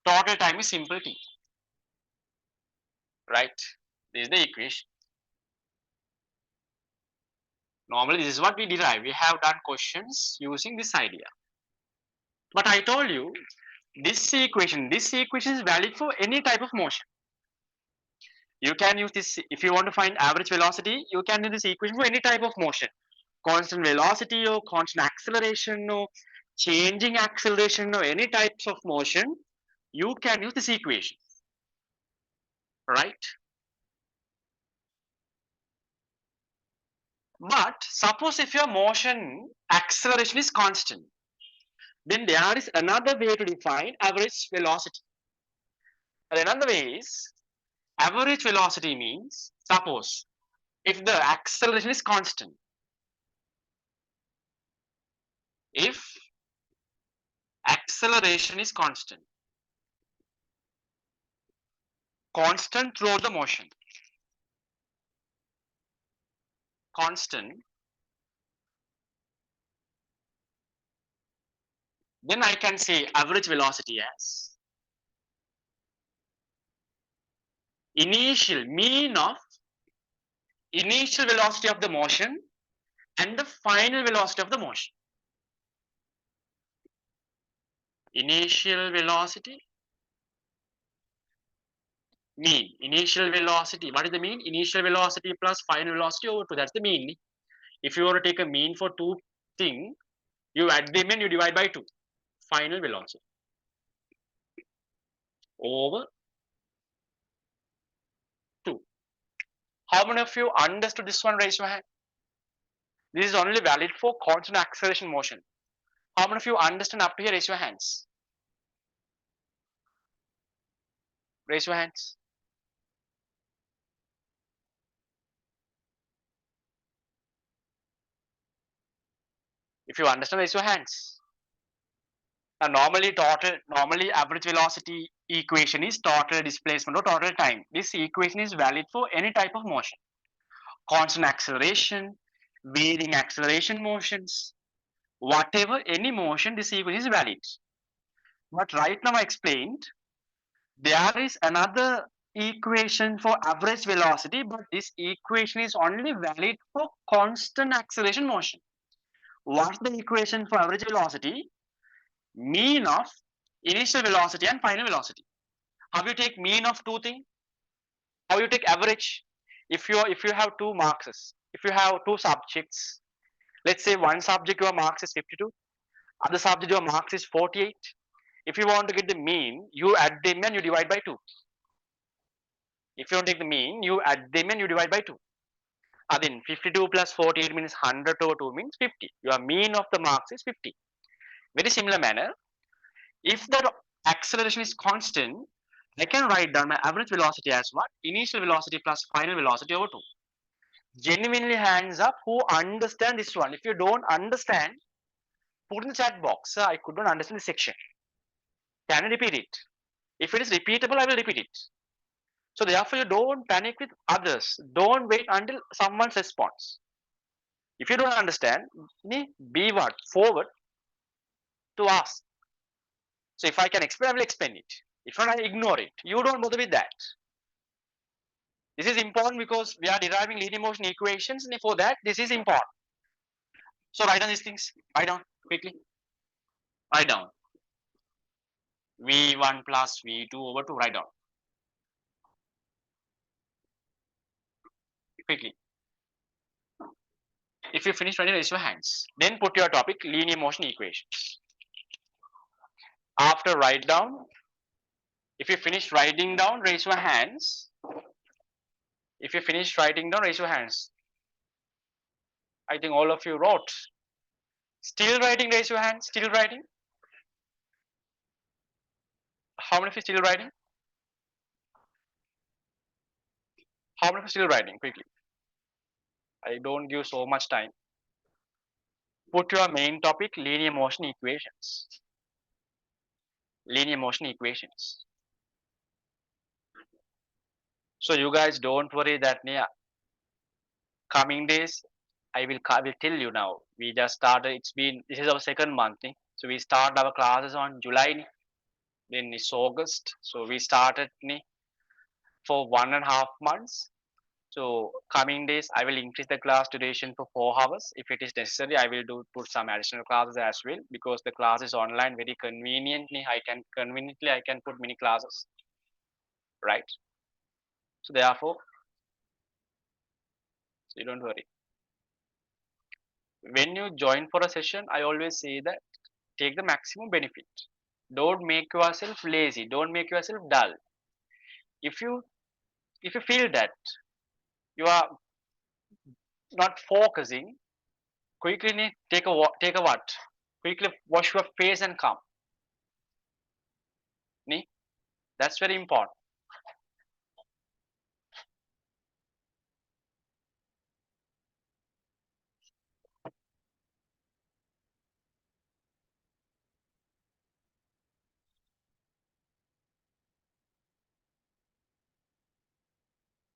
total time is simple t, right? This is the equation. Normally, this is what we derive. We have done questions using this idea. But I told you, this equation is valid for any type of motion. You can use this, if you want to find average velocity, you can use this equation for any type of motion. Constant velocity or constant acceleration or changing acceleration or any types of motion, you can use this equation, right? But suppose if your motion acceleration is constant, then there is another way to define average velocity. And another way is, average velocity means, suppose if the acceleration is constant, if acceleration is constant throughout the motion, constant, then I can say average velocity as initial mean of initial velocity of the motion and the final velocity of the motion. Initial velocity, mean, initial velocity. What is the mean? Initial velocity plus final velocity over 2. That's the mean. If you want to take a mean for two things, you add them and you divide by 2. Final velocity over 2. How many of you understood this one? Raise your hand. This is only valid for constant acceleration motion. How many of you understand up to here? Raise your hands. Raise your hands. If you understand, raise your hands. Now, normally average velocity equation is total displacement or total time. This equation is valid for any type of motion. Constant acceleration, varying acceleration motions, whatever any motion, this equation is valid. But right now I explained, there is another equation for average velocity, but this equation is only valid for constant acceleration motion. What's the equation for average velocity? Mean of initial velocity and final velocity. How you take mean of two things? How you take average? If you have two marks, if you have two subjects, let's say one subject your marks is 52, other subject your marks is 48. If you want to get the mean, you add them and you divide by 2. If you want to take the mean, you add them and you divide by 2. Then 52 plus 48 means 100 over 2 means 50. Your mean of the marks is 50. Very similar manner, if the acceleration is constant, I can write down my average velocity as what? Initial velocity plus final velocity over 2. Genuinely hands up who understand this one. If you don't understand, put in the chat box. Sir, I could not understand this section. Can you repeat it? If it is repeatable, I will repeat it. So therefore, you don't panic with others. Don't wait until someone's response. If you don't understand, be what? Forward to ask. So if I can explain, I will explain it. If not, I ignore it. You don't bother with that. This is important because we are deriving linear motion equations, and for that, this is important. So write down these things. Write down quickly. Write down. V1 plus V2 over 2. Write down quickly. If you finish writing, raise your hands. Then put your topic linear motion equations. After write down, if you finish writing down, raise your hands. If you finish writing down, raise your hands. I think all of you wrote. Still writing, raise your hand. Still writing. How many of you still writing? How many of you still writing? Quickly. I don't give so much time. Put your main topic, linear motion equations. Linear motion equations. So you guys don't worry that near coming days, I will tell you now. We just started. This is our second month. So we start our classes on July. Then it's August. So we started for 1.5 months. So coming days, I will increase the class duration for 4 hours. If it is necessary, I will put some additional classes as well because the class is online very conveniently. I can put many classes, right? So therefore, so you don't worry. When you join for a session, I always say that take the maximum benefit. Don't make yourself lazy. Don't make yourself dull. If you if you feel that you are not focusing, quickly take a what? Quickly wash your face and come. That's very important.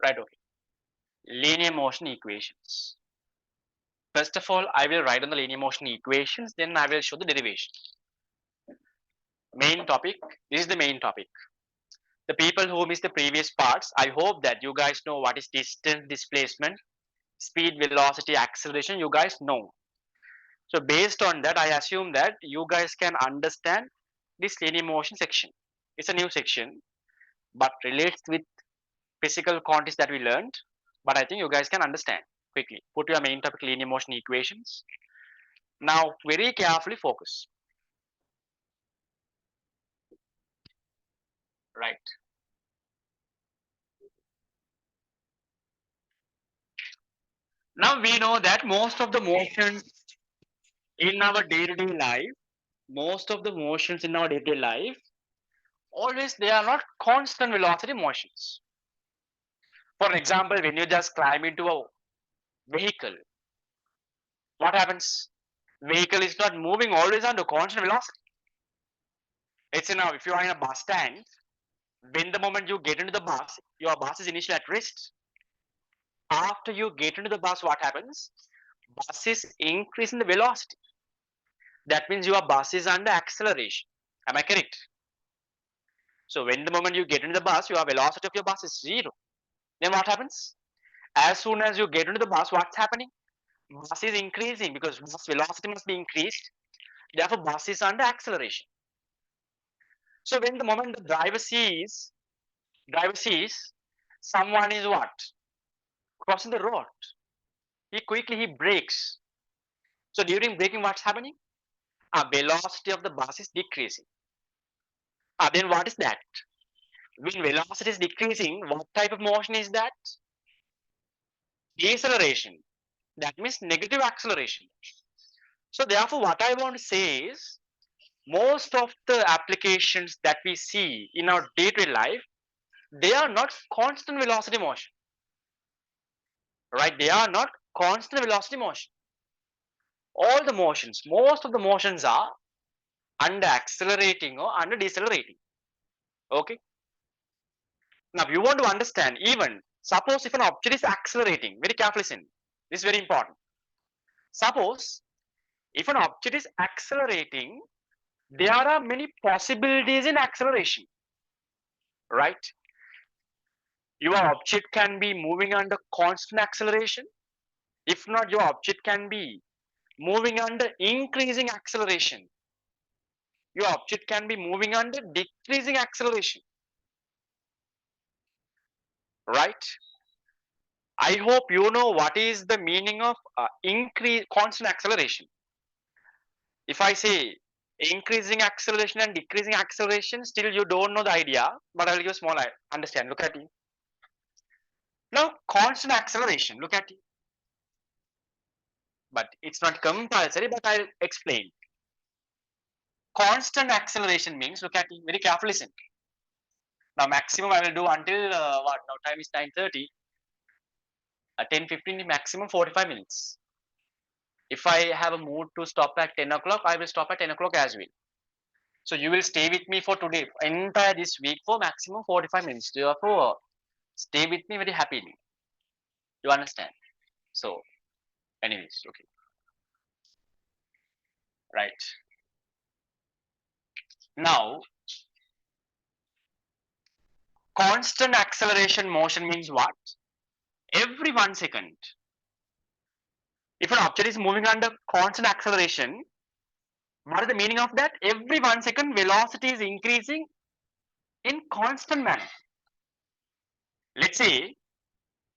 Right, okay. Linear motion equations. First of all, I will write on the linear motion equations, then I will show the derivation. Main topic, this is the main topic. The people who missed the previous parts, I hope that you guys know what is distance, displacement, speed, velocity, acceleration, you guys know. So based on that, I assume that you guys can understand this linear motion section. It's a new section, but relates with physical quantities that we learned. But I think you guys can understand quickly. Put your main topic linear motion equations. Now very carefully focus. Right. Now we know that most of the motions in our day-to-day life, most of the motions in our day-to-day life, always they are not constant velocity motions. For example, when you just climb into a vehicle, what happens? Vehicle is not moving always under constant velocity. It's now if you are in a bus stand, when the moment you get into the bus, your bus is initially at rest. After you get into the bus, what happens? Bus is increasing the velocity. That means your bus is under acceleration. Am I correct? So when the moment you get into the bus, your velocity of your bus is 0. Then what happens? As soon as you get into the bus, what's happening? Bus is increasing because bus velocity must be increased. Therefore, bus is under acceleration. So when the moment the driver sees someone is what? Crossing the road. He brakes. So during braking, what's happening? Velocity of the bus is decreasing. Then what is that? When velocity is decreasing, what type of motion is that? Deceleration. That means negative acceleration. So therefore, what I want to say is, most of the applications that we see in our day-to-day life, they are not constant velocity motion. Right? They are not constant velocity motion. All the motions, most of the motions are under accelerating or under decelerating. Okay. Now you want to understand, even suppose if an object is accelerating, very carefully listen. This is very important. Suppose if an object is accelerating, there are many possibilities in acceleration, right? Your object can be moving under constant acceleration. If not, your object can be moving under increasing acceleration. Your object can be moving under decreasing acceleration, right? I hope you know what is the meaning of constant acceleration. If I say increasing acceleration and decreasing acceleration, still you don't know the idea, but I'll give a small understand. Look at it. Now, constant acceleration, look at it. But it's not compulsory, but I'll explain. Constant acceleration means, look at it, very carefully listen. Now, maximum I will do until what? Now, time is 9:30. 10:15, maximum 45 minutes. If I have a mood to stop at 10 o'clock, I will stop at 10 o'clock as well. So you will stay with me for today, entire this week for maximum 45 minutes. Therefore, stay with me very happily. You understand? So, anyways, okay, right. Now, constant acceleration motion means what? Every 1 second. If an object is moving under constant acceleration, what is the meaning of that? Every 1 second, velocity is increasing in constant manner. Let's say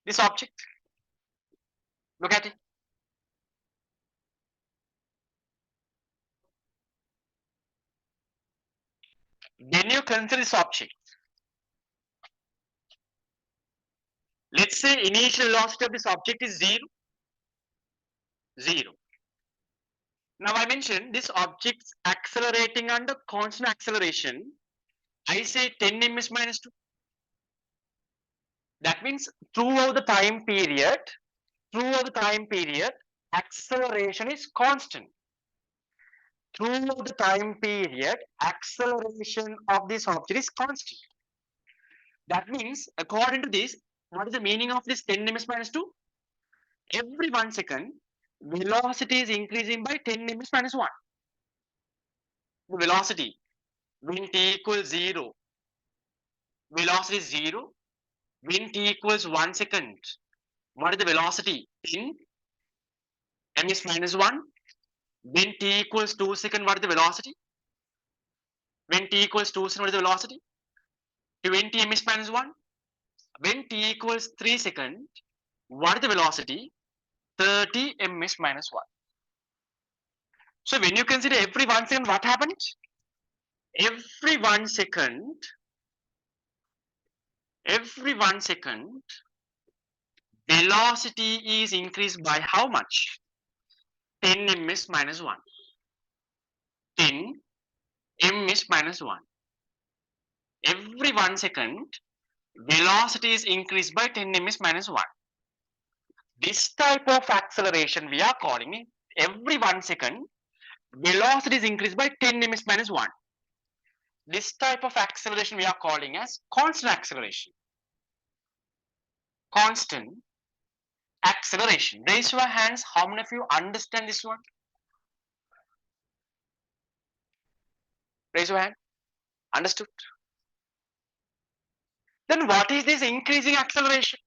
this object, look at it. When you consider this object, let's say initial velocity of this object is 0, 0. Now I mentioned this object's accelerating under constant acceleration. I say 10 ms minus 2. That means throughout the time period, acceleration is constant. Throughout the time period, acceleration of this object is constant. That means, according to this, what is the meaning of this 10 ms minus 2? Every 1 second, velocity is increasing by 10 ms minus 1. The velocity when t equals 0, velocity is 0. When t equals 1 second, what is the velocity? 10 ms minus 1. When t equals 2 second, what is the velocity? When t equals 2 second, what is the velocity? 20 ms minus 1. When t equals 3 second, what is the velocity? 30 ms minus 1. So when you consider every 1 second, what happens? Every 1 second, velocity is increased by how much? 10 ms minus 1. 10 ms minus 1. Every 1 second, velocity is increased by 10 ms minus 1. This type of acceleration we are calling it. Every 1 second, velocity is increased by 10 ms minus 1. This type of acceleration we are calling as constant acceleration. Constant acceleration. Raise your hands. How many of you understand this one? Raise your hand. Understood? Then what is this increasing acceleration?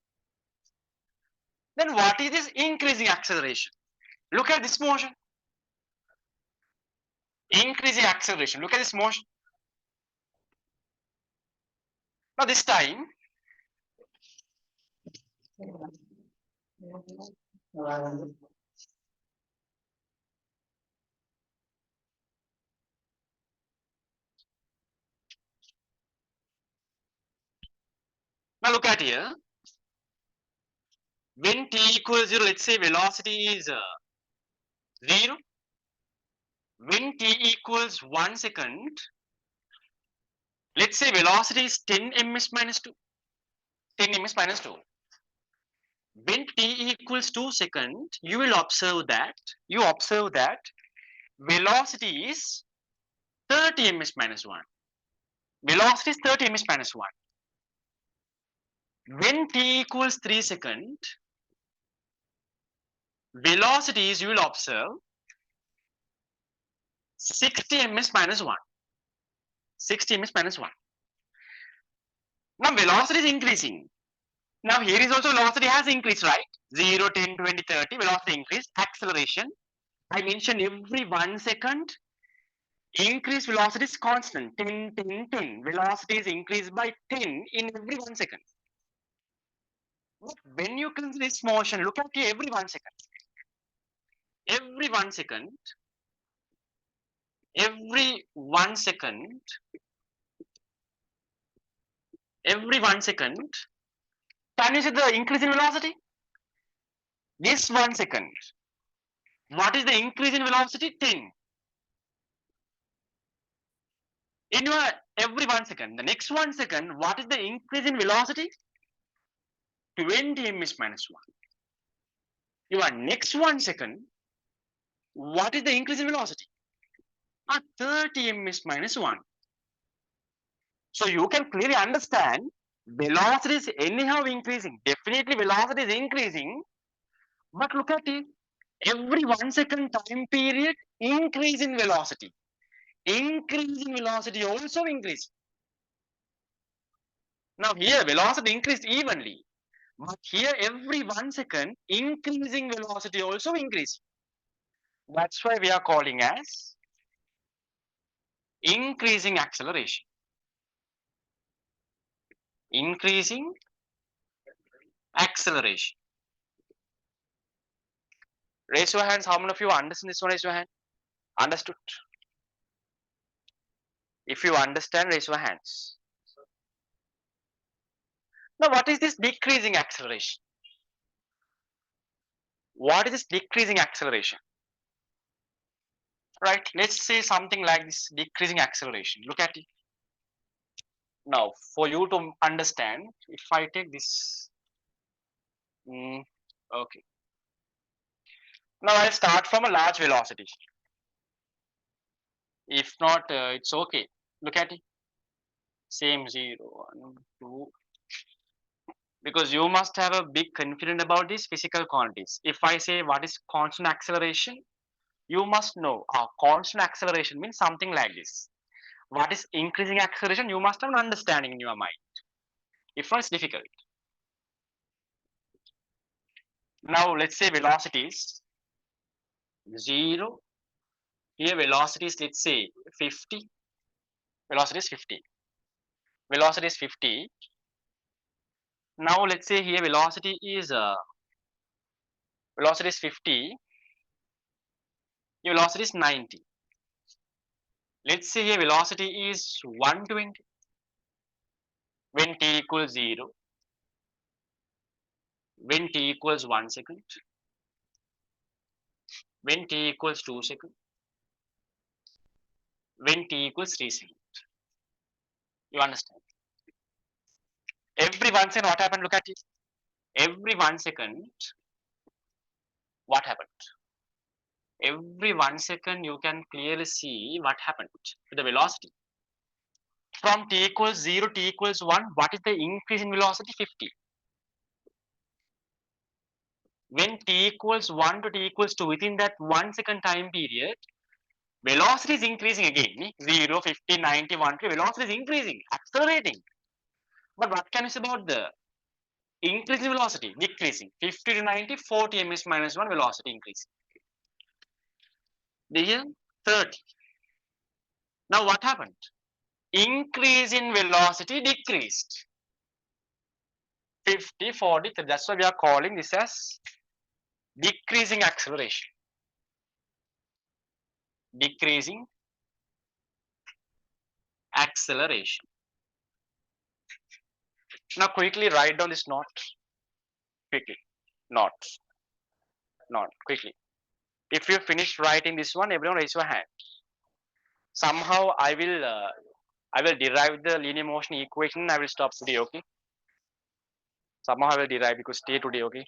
Then what is this increasing acceleration? Look at this motion. Increasing acceleration. Look at this motion. Now this time, now look at here. When t equals 0, let's say velocity is 0. When t equals 1 second, let's say velocity is 10 ms minus 2. 10 ms minus 2. When t equals 2 seconds, you will observe that velocity is 30 ms minus 1. Velocity is 30 ms minus 1. When t equals 3 seconds, velocity is, you will observe, 60 ms minus 1. 60 ms minus 1. Now velocity is increasing. Now here is also velocity has increased, right? 0, 10, 20, 30, velocity increase. Acceleration, I mentioned every 1 second, increased velocity is constant. 10, 10, 10. Velocity is increased by 10 in every 1 second. But when you consider this motion, look at here every 1 second. Every 1 second, every 1 second, every 1 second, can you see the increase in velocity? This 1 second, what is the increase in velocity? 10. In your every 1 second, the next 1 second, what is the increase in velocity? 20 ms minus 1. Your next 1 second, what is the increase in velocity? 30 ms minus 1. So you can clearly understand velocity is anyhow increasing. Definitely velocity is increasing. But look at it. Every 1 second time period, increase in velocity. Increase in velocity also increase. Now here velocity increased evenly. But here every 1 second, increasing velocity also increase. That's why we are calling as increasing acceleration. Increasing acceleration. Raise your hands. How many of you understand this one? Raise your hand. Understood. If you understand, raise your hands. Now, what is this decreasing acceleration? What is this decreasing acceleration? Right, let's say something like this decreasing acceleration. Look at it. Now, for you to understand, if I take this, okay. Now, I'll start from a large velocity. If not, it's okay. Look at it. Same 0, 1, 2. Because you must have a big confidence about these physical quantities. If I say what is constant acceleration, you must know constant acceleration means something like this. What is increasing acceleration? You must have an understanding in your mind. If not, it's difficult. Now, let's say velocity is 0. Here, velocity is, let's say, 50. Velocity is 50. Velocity is 50. Now, let's say here velocity is 50. Your velocity is 90. Let's say here velocity is 120. When t equals 0, when t equals 1 second, when t equals 2 seconds, when t equals 3 seconds. You understand? Every 1 second, what happened? Look at it. Every 1 second, what happened? Every 1 second, you can clearly see what happened to the velocity. From t equals 0, t equals 1, what is the increase in velocity? 50. When t equals 1 to t equals 2, within that 1 second time period, velocity is increasing again. 0, 50, 90, 120, velocity is increasing, accelerating. But what can you say about the increasing velocity? Decreasing. 50 to 90, 40 ms minus 1 velocity increasing. Here, 30. Now what happened? Increase in velocity decreased. 50, 40, that's why we are calling this as decreasing acceleration. Decreasing acceleration. Now quickly write down this note. Quickly. Not. Quickly. If you finish writing this one, everyone raise your hand. Somehow I will derive the linear motion equation. I will stop today, okay? Somehow I will derive because stay today, okay?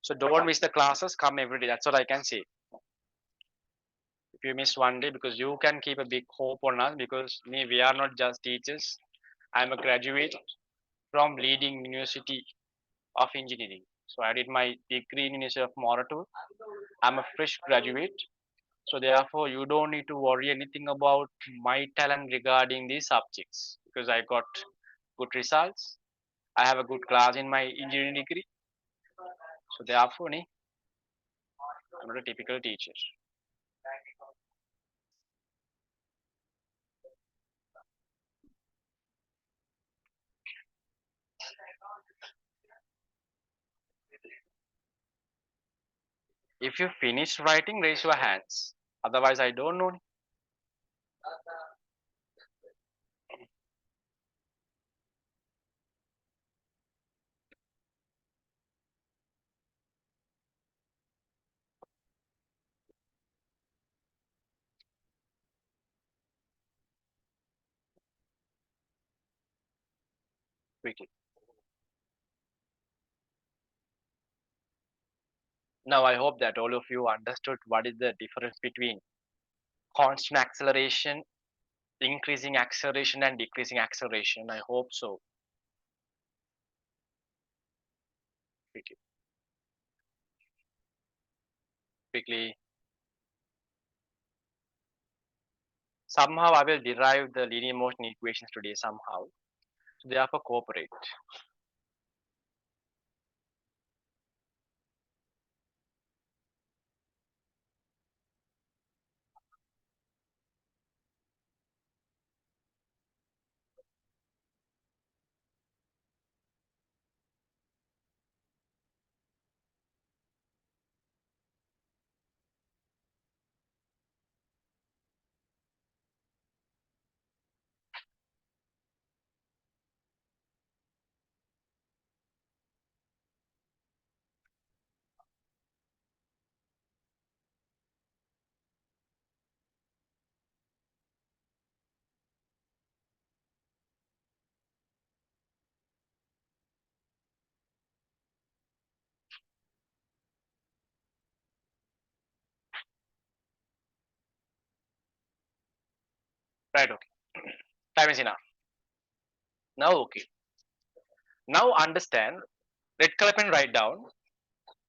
So don't miss the classes, come every day. That's what I can say. If you miss one day, because you can keep a big hope on us, because we are not just teachers. I'm a graduate from leading university of engineering. So I did my degree in University of Morator. I'm a fresh graduate. So therefore, you don't need to worry anything about my talent regarding these subjects because I got good results. I have a good class in my engineering degree. So therefore, I'm not a typical teacher. If you finish writing, raise your hands. Otherwise, I don't know. Quickly. Now, I hope that all of you understood what is the difference between constant acceleration, increasing acceleration, and decreasing acceleration. I hope so. Quickly. Quickly. Somehow, I will derive the linear motion equations today somehow. So, therefore, cooperate. Right, okay. Time is enough. Now, okay. Now, understand, red color pen write down.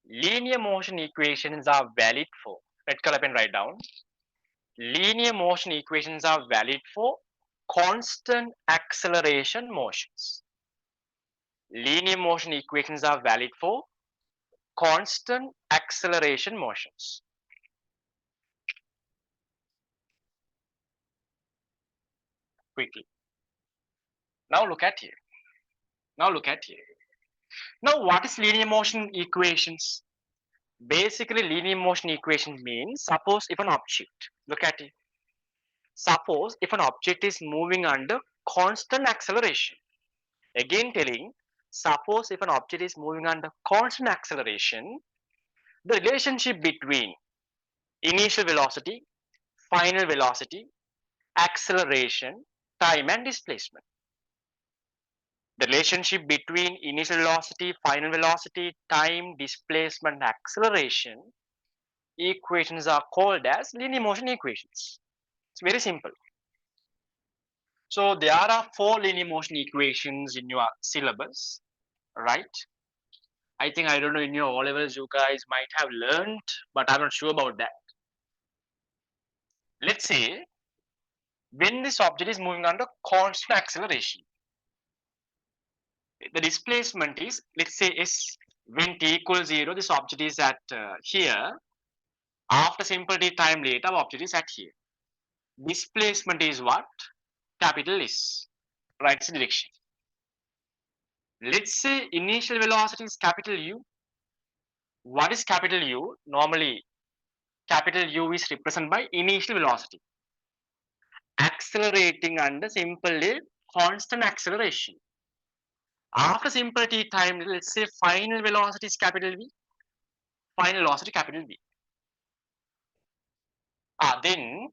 Linear motion equations are valid for, red color pen write down. Linear motion equations are valid for constant acceleration motions. Linear motion equations are valid for constant acceleration motions. Quickly. Now look at here. Now look at here. Now what is linear motion equations? Basically linear motion equation means suppose if an object, look at it. Suppose if an object is moving under constant acceleration. Again telling, suppose if an object is moving under constant acceleration, the relationship between initial velocity, final velocity, acceleration, time and displacement. The relationship between initial velocity, final velocity, time, displacement, acceleration equations are called as linear motion equations. It's very simple. So there are 4 linear motion equations in your syllabus, right? I think I don't know in your O levels you guys might have learned, but I'm not sure about that. Let's say when this object is moving under constant acceleration, the displacement is, let's say, is when t equals 0, this object is at here. After simple t time later, object is at here. Displacement is what? Capital S, right direction. Let's say initial velocity is capital U. What is capital U? Normally, capital U is represented by initial velocity. Accelerating under simple constant acceleration. After simple t time, let's say final velocity is capital V. Final velocity capital V. Then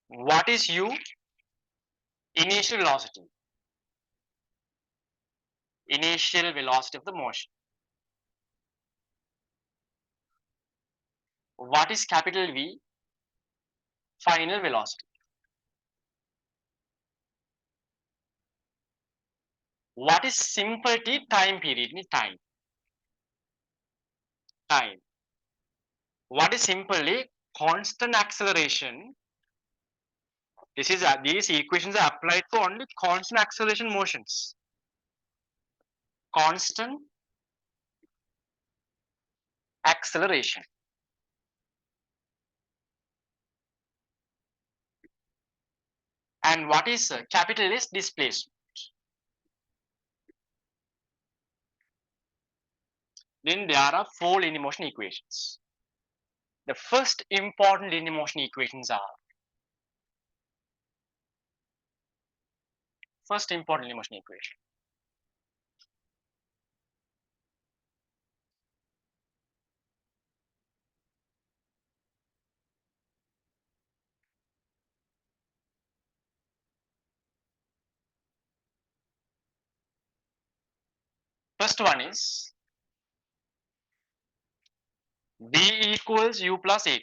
what is U? Initial velocity. Initial velocity of the motion. What is capital V? Final velocity. What is simple t? Time period. Time. Time. What is simply constant acceleration? These equations are applied to only constant acceleration motions. Constant acceleration. And what is capital S? Displacement. Then there are 4 linear motion equations. The first important linear motion equations are first important linear motion equation. First one is V equals U plus AT.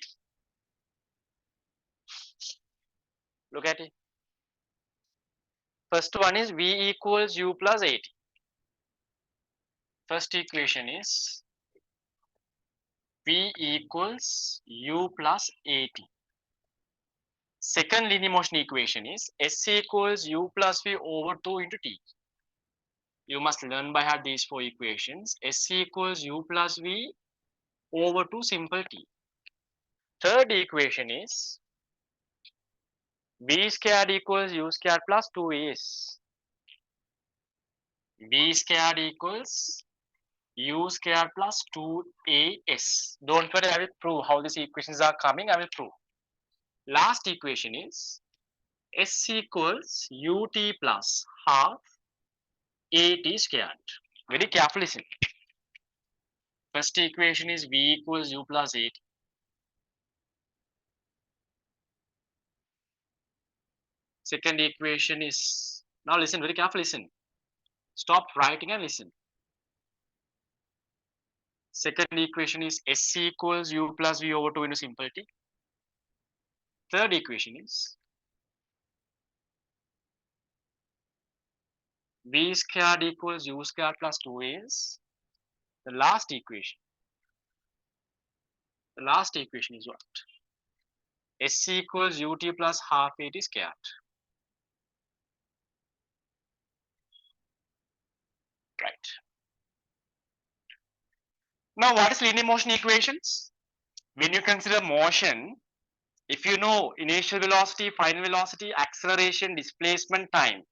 Look at it. First one is V equals U plus AT. First equation is V equals U plus AT. Second linear motion equation is S equals U plus V over 2 into T. You must learn by heart these 4 equations. S equals U plus V over 2 simple T. Third equation is V squared equals U squared plus 2as. V squared equals U squared plus 2as. Don't worry, I will prove how these equations are coming. I will prove. Last equation is S equals ut plus half at squared. Very carefully listen. First equation is V equals U plus at. Second equation is, now listen, very carefully listen. Stop writing and listen. Second equation is S equals U plus V over 2 into simple T. Third equation is V squared equals U squared plus 2as. The last equation is what? S equals ut plus half at squared. Right. Now, what is linear motion equations? When you consider motion, if you know initial velocity, final velocity, acceleration, displacement, time,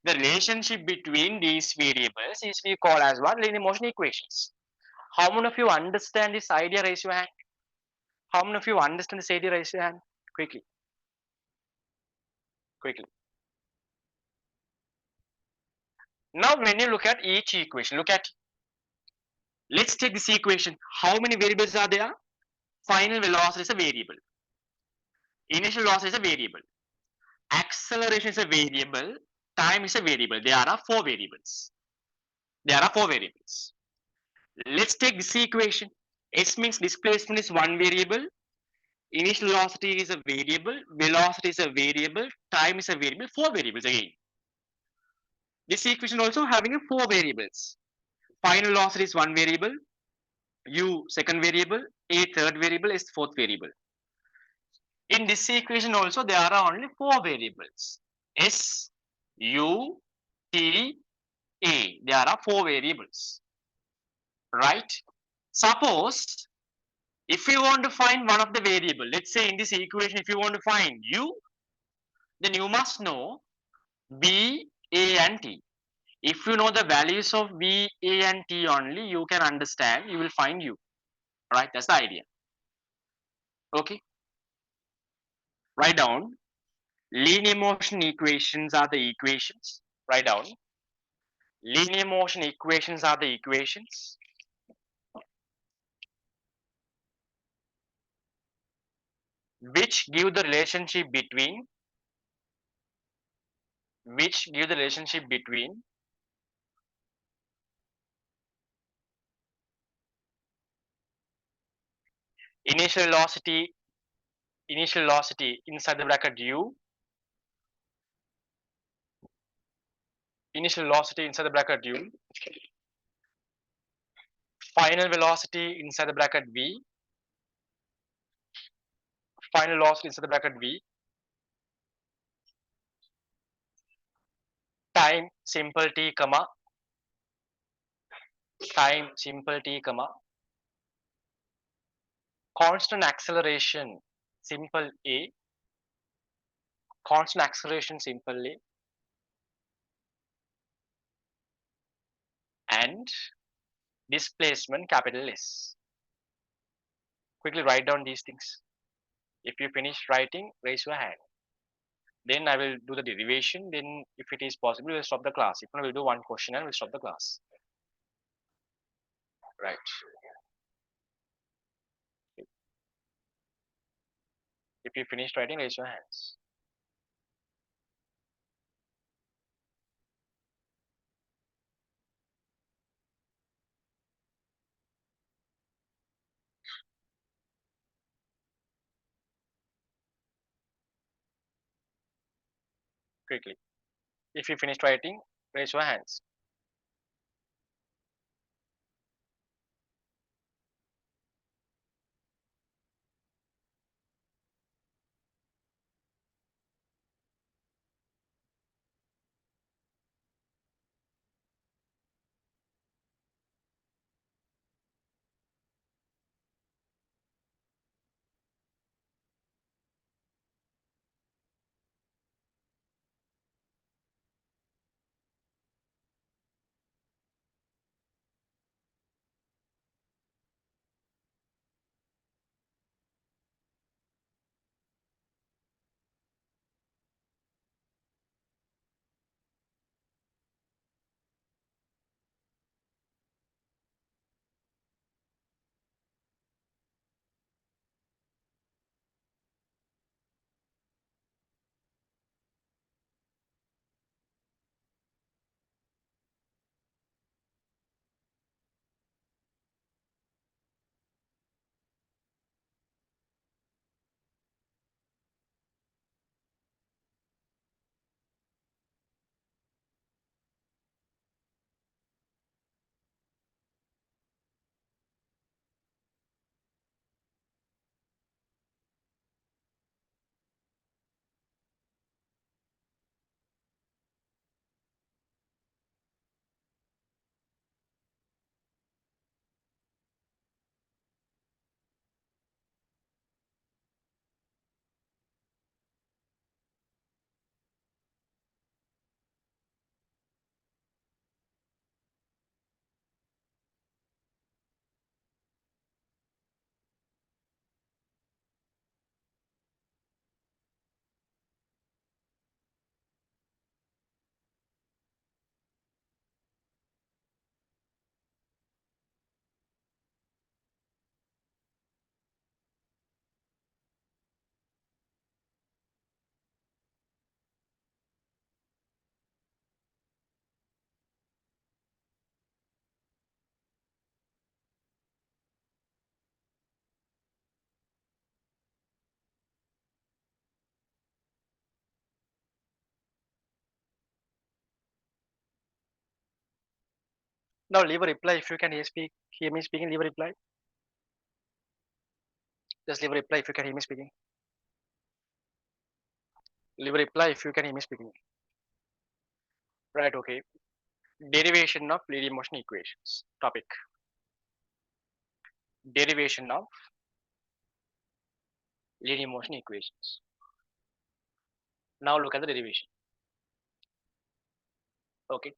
the relationship between these variables is we call as what? Linear motion equations. How many of you understand this idea? Raise your hand. How many of you understand this idea? Raise your hand quickly. Quickly. Now, when you look at each equation, look at, let's take this equation. How many variables are there? Final velocity is a variable. Initial velocity is a variable. Acceleration is a variable. Time is a variable. There are 4 variables. Let's take this equation. S means displacement is 1 variable. Initial velocity is a variable. Velocity is a variable. Time is a variable. 4 variables again. This equation also having a 4 variables. Final velocity is 1 variable. U second variable. A third variable is fourth variable. In this equation also there are only 4 variables. S, U, T, A. There are 4 variables. Right? Suppose if you want to find one of the variable, let's say in this equation, if you want to find U, then you must know B, A and T. If you know the values of B, A and T only, you can understand, you will find U. Right? That's the idea. Okay. Write down. Linear motion equations are the equations. Write down. Linear motion equations are the equations which give the relationship between initial velocity inside the bracket U, initial velocity inside the bracket U, final velocity inside the bracket V, final velocity inside the bracket V, time simple t comma, time simple t comma, constant acceleration simple A, constant acceleration simple A, and displacement capital S. Quickly write down these things. If you finish writing, raise your hand. Then I will do the derivation. Then, if it is possible, we'll stop the class. If not, we'll do one question and we'll stop the class. Right. If you finish writing, raise your hands. Quickly. If you finished writing, raise your hands. Now leave a reply if you can hear me speaking. Leave a reply. Just leave a reply if you can hear me speaking. Leave a reply if you can hear me speaking. Right. Okay. Derivation of linear motion equations. Topic. Derivation of linear motion equations. Now look at the derivation. Okay.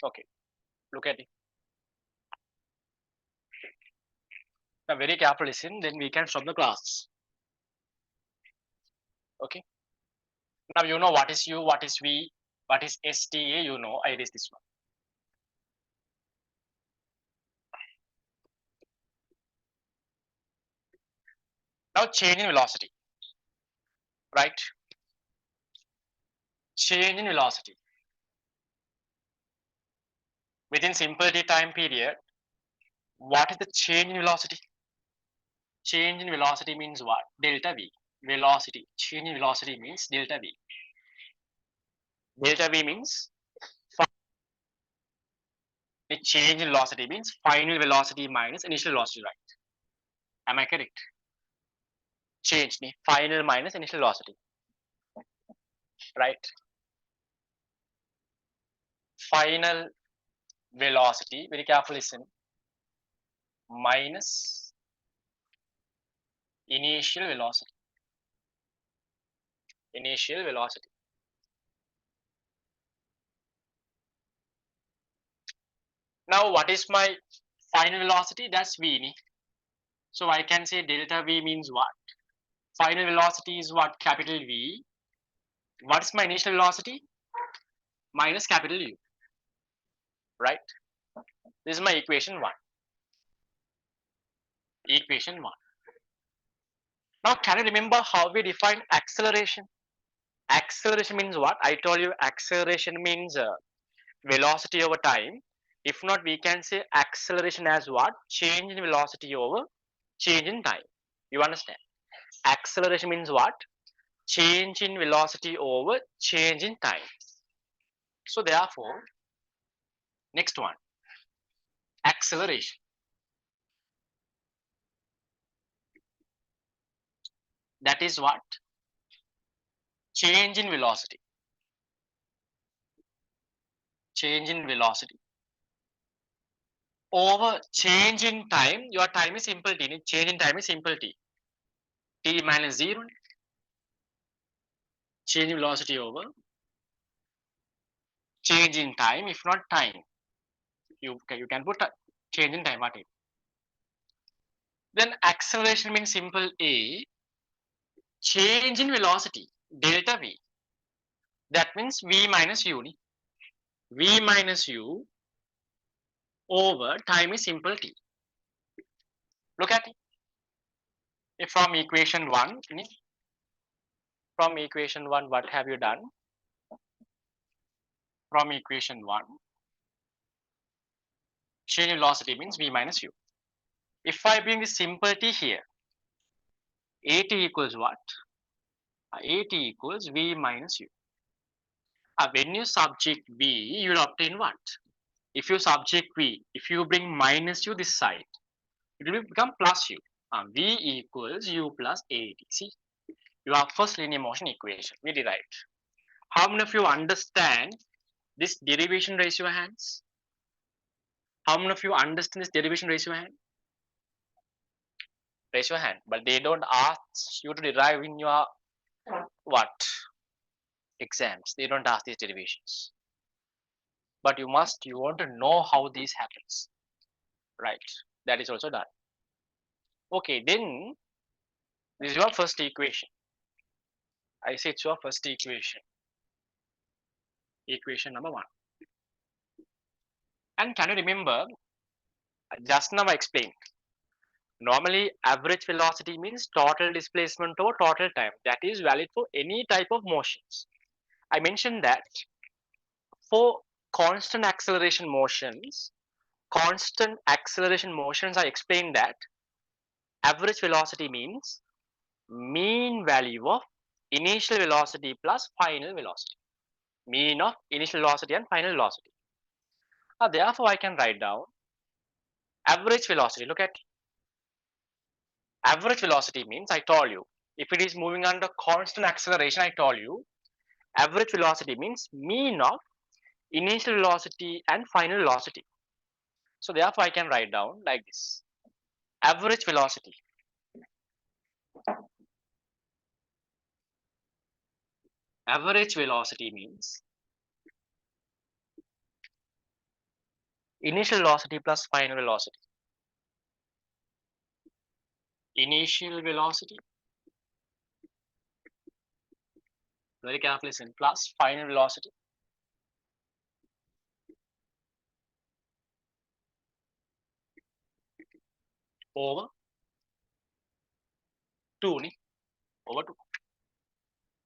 Okay. Look at it. Now very careful listen. Then we can stop the class. Okay. Now you know what is U, what is V, what is STA. You know it is this one. Now change in velocity. Right. Change in velocity. Within simple t time period, what is the change in velocity? Change in velocity means what? Delta V. Velocity. Change in velocity means delta V. Delta V means the change in velocity means final velocity minus initial velocity, right? Am I correct? Change the final minus initial velocity, right? Final velocity, very careful listen, minus initial velocity. Initial velocity. Now, what is my final velocity? That's v. So I can say delta v means what? Final velocity is what? Capital V. What's my initial velocity? Minus capital U. Right? This is my equation 1. Equation 1. Now, can you remember how we define acceleration? Acceleration means what? I told you acceleration means velocity over time. If not, we can say acceleration as what? Change in velocity over change in time. You understand? Acceleration means what? Change in velocity over change in time. So therefore, next one, acceleration. That is what? Change in velocity. Change in velocity over change in time. Your time is simple t. Change in time is simple t. T minus 0. Change in velocity over change in time. If not time, you can put change in time. What it? Then acceleration means simple A. Change in velocity delta v. That means v minus u. V minus u over time is simple t. Look at it. If from equation 1, from equation 1, what have you done? From equation 1, change in velocity means v minus u. If I bring the simple t here, at equals what? At equals v minus u. When you subject v, you will obtain what? If you subject v, if you bring minus u this side, it will become plus u. V equals u plus at. See, your first linear motion equation we derived. How many of you understand this derivation? Raise your hands. How many of you understand this derivation? Raise your hand. Raise your hand. But they don't ask you to derive in your what? Exams. They don't ask these derivations. But you want to know how this happens. Right. That is also done. Okay, then this is your first equation. I say it's your first equation. Equation number 1. And can you remember, just now I explained. Normally, average velocity means total displacement over total time. That is valid for any type of motions. I mentioned that for constant acceleration motions, I explained that average velocity means mean value of initial velocity plus final velocity. Mean of initial velocity and final velocity. Now, therefore, I can write down average velocity. Look at average velocity means I told you if it is moving under constant acceleration, I told you average velocity means mean of initial velocity and final velocity. So therefore, I can write down like this. Average velocity. Average velocity means initial velocity plus final velocity. Initial velocity. Very carefully listen. Plus final velocity. Over 2. Over 2.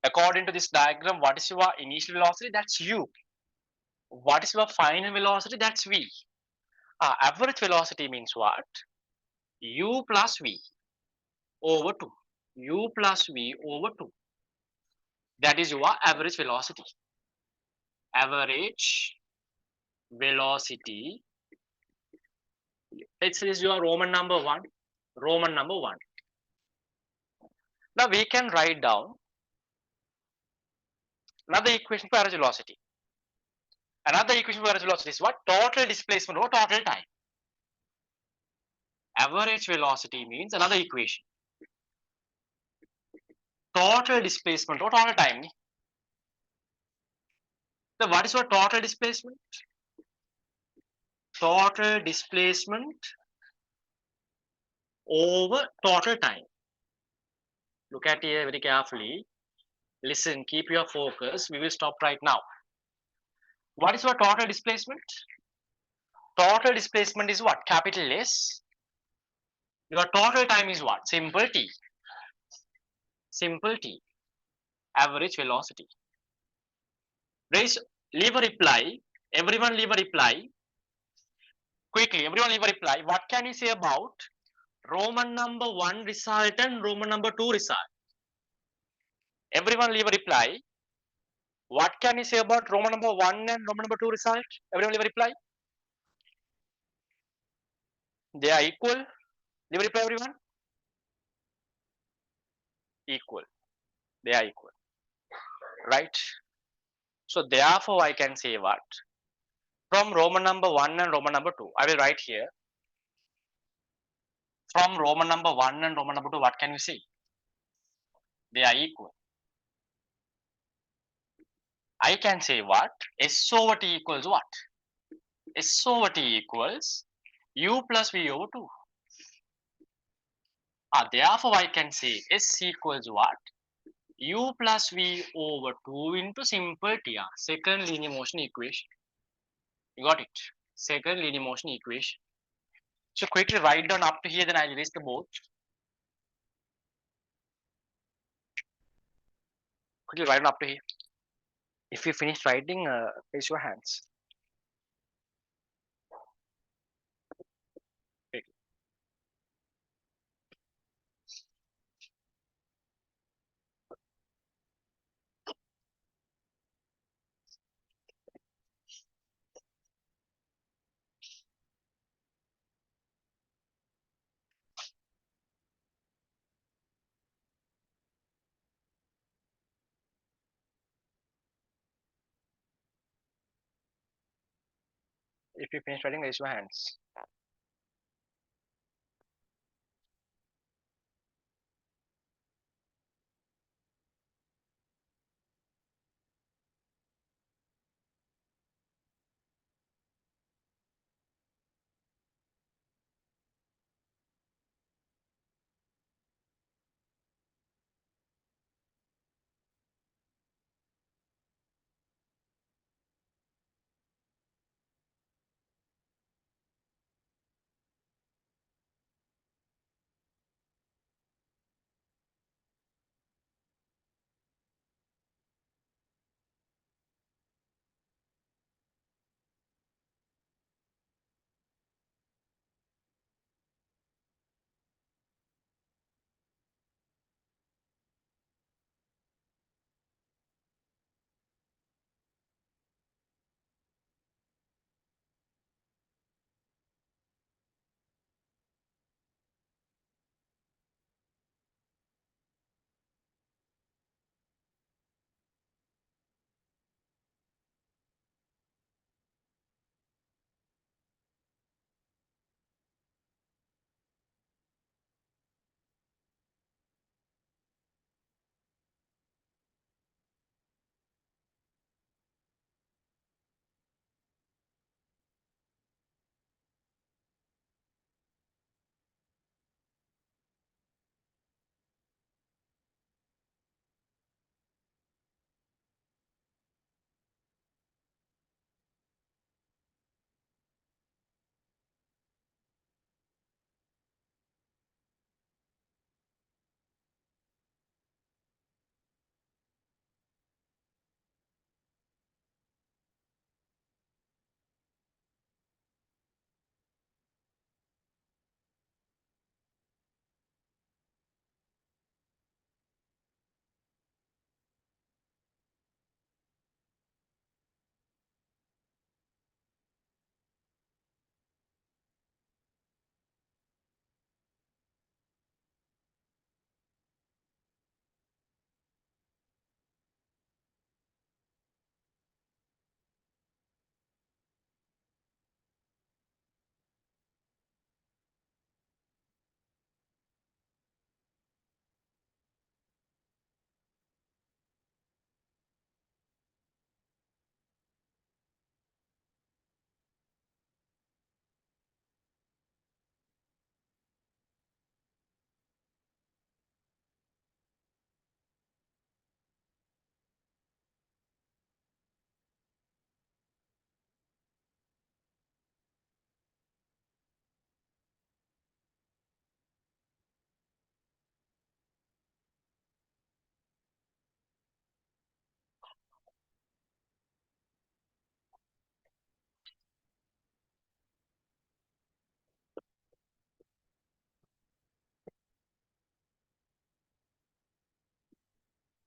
According to this diagram, what is your initial velocity? That's u. What is your final velocity? That's v. Average velocity means what? U plus v over 2. U plus v over 2. That is your average velocity. Average velocity. It is your Roman number 1. Roman number 1. Now we can write down another equation for average velocity. Another equation for average velocity is what? Total displacement over total time. Average velocity means another equation. Total displacement over total time. So what is your total displacement? total displacement over total time. Look at here very carefully. Listen, keep your focus. We will stop right now. What is your total displacement? Total displacement is what? Capital S. Your total time is what? Simple T. Simple T. Average velocity. Raise, leave a reply. Everyone leave a reply. Quickly, everyone leave a reply. What can you say about Roman number 1 result and Roman number 2 result? Everyone leave a reply. What can you say about Roman number 1 and Roman number 2 result? Everyone leave a reply. They are equal. Leave a reply, everyone. Equal. They are equal. Right? So therefore, I can say what? From Roman number 1 and Roman number 2. I will write here. From Roman number 1 and Roman number 2, what can you say? They are equal. I can say what? S over T equals what? S over T equals U plus V over 2. Therefore, I can say S equals what? U plus V over 2 into simple T. Second linear motion equation. You got it? Second linear motion equation. So quickly write down up to here, then I'll erase the board. Quickly write down up to here. If you finish writing, raise your hands. Quickly. If you finish writing, raise your hands.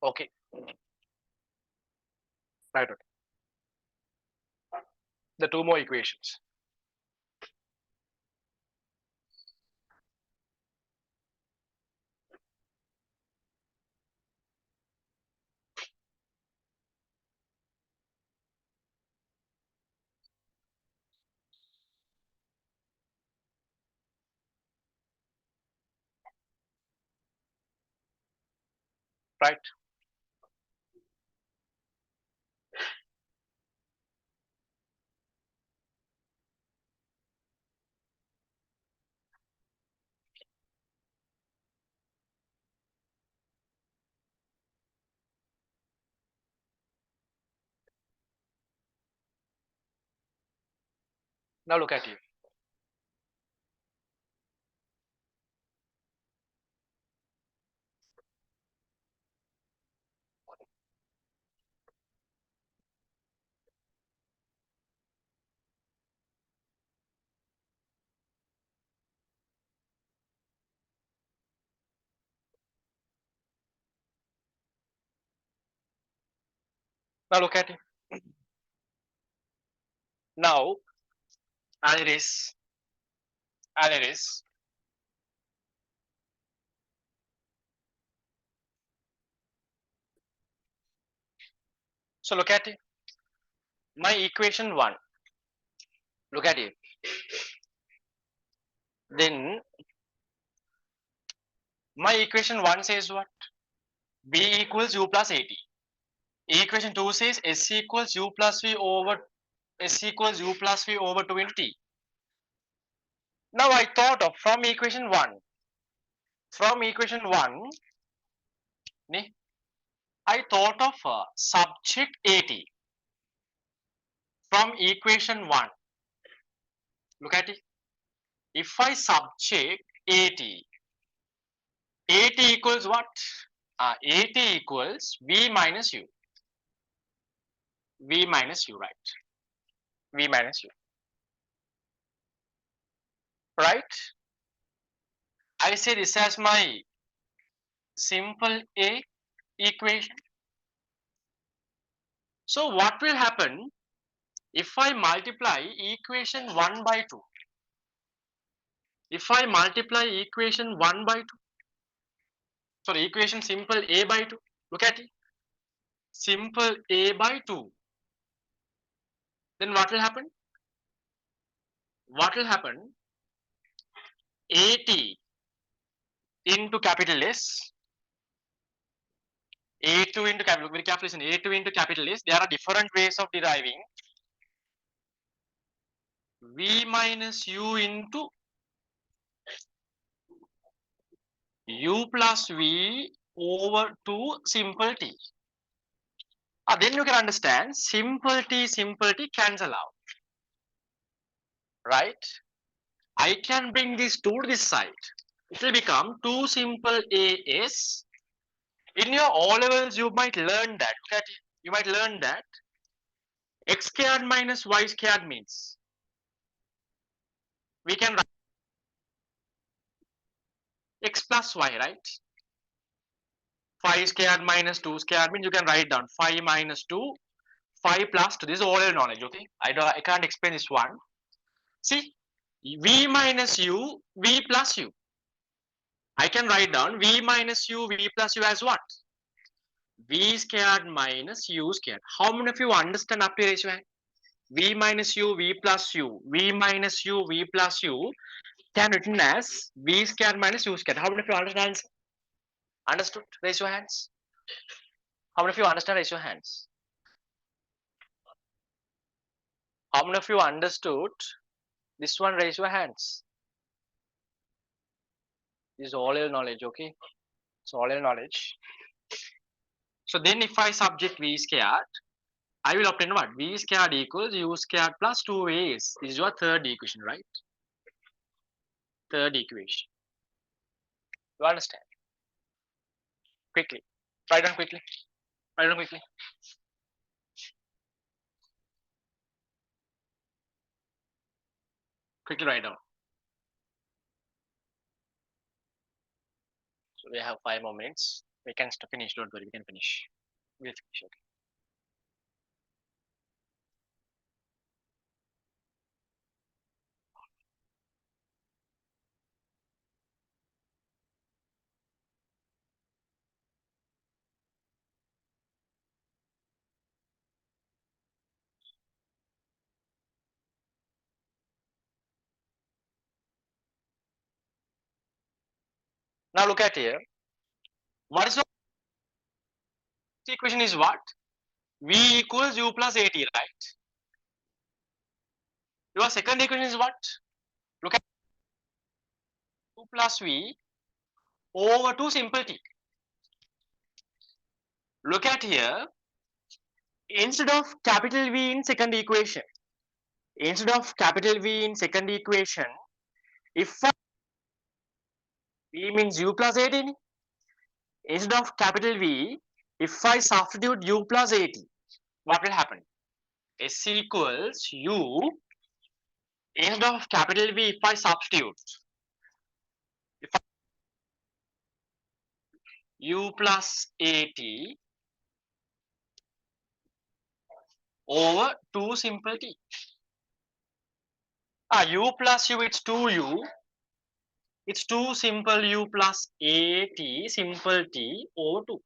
Okay. Right. Okay. The two more equations. Right. Now look at you. Now look at you. Now, Aliris, Aliris. So look at it. My equation one. Look at it. Then my equation one says what? B equals U plus AT. Equation two says S equals U plus V over S equals U plus V over 2 into T. Now I thought of from equation one. From equation one, I thought of subject AT from equation one. Look at it. If I subject AT, AT equals what? AT equals V minus U. V minus U, right? V minus U, right? I say this as my simple A equation. So what will happen if I multiply equation 1 by 2? If I multiply equation 1 by 2, sorry, equation simple A by 2, look at it. Simple A by 2. Then what will happen? What will happen? AT into capital S, A2 into capital, very carefully listen, A2 into capital S, there are different ways of deriving V minus U into U plus V over 2 simple T. Then you can understand simple T cancel out, right? I can bring this to this side. It will become 2 simple AS. In your O levels, you might learn that. You might learn that x squared minus y squared means we can write x plus y, right? 5 squared minus 2 squared means you can write down 5 minus 2, 5 plus 2. This is all your knowledge, okay? I can't explain this one. See, v minus u, v plus u. I can write down v minus u, v plus u as what? V squared minus u squared. How many of you understand up to raise your hand? V minus u, v plus u, v minus u, v plus u can written as v squared minus u squared. How many of you understand? Understood? Raise your hands. How many of you understand? Raise your hands. How many of you understood this one? Raise your hands. This is all your knowledge, okay? It's all your knowledge. So then if I subject v squared, I will obtain what? V squared equals u squared plus 2as. This is your third equation, right? Third equation. You understand? Quickly. Write down quickly. Write down quickly. Quickly write down. So we have 5 more minutes. We can finish. Don't worry. We can finish. We'll finish. Okay. Now look at here. What is the equation is what? V equals U plus AT, right? Your second equation is what? Look at U plus V over 2 simple T. Look at here. Instead of capital V in second equation, if V means U plus AT, instead of capital V, if I substitute U plus AT, what will happen? S equals U, instead of capital V, if I substitute U plus AT over 2 simple T. U plus U, it's 2U. It's 2 simple U plus AT simple T over 2.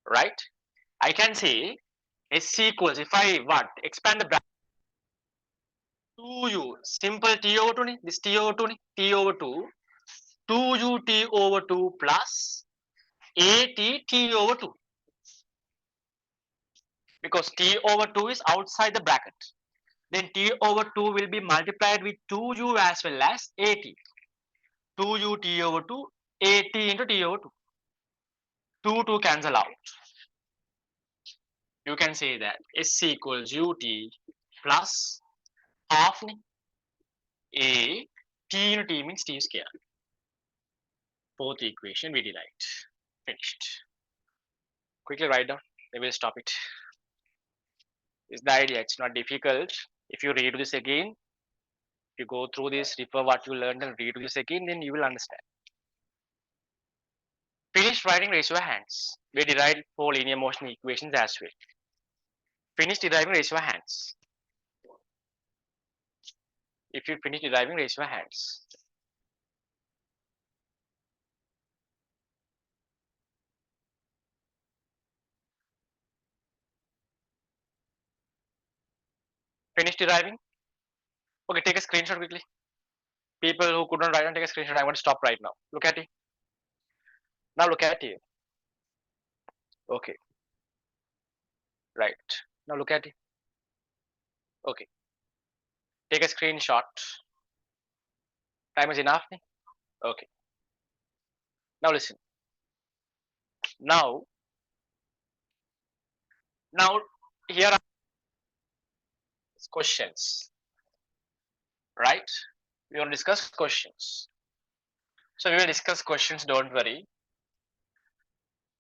Right? I can say S equals, if I what? Expand the bracket. 2U simple T over 2, this T over 2, T over 2. 2U T over 2 plus AT T over 2. Because T over 2 is outside the bracket. Then T over 2 will be multiplied with 2U as well as AT. 2U T over 2, AT into T over 2. 2 cancel out. You can say that S equals UT plus half A T into T means T square. Fourth equation we derived. Finished. Quickly write down. Then we'll stop it. Is the idea. It's not difficult. If you read this again, if you go through this, refer what you learned and read this again, then you will understand. Finished writing, raise your hands. We derived 4 linear motion equations as well. Finished deriving, raise your hands. If you finish deriving, raise your hands. Finish deriving? Okay, take a screenshot quickly. People who could not write down, take a screenshot. I want to stop right now. Look at it. Now look at it. Okay. Right. Now look at it. Okay. Take a screenshot. Time is enough. Okay. Now listen. Now here are questions. Right? We want to discuss questions. So we will discuss questions, don't worry.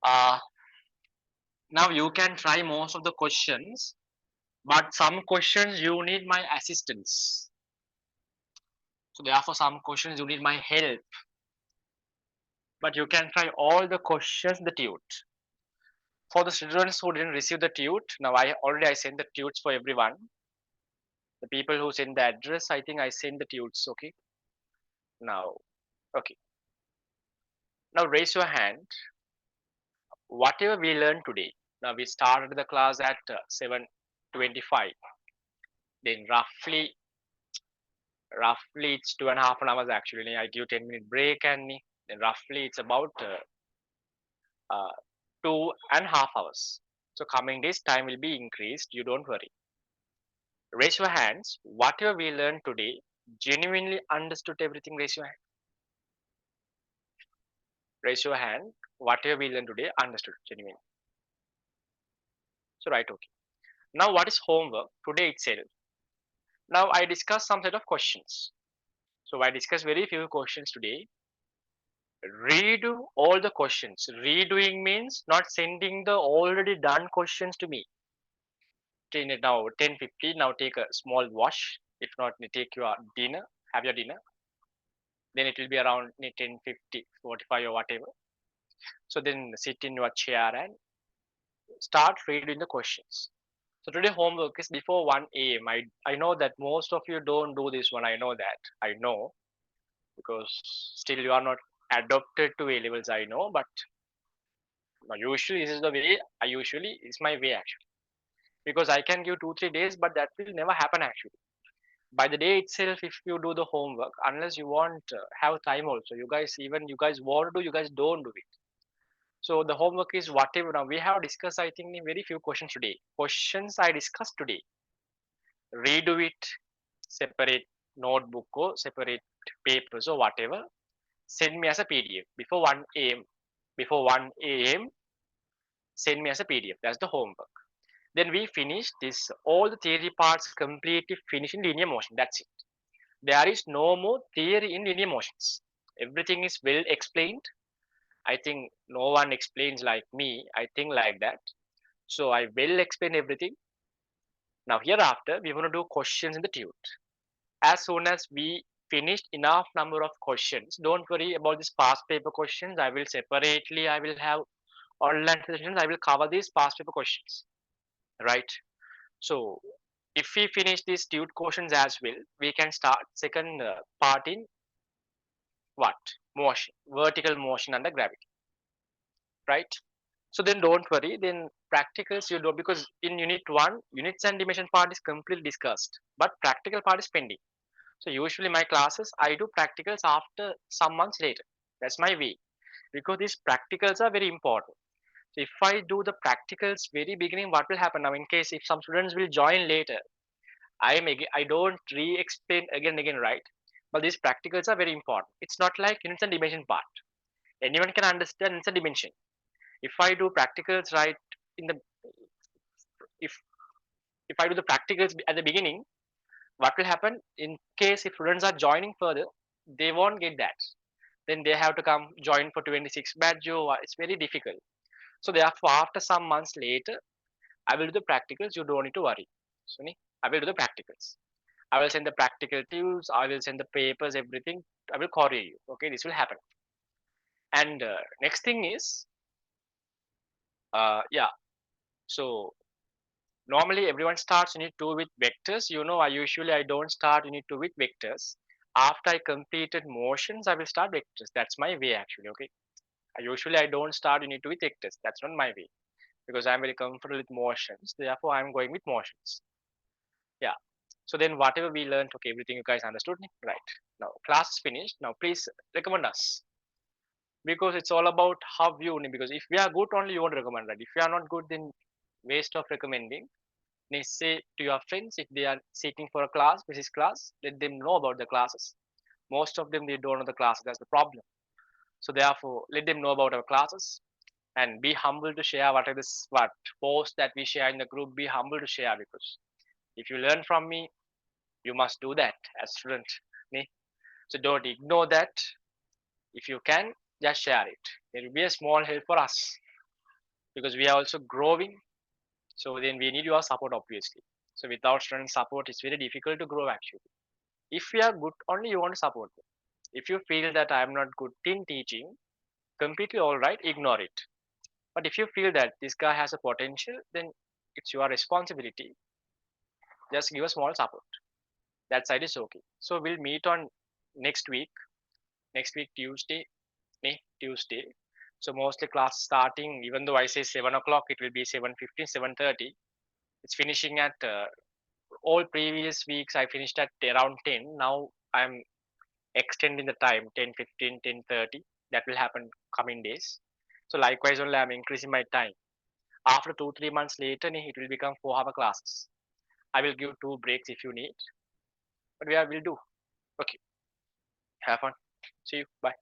Now you can try most of the questions, but some questions you need my assistance. So therefore some questions you need my help. But you can try all the questions the tute. For the students who didn't receive the tute, now I sent the tutes for everyone. The people who send the address, I think I sent the tutes, okay? Now, okay. Now raise your hand. Whatever we learned today. Now we started the class at 7:25. Then roughly it's 2.5 hours actually. I give 10-minute break and then roughly it's about 2.5 hours. So coming days time will be increased. You don't worry. Raise your hands. Whatever we learned today, genuinely understood everything. Raise your hand. Raise your hand. Whatever we learned today, understood genuinely. So right, okay. Now what is homework today itself? Now I discussed some set of questions. So I discussed very few questions today. Redo all the questions. Redoing means not sending the already done questions to me. Now 10:50. Now take a small wash. If not, take your dinner. Have your dinner. Then it will be around 10:50, 45 or whatever. So then sit in your chair and start reading the questions. So today homework is before 1 a.m. I know that most of you don't do this one. I know that. I know because still you are not adopted to A levels. I know, but usually this is the way. I usually it's my way actually because I can give 2 3 days, but that will never happen actually. By the day itself, if you do the homework, unless you want have time also, you guys even you guys want to do, you guys don't do it. So the homework is whatever. Now we have discussed, I think, in very few questions today. Questions I discussed today, redo it, separate notebook or separate papers or whatever. Send me as a PDF before 1 a.m. Before 1 a.m. Send me as a PDF. That's the homework. Then we finish this all the theory parts completely finish in linear motion. That's it. There is no more theory in linear motions. Everything is well explained. I think no one explains like me. I think like that. So I will explain everything. Now hereafter we want to do questions in the tune. As soon as we finished enough number of questions, don't worry about this past paper questions. I will separately. I will have online sessions. I will cover these past paper questions. Right. So if we finish these tute questions as well, we can start second part in what motion, vertical motion under gravity, right? So then don't worry. Then practicals you do because in unit one, units and dimension part is completely discussed, but practical part is pending. So usually my classes I do practicals after some months later. That's my way because these practicals are very important. So if I do the practicals very beginning, what will happen now? In case if some students will join later, I don't re-explain again and again, right? But these practicals are very important. It's not like units and dimension part. Anyone can understand units and dimension. If I do practicals right in the if if I do the practicals at the beginning, what will happen in case if students are joining further, they won't get that. Then they have to come join for 26 batch. It's very difficult. So therefore, after some months later, I will do the practicals. You don't need to worry. Sunny, I will do the practicals. I will send the practical tools. I will send the papers, everything. I will courier you. Okay, this will happen. And next thing is, yeah. So normally everyone starts unit two with vectors. I don't start unit two with vectors. After I completed motions, I will start vectors. That's my way actually. Okay. I don't start unit two with vectors. That's not my way because I'm very comfortable with motions. Therefore, I'm going with motions. Yeah. So then whatever we learned, okay, everything you guys understood, right? Now class is finished. Now please recommend us because it's all about how you. Because if we are good, only you won't recommend, right? If you are not good, then waste of recommending. They say to your friends if they are seeking for a class, this class, let them know about the classes. Most of them they don't know the classes. That's the problem. So therefore, let them know about our classes and be humble to share whatever this what post that we share in the group. Be humble to share because if you learn from me, you must do that as student. Ne? So don't ignore that. If you can, just share it. It will be a small help for us because we are also growing. So then we need your support, obviously. So without student support, it's very difficult to grow actually. If we are good, only you want to support them. If you feel that I am not good in teaching, completely all right, ignore it. But if you feel that this guy has a potential, then it's your responsibility. Just give a small support. That side is okay. So we'll meet on next week. Next week Tuesday, Tuesday. So mostly class starting, even though I say 7 o'clock, it will be 7:15, 7:30. It's finishing at all previous weeks. I finished at around 10. Now I'm extending the time 10:15, 10:30. That will happen coming days. So likewise, only I'm increasing my time. After 2 3 months later, it will become 4 hour classes. I will give two breaks if you need, but will do. Okay, have fun. See you. Bye.